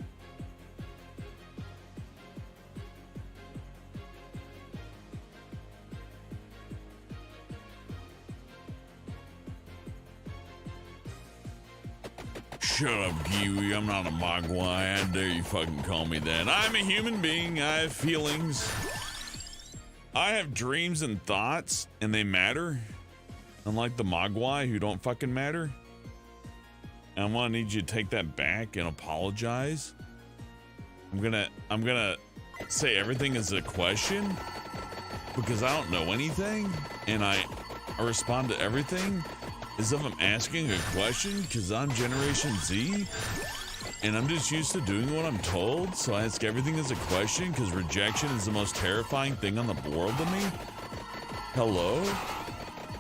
Shut up, Kiwi. I'm not a Mogwai. How dare you fucking call me that? I'm a human being. I have feelings. I have dreams and thoughts, and they matter. Unlike the Mogwai who don't fucking matter. And I'm gonna need you to take that back and apologize. I'm gonna say everything is a question because I don't know anything, and I respond to everything as if I'm asking a question because I'm Generation Z and I'm just used to doing what I'm told, so I ask everything as a question because rejection is the most terrifying thing on the world to me. Hello?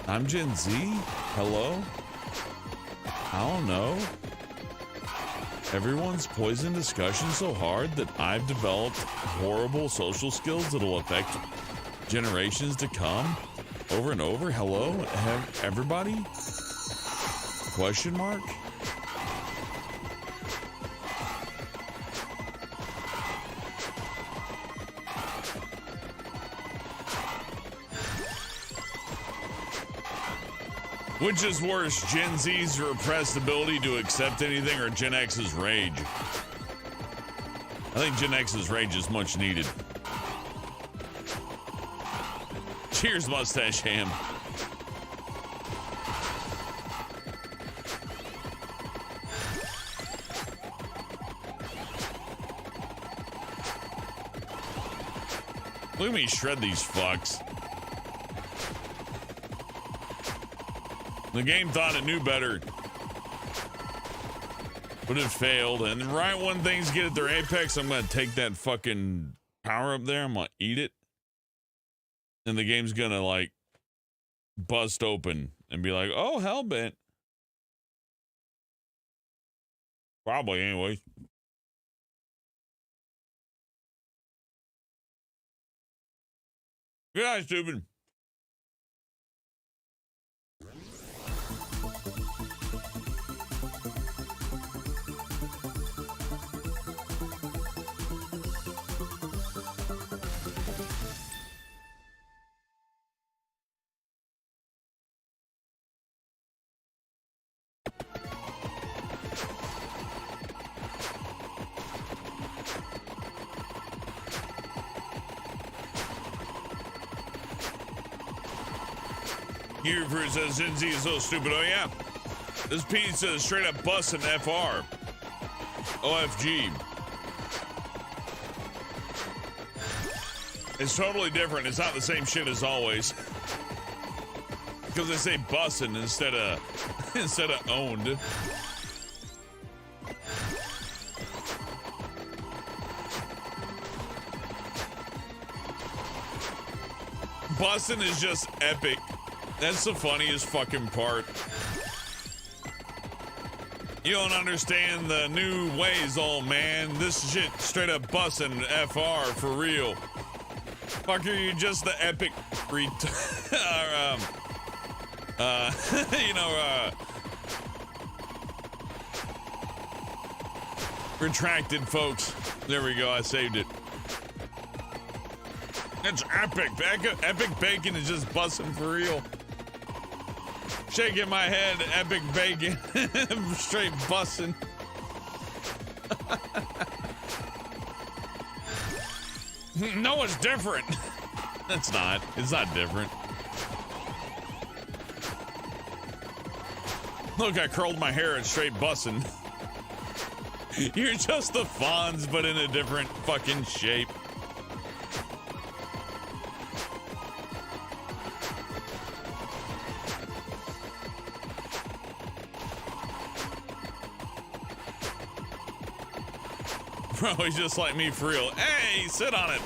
I'm Gen Z? Hello? I don't know. Everyone's poisoned discussion so hard that I've developed horrible social skills that'll affect generations to come over and over. Hello? Everybody? Question mark? Which is worse, Gen Z's repressed ability to accept anything or Gen X's rage? I think Gen X's rage is much needed. Cheers, Mustache Ham. Look at me shred these fucks. The game thought it knew better, but it failed. And right when things get at their apex, I'm going to take that fucking power up there. I'm going to eat it. And the game's going to like bust open and be like, oh, hellbent. Probably anyway. Good night, stupid. Here for says Zinzi is so stupid. Oh yeah. This piece is straight up bussin' FR. OFG. It's totally different. It's not the same shit as always. Because they say bussin' instead of owned. Bussin' is just epic. That's the funniest fucking part. You don't understand the new ways, old man. This shit straight up bussin' FR for real. Fucker, you're just the epic retracted, folks. There we go, I saved it. It's epic. Epic bacon is just bussin' for real. Shaking my head, epic bacon. Straight bussin'. No, it's different. It's not. It's not different. Look, I curled my hair and straight bussin'. You're just the Fonz, but in a different fucking shape. Bro, he's just like me for real. Hey, sit on it.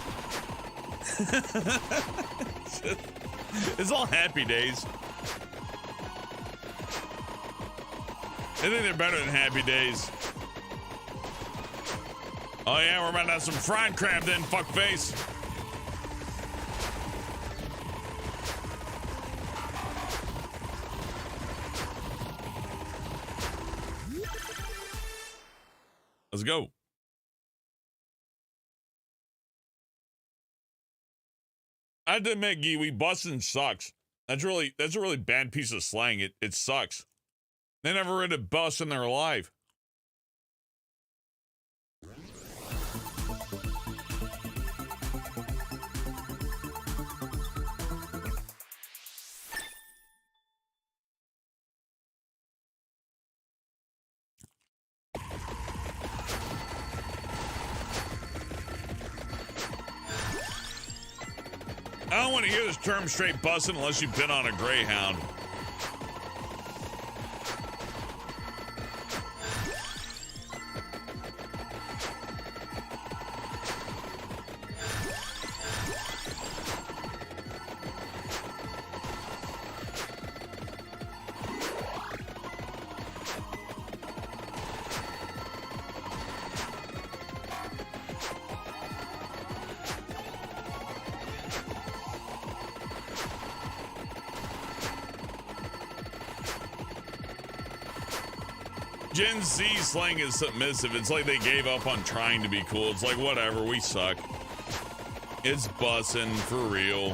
It's all happy days. I think they're better than happy days. Oh yeah, we're about to have some fried crab then, fuckface. Let's go. I have to admit, Gee, bussin' sucks. That's a really bad piece of slang. It sucks. They never read a bus in their life. I don't want to hear this term straight bussin' unless you've been on a Greyhound. Gen Z slang is submissive. It's like they gave up on trying to be cool. It's like, whatever, we suck. It's bussin' for real.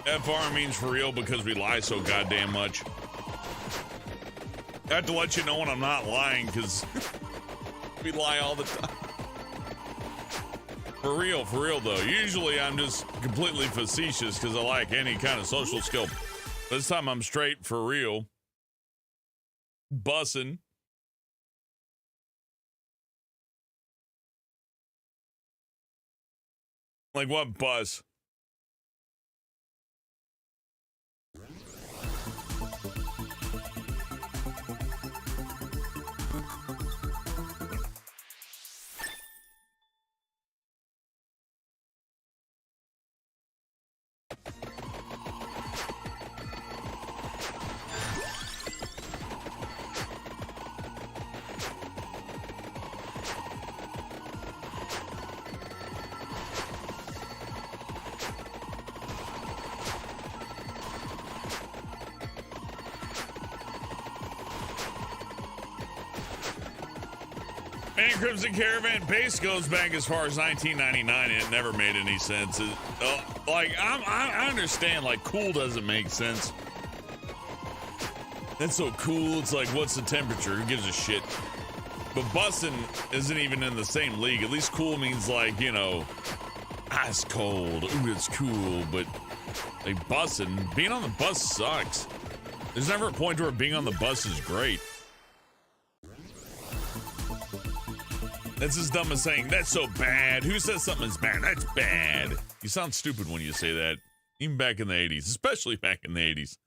FR means for real because we lie so goddamn much. I have to let you know when I'm not lying because we lie all the time. For real though. Usually I'm just completely facetious because I lack any kind of social skill. This time I'm straight for real. Bussin'. Like what bus? Man, Crimson Caravan base goes back as far as 1999 and it never made any sense. I understand, like, cool doesn't make sense. That's so cool. It's like, what's the temperature? Who gives a shit? But bussin' isn't even in the same league. At least cool means like, you know, ice cold. Ooh, it's cool. But Like bussing, being on the bus sucks. There's never a point where being on the bus is great. That's as dumb as saying, that's so bad. Who says something is bad? That's bad. You sound stupid when you say that. Even back in the 80s, especially back in the 80s.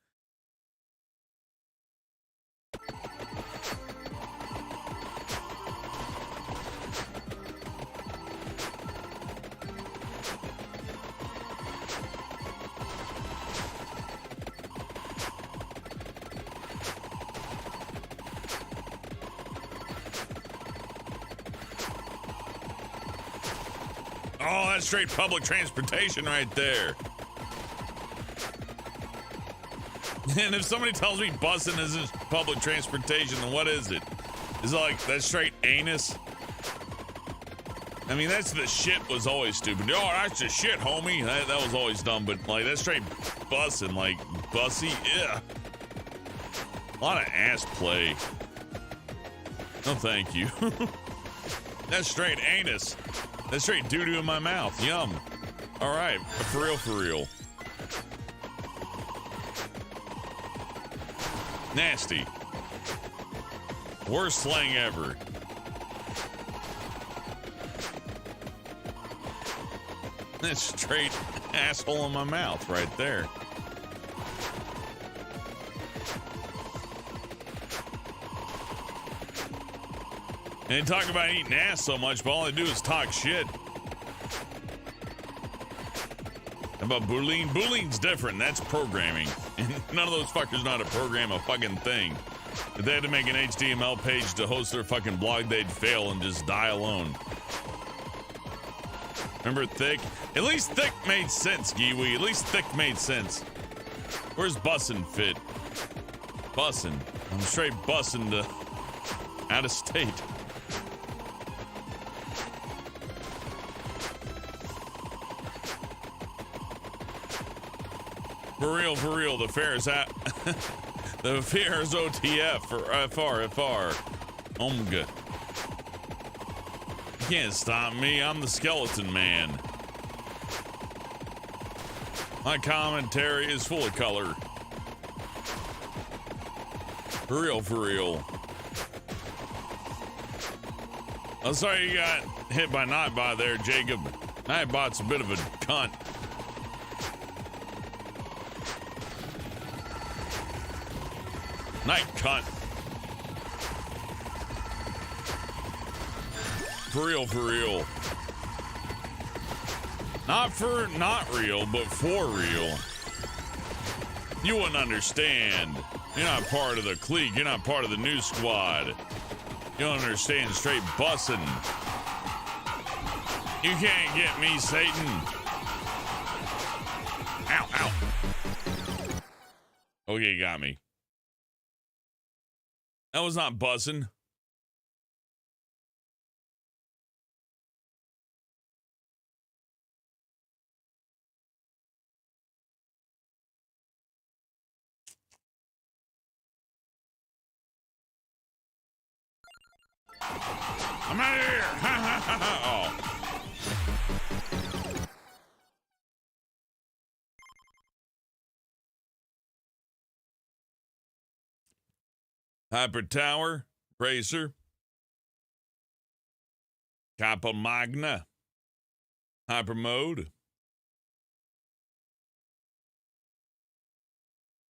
Oh, that's straight public transportation right there. And if somebody tells me busing isn't public transportation, then what is it? Is it like that straight anus? I mean, that's the shit was always stupid. Oh, that's the shit, homie. That was always dumb, but like that's straight busing, like bussy. Yeah. A lot of ass play. No, thank you. That's straight anus. That's straight doo-doo in my mouth. Yum. All right, for real, for real. Nasty. Worst slang ever. That's straight asshole in my mouth right there. And they talk about eating ass so much, but all they do is talk shit. How about bullying? Bullying's different. That's programming. None of those fuckers know how to program a fucking thing. If they had to make an HTML page to host their fucking blog, they'd fail and just die alone. Remember Thick? At least Thick made sense, Giwi. At least Thick made sense. Where's bussin' fit? Bussin'. I'm straight bussin' to out of state. For real, the fair is at the fair is OTF for FR. Omega. You can't stop me. I'm the skeleton man. My commentary is full of color. For real, for real. I'm sorry you got hit by Nightbot there, Jacob. Nightbot's a bit of a cunt. Night cunt. For real, for real. Not for not real, but for real. You wouldn't understand. You're not part of the clique. You're not part of the new squad. You don't understand straight bussin'. You can't get me, Satan. Ow, ow. Okay, you got me. That was not bussin'. I'm out of here. Oh. Hyper Tower, Racer, Kappa Magna, Hyper Mode,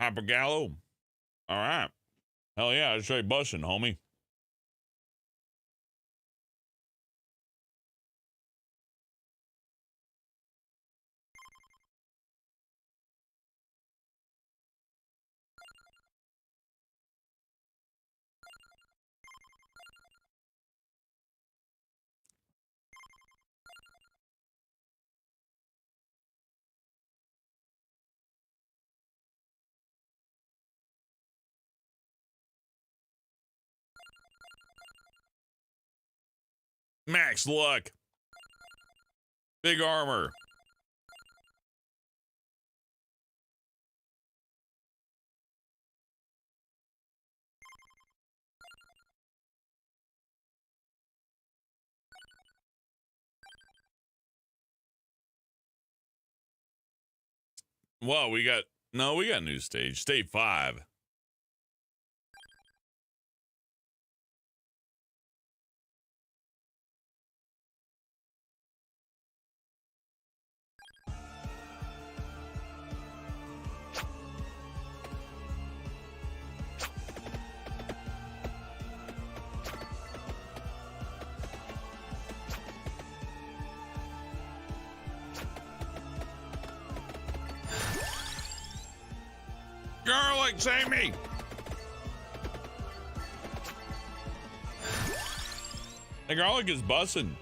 Hyper Gallo. All right. Hell yeah, I straight bussin', homie. Max luck. Big armor. Well, we got new stage. Stage 5. Garlic, save me! The garlic is bussin'.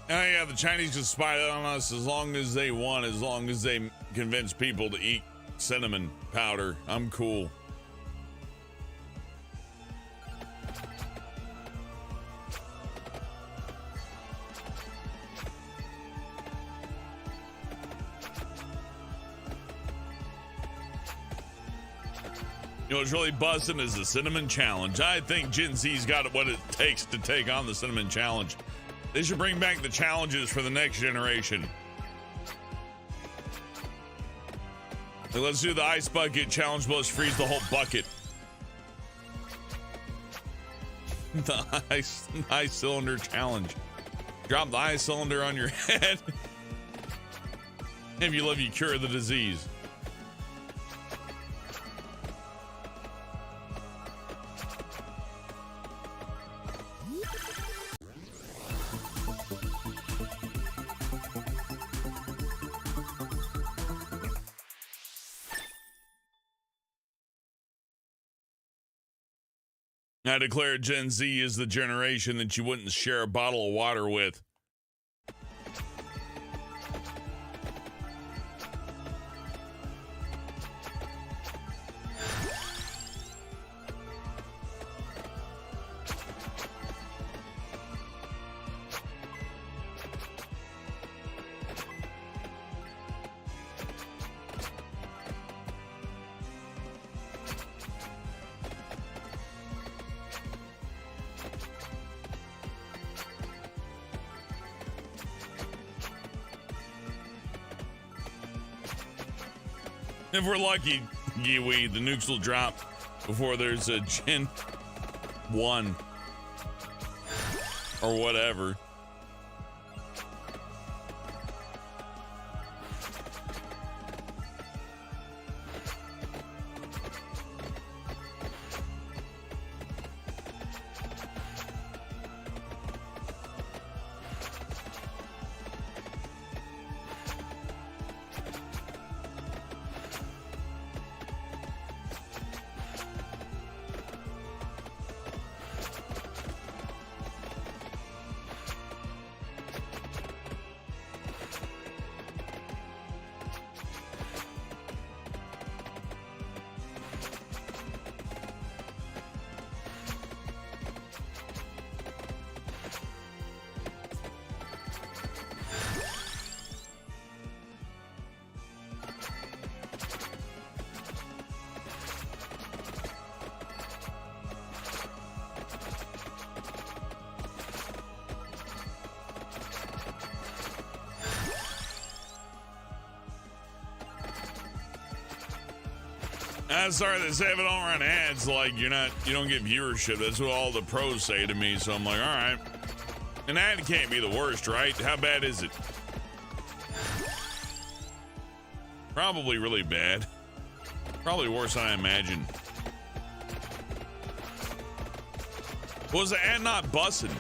Oh yeah, the Chinese can spy on us as long as they want, as long as they convince people to eat cinnamon powder. I'm cool. You know what's really busting is the cinnamon challenge. I think Gen Z's got what it takes to take on the cinnamon challenge. They should bring back the challenges for the next generation. Like, let's do the ice bucket challenge. Plus freeze the whole bucket. The ice cylinder challenge. Drop the ice cylinder on your head. If you live, you cure the disease. I declare Gen Z is the generation that you wouldn't share a bottle of water with. If we're lucky, the nukes will drop before there's a Gen 1 or whatever. Sorry, they say if it don't run ads, like you don't get viewership. That's what all the pros say to me. So I'm like, all right, an ad can't be the worst, right? How bad is it? Probably really bad. Probably worse than I imagined. Was the ad not bussin'?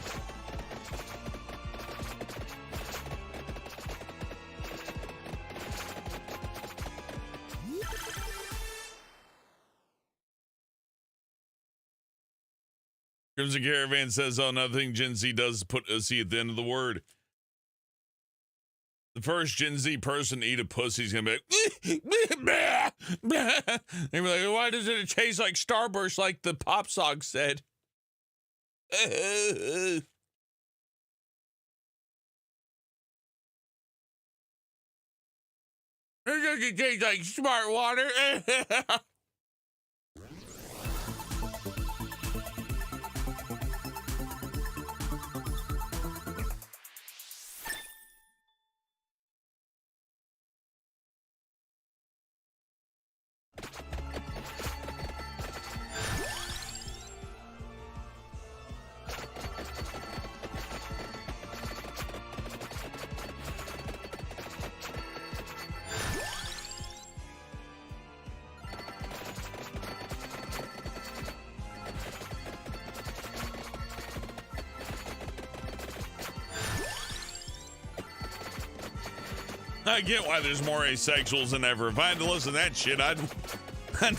Crimson Caravan says, oh, another thing Gen Z does is put a C at the end of the word. The first Gen Z person to eat a pussy is gonna be like, they'll be like, why does it taste like Starburst like the pop song said? It doesn't taste like smart water. I get why there's more asexuals than ever. If I had to listen to that shit, I'd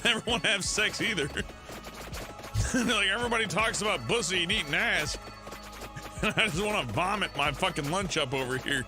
never want to have sex either. Like, everybody talks about pussy and eating ass. And I just want to vomit my fucking lunch up over here.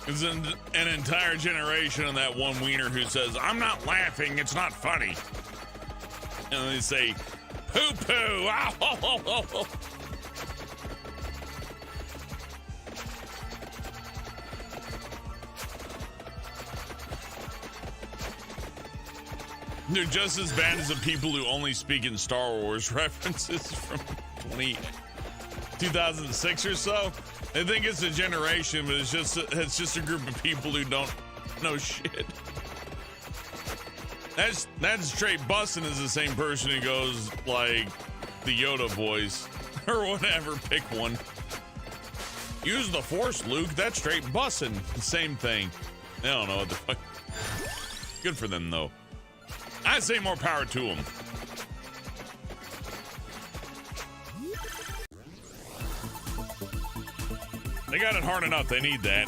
There's an entire generation of that one wiener who says, I'm not laughing, it's not funny. And they say, poo poo. Oh. They're just as bad as the people who only speak in Star Wars references from 2006 or so. I think it's a generation, but it's just a group of people who don't know shit. That's straight bussin' is the same person who goes like the Yoda voice or whatever. Pick one. Use the Force, Luke. That's straight bussin'. Same thing. I don't know what the fuck. Good for them though. I say more power to them. They got it hard enough. They need that.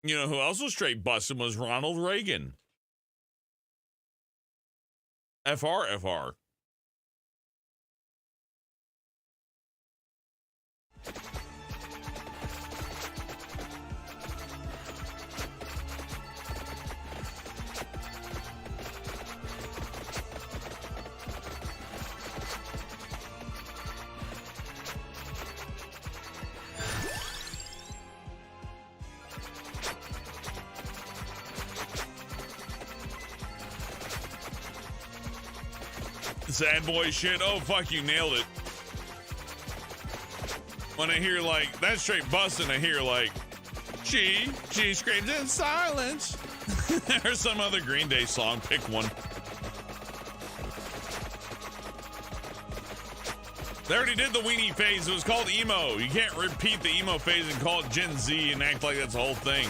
You know who else was straight busting was Ronald Reagan. FR. Sad boy shit. Oh, fuck, you nailed it. When I hear like, that's straight busting, I hear like, she screams in silence. Or some other Green Day song. Pick one. They already did the weenie phase. It was called emo. You can't repeat the emo phase and call it Gen Z and act like that's the whole thing.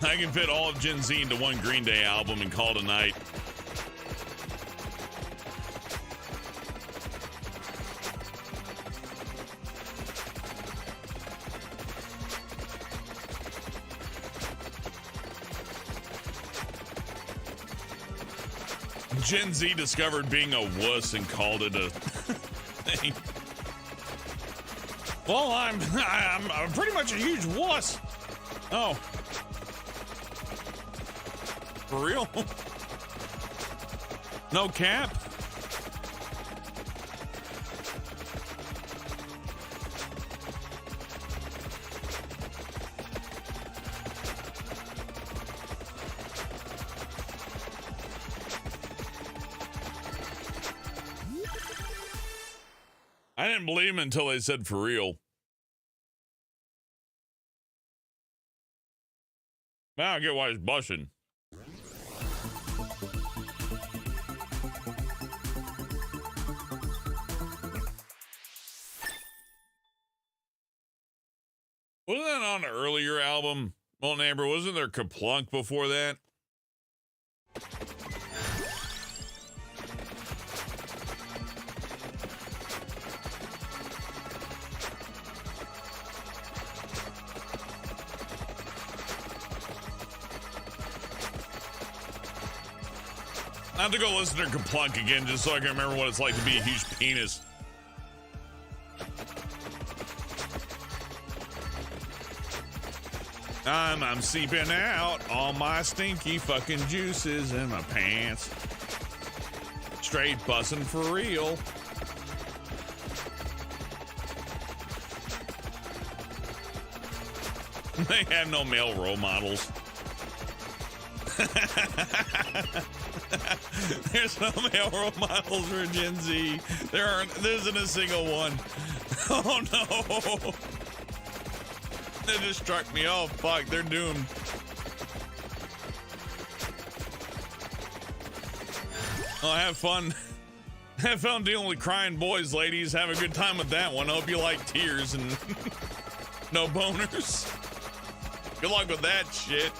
I can fit all of Gen Z into one Green Day album and call it a night. Gen Z discovered being a wuss and called it a thing. Well, I'm pretty much a huge wuss. Oh. For real? No cap? I didn't believe him until they said for real. Now I get why he's blushing. Wasn't that on an earlier album? Well, Amber, wasn't there Kaplunk before that? I have to go listen to Kaplunk again just so I can remember what it's like to be a huge penis. I'm seeping out all my stinky fucking juices in my pants. Straight bussin' for real. They have no male role models. There's no male role models for Gen Z. There isn't a single one. Oh no. They just struck me off. Fuck, they're doomed. Well, have fun. Have fun dealing with crying boys, ladies. Have a good time with that one. Hope you like tears and no boners. Good luck with that shit.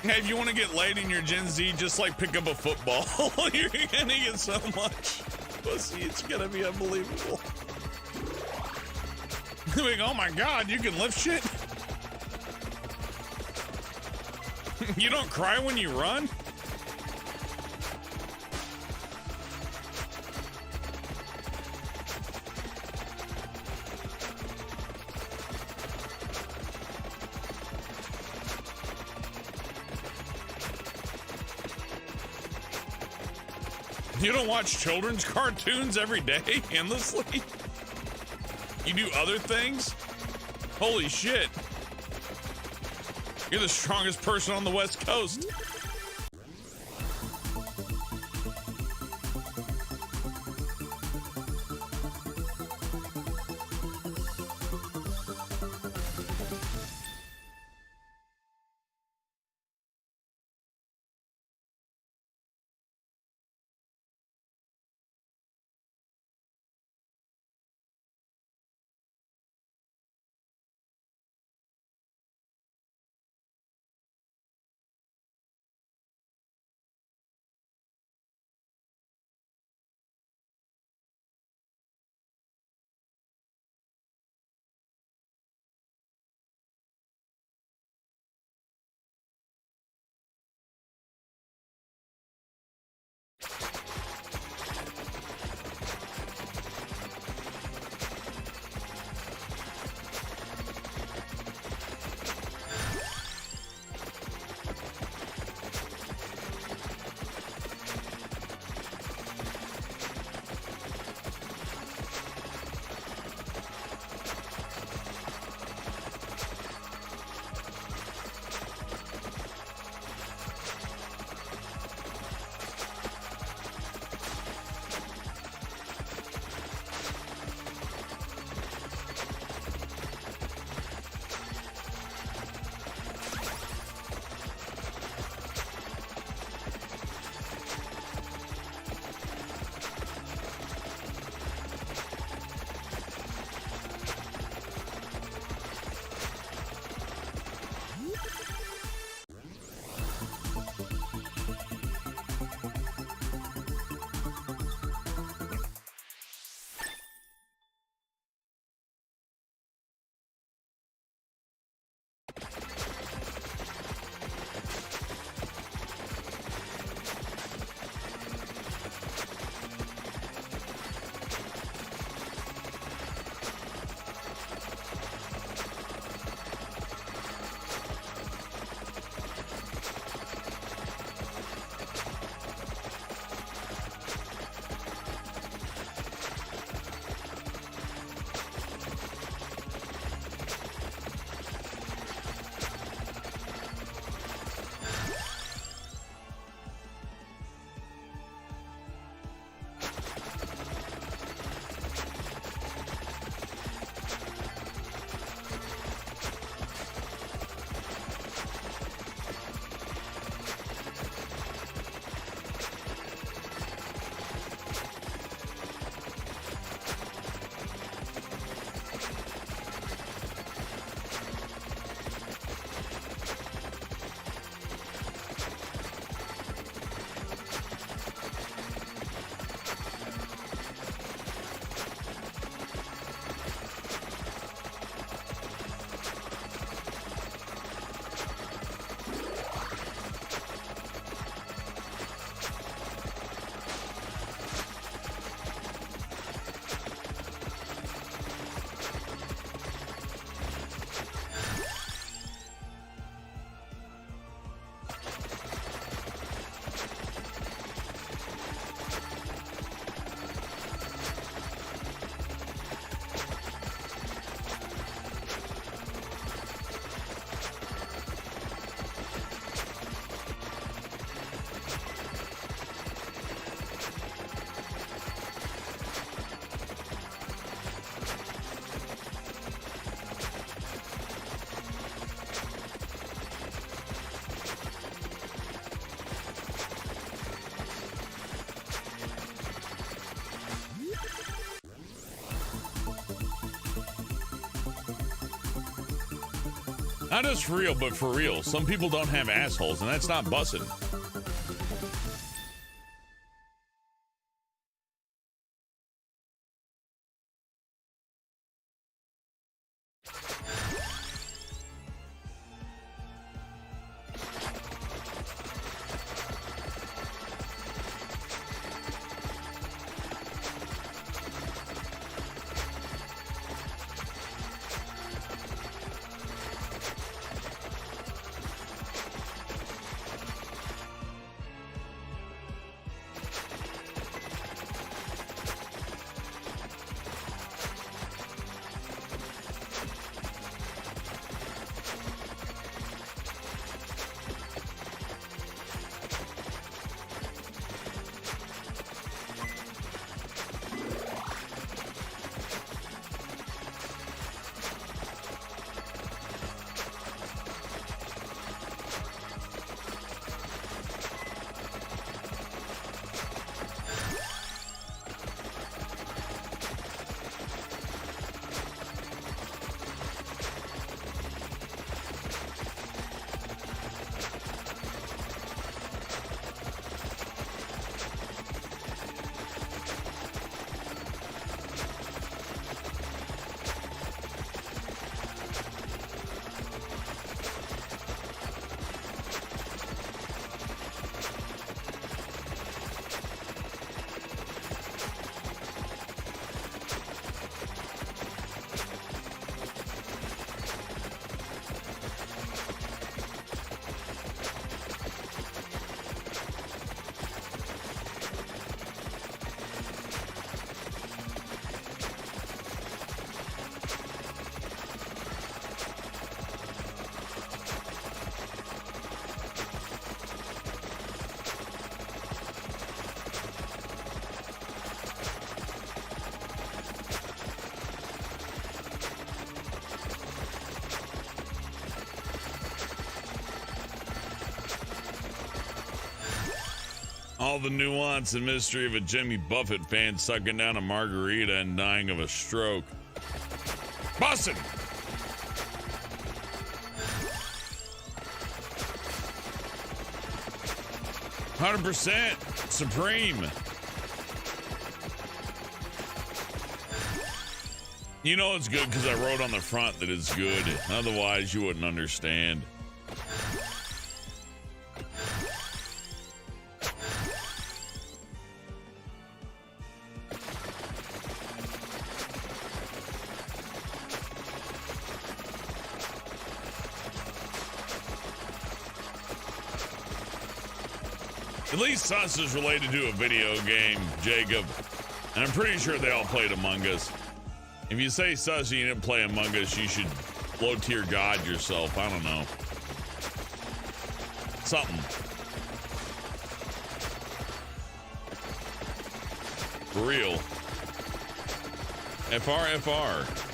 Hey, if you want to get laid in your Gen Z, just like pick up a football. You're gonna get so much pussy, it's gonna be unbelievable. Like, oh my god, you can lift shit? You don't cry when you run? You don't watch children's cartoons every day, endlessly? You do other things? Holy shit. You're the strongest person on the West Coast. Not just for real, but for real. Some people don't have assholes, and that's not bussin'. All the nuance and mystery of a Jimmy Buffett fan sucking down a margarita and dying of a stroke. Bussin'! %, Supreme. You know it's good because I wrote on the front that it's good. Otherwise, you wouldn't understand. At least Sus is related to a video game, Jacob. And I'm pretty sure they all played Among Us. If you say Sus and you didn't play Among Us, you should low tier God yourself. I don't know. Something. For real. FR.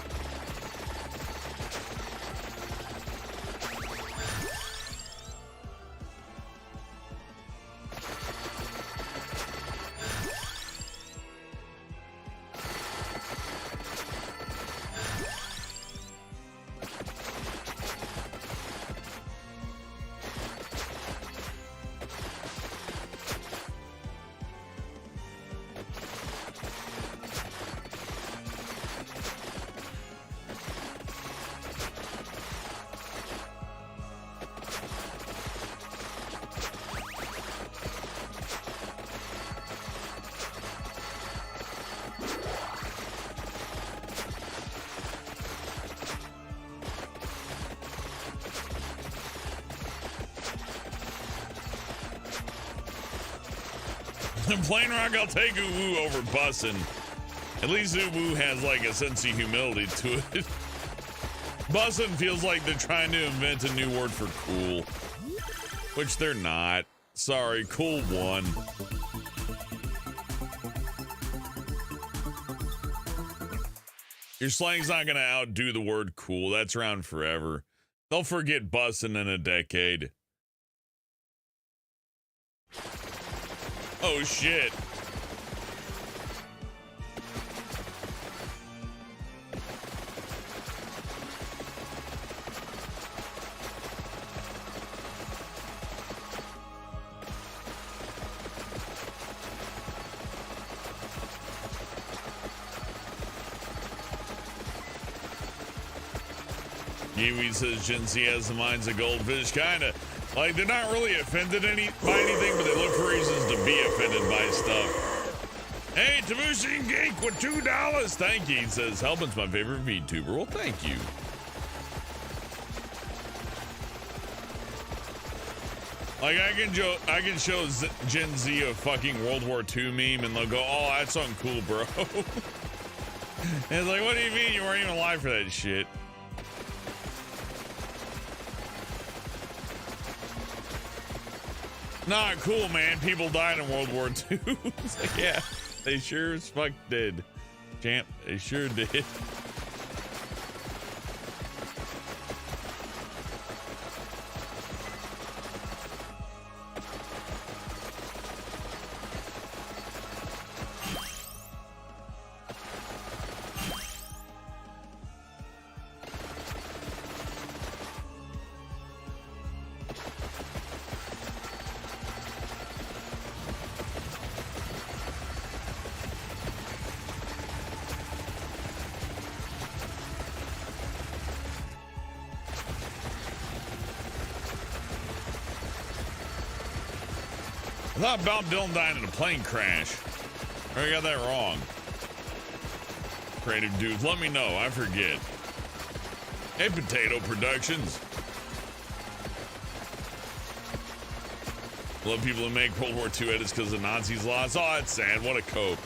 Plain rock, I'll take Uwu over bussin'. At least Uwu has like a sense of humility to it. Bussin' feels like they're trying to invent a new word for cool, which they're not. Sorry, cool won. Your slang's not gonna outdo the word cool. That's around forever. They'll forget bussin' in a decade. Oh shit. Yui says Gen Z has the minds of goldfish, kinda. Like, they're not really offended by anything, but they look for reasons to be offended by stuff. Hey, Tamushi Geek with $2. Thank you. He says, Helpin's my favorite VTuber. Well, thank you. Like, I can show Gen Z a fucking World War II meme, and they'll go, oh, that's uncool, bro. And it's like, what do you mean? You weren't even alive for that shit. Not cool, man. People died in World War II. It's like, yeah, they sure as fuck did. Champ, they sure did. I thought Bob Dylan died in a plane crash. I got that wrong. Creative dudes, let me know. I forget. Hey, Potato Productions. Love people who make World War II edits because the Nazis lost. Oh, that's sad. What a cope.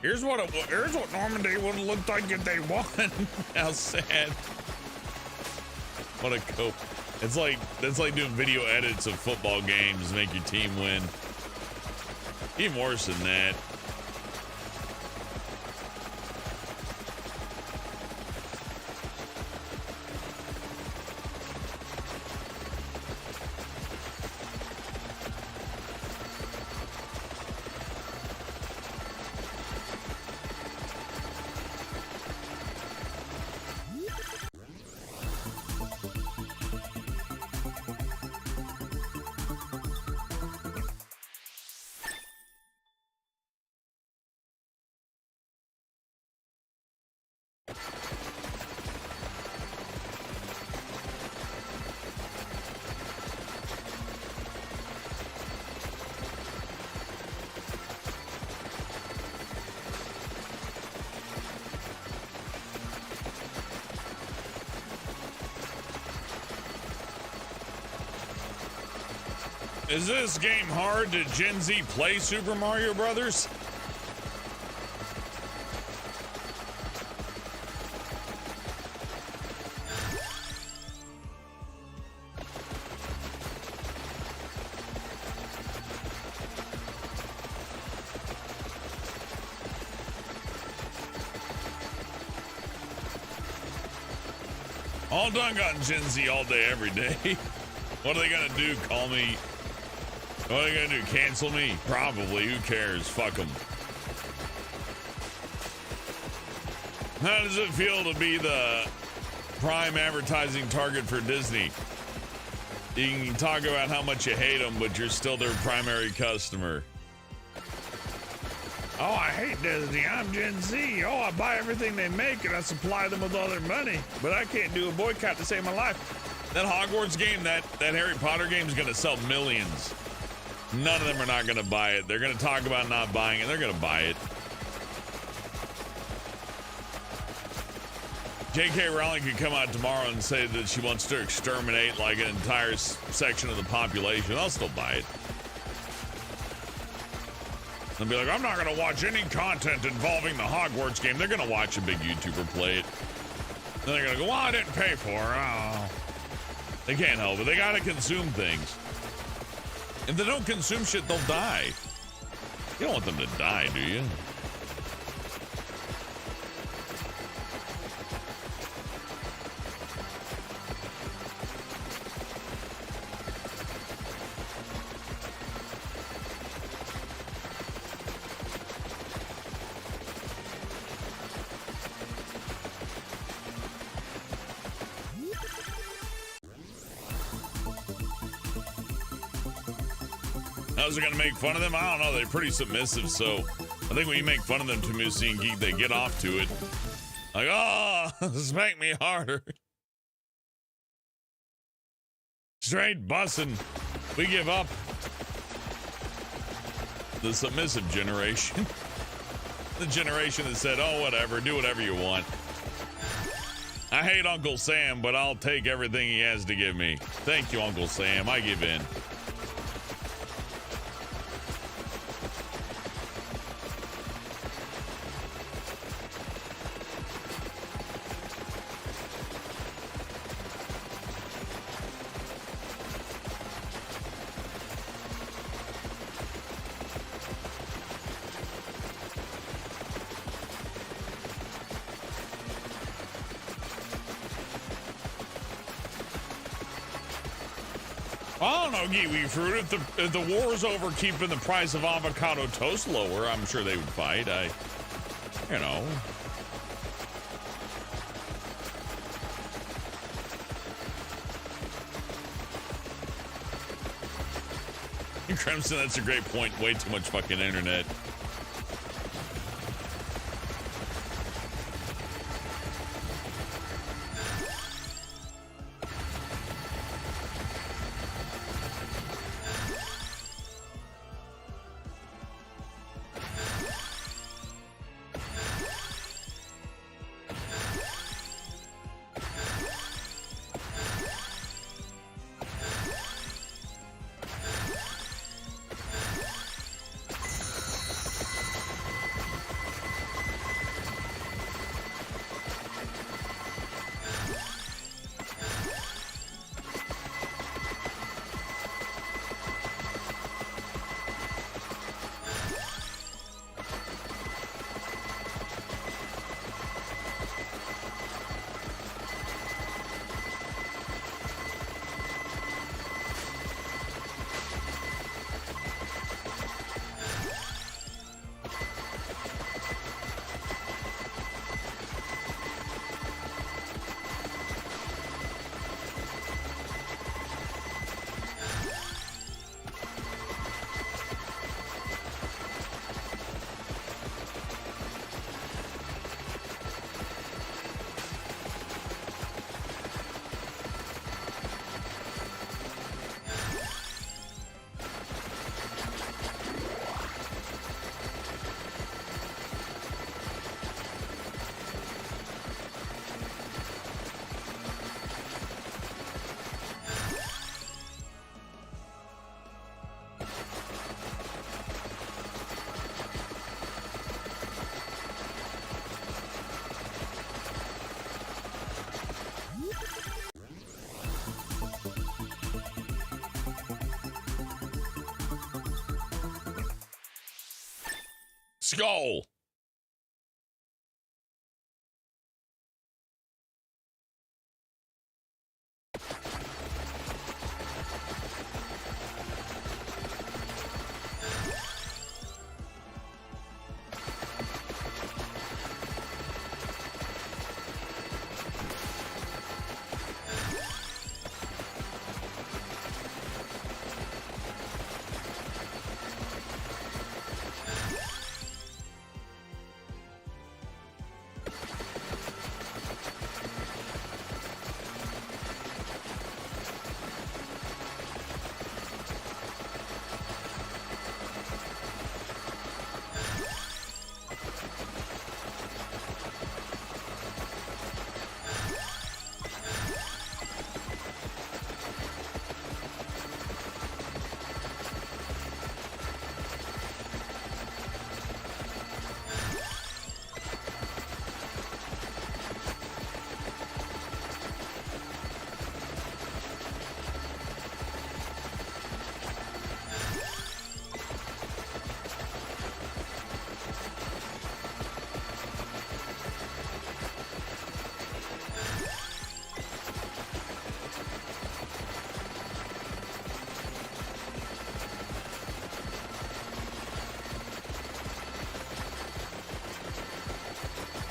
Here's what Normandy would have looked like if they won. How sad. What a cope. That's like doing video edits of football games to make your team win. Even worse than that. Is this game hard to Gen Z play Super Mario Brothers? All done got Gen Z all day, every day. What are they gonna do? Call me? What are they gonna do? Cancel me? Probably. Who cares? Fuck them. How does it feel to be the prime advertising target for Disney? You can talk about how much you hate them, but you're still their primary customer. Oh, I hate Disney. I'm Gen Z. Oh, I buy everything they make and I supply them with all their money. But I can't do a boycott to save my life. That Hogwarts game, that Harry Potter game is going to sell millions. None of them are not going to buy it. They're going to talk about not buying it. They're going to buy it. J.K. Rowling could come out tomorrow and say that she wants to exterminate like an entire section of the population. I'll still buy it. They'll be like, I'm not going to watch any content involving the Hogwarts game. They're going to watch a big YouTuber play it. Then they're going to go, well, I didn't pay for it. Oh. They can't help it. They got to consume things. If they don't consume shit, they'll die. You don't want them to die, do you? How's it gonna make fun of them? I don't know. They're pretty submissive, so I think when you make fun of them to Moosey and Geek, they get off to it. Like, oh, smack me harder. Straight bussing. We give up. The submissive generation. The generation that said, oh, whatever, do whatever you want. I hate Uncle Sam, but I'll take everything he has to give me. Thank you, Uncle Sam. I give in. I don't know, Kiwi Fruit. If the war's over keeping the price of avocado toast lower, I'm sure they would fight. You know. Crimson, that's a great point. Way too much fucking internet. Skull.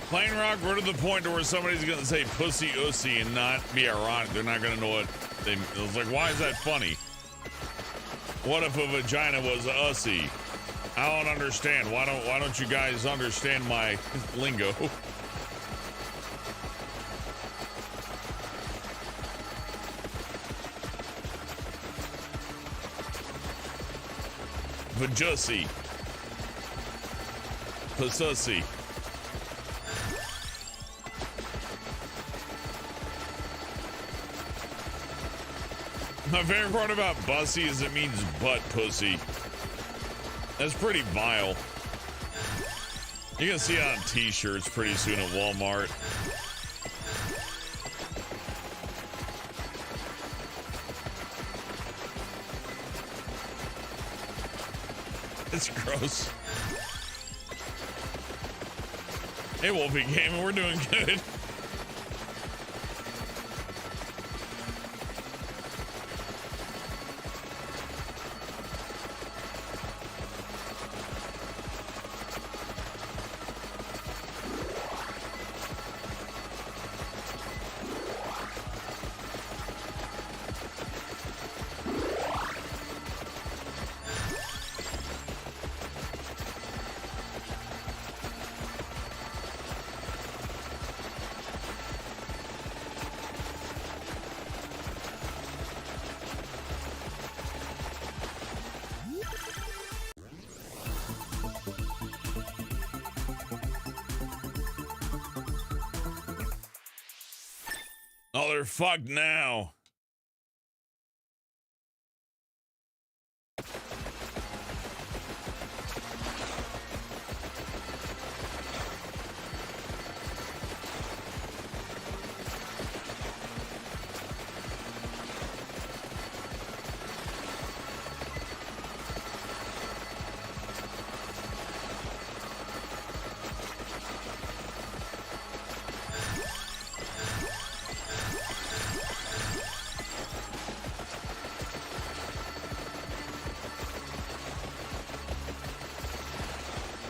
Plain Rock, we're to the point to where somebody's going to say pussy ussy and not be ironic. They're not going to know what they... It's like, why is that funny? What if a vagina was a ussy? I don't understand. Why don't you guys understand my lingo? Vajussy. Pasussy. My favorite part about bussy is it means butt pussy. That's pretty vile. You're gonna see it on t-shirts pretty soon at Walmart. It's gross. Hey, Wolfie Gaming, we're doing good. Oh, they're fucked now.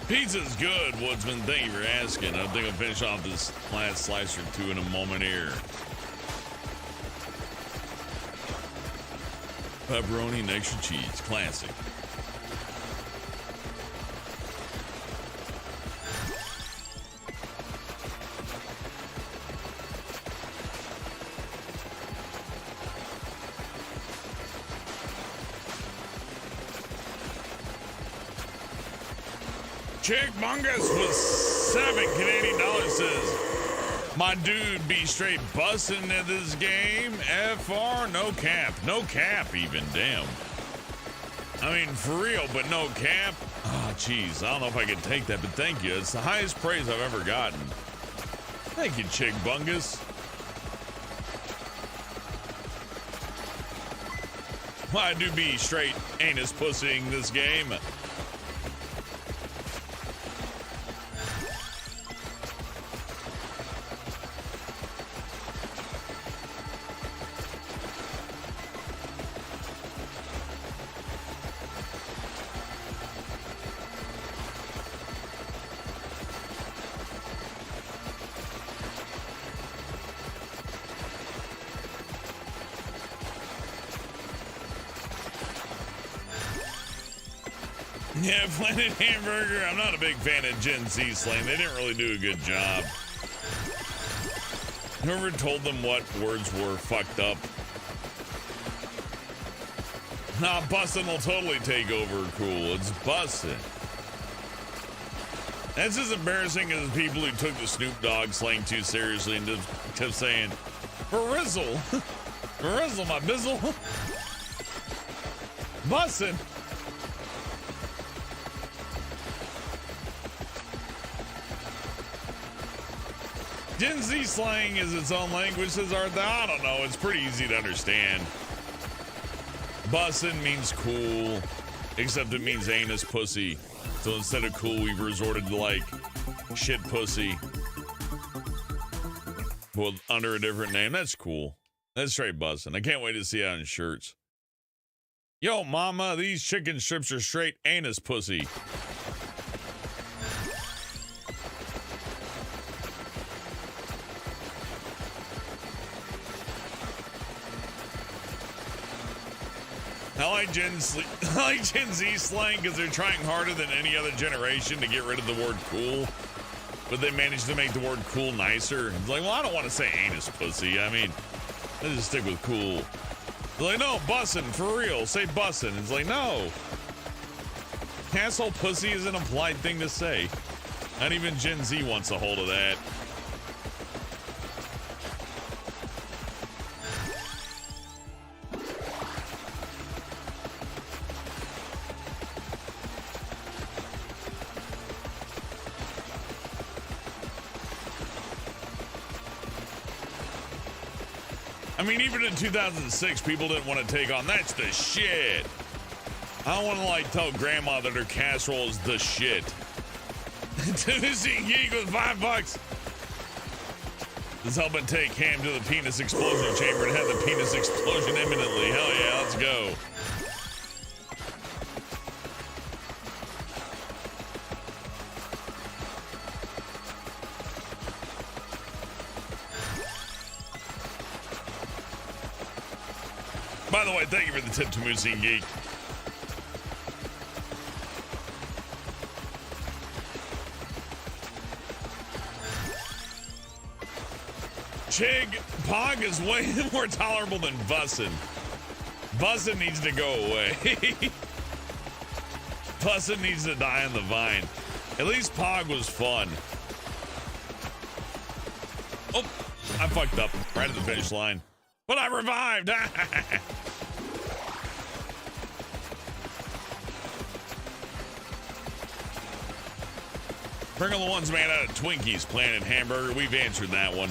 Pizza's good, Woodsman. Thank you for asking. I think I'll finish off this last slice or two in a moment here. Pepperoni and extra cheese. Classic. Chick Mungus with $7 says, my dude be straight busting at this game. FR, no cap. No cap even, damn. I mean, for real, but no cap. Oh, jeez, I don't know if I can take that, but thank you. It's the highest praise I've ever gotten. Thank you, Chick Bungus. I do be straight anus pussying this game. Yeah, Planet Hamburger. I'm not a big fan of Gen Z slang. They didn't really do a good job. Whoever told them what words were fucked up. Nah, bussin' will totally take over. Cool. It's bussin'. That's as embarrassing as the people who took the Snoop Dogg slang too seriously and just kept saying, "Barizzle, Barizzle, my bizzle, bussin'." Gen Z slang is its own language, says Arthur. I don't know. It's pretty easy to understand. Bussin' means cool, except it means anus pussy. So instead of cool, we've resorted to like shit pussy. Well, under a different name. That's cool. That's straight bussin'. I can't wait to see it on shirts. Yo, mama, these chicken strips are straight anus pussy. I like Gen Z slang because they're trying harder than any other generation to get rid of the word cool, but they managed to make the word cool nicer. It's like, well, I don't want to say anus pussy. I mean, let's just stick with cool. They're like, no, bussin', for real. Say bussin'. It's like, no. Asshole pussy is an implied thing to say. Not even Gen Z wants a hold of that. I mean, even in 2006, people didn't want to take on, that's the shit. I don't want to, like, tell grandma that her casserole is the shit. Tennessee Geek with $5. Let's help it take Ham to the penis explosion chamber and have the penis explosion imminently. Hell yeah, let's go. By the way, thank you for the tip to Moosey Geek. Chig, Pog is way more tolerable than Bussin'. Bussin' needs to go away. Bussin' needs to die on the vine. At least Pog was fun. Oh, I fucked up right at the finish line. But I revived. Bring on the ones made out of Twinkies, Planet Hamburger. We've answered that one.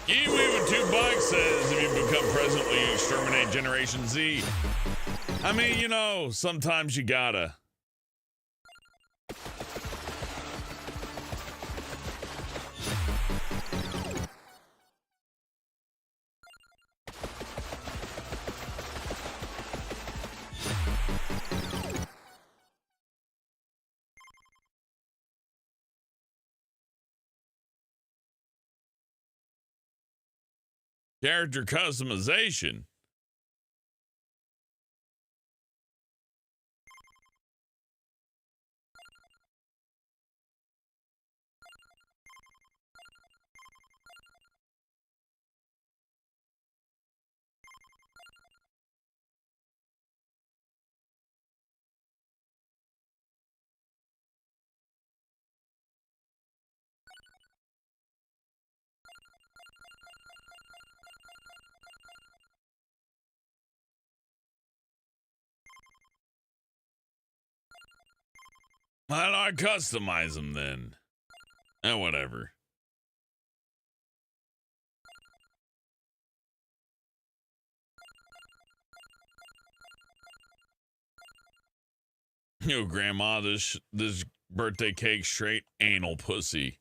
Kiwi with $2 says, if you become president, will you exterminate Generation Z? I mean, you know, sometimes you gotta. Character customization. Why don't I customize them then? Whatever. Yo, Grandma, this birthday cake straight anal pussy.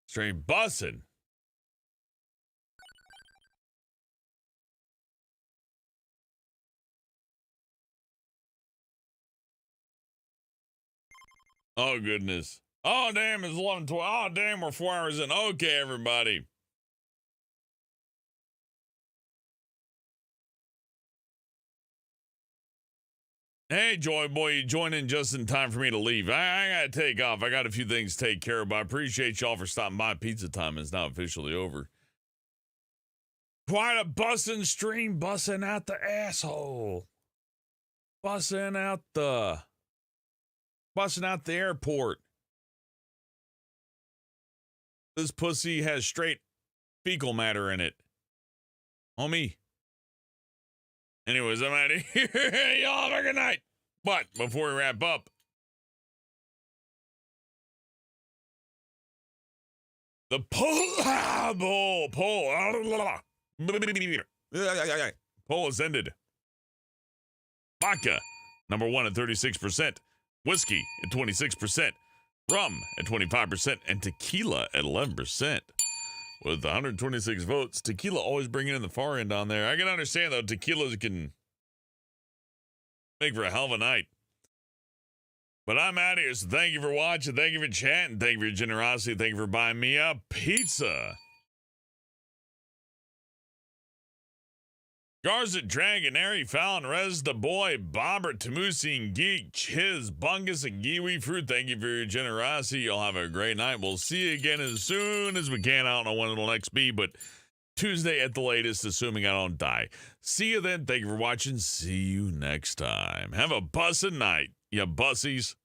Straight bussin'. Oh, goodness. Oh, damn, it's 11:12. Oh, damn, we're 4 hours in. Okay, everybody. Hey, Joy Boy, you joined in just in time for me to leave. I got to take off. I got a few things to take care of, but I appreciate y'all for stopping by. Pizza time is now officially over. Quite a bussin' stream, bussin' out the asshole. Bussin' out the airport. This pussy has straight fecal matter in it. Homie. Anyways, I'm out of here. Y'all have a good night. But before we wrap up, the poll has ended. Vodka, number 1 at 36%. Whiskey at 26%. Rum at 25%. And tequila at 11%. With 126 votes, tequila always bringing in the far end on there. I can understand, though, tequilas can make for a hell of a night. But I'm out of here, so thank you for watching. Thank you for chatting. Thank you for your generosity. Thank you for buying me a pizza. Garza Dragonary, Fallon, Rez, the Boy, Bobber, Tamusi, and Geek, Chiz, Bungus, and Giwi Fruit. Thank you for your generosity. You'll have a great night. We'll see you again as soon as we can. I don't know when it'll next be, but Tuesday at the latest, assuming I don't die. See you then. Thank you for watching. See you next time. Have a bussin' night, you bussies.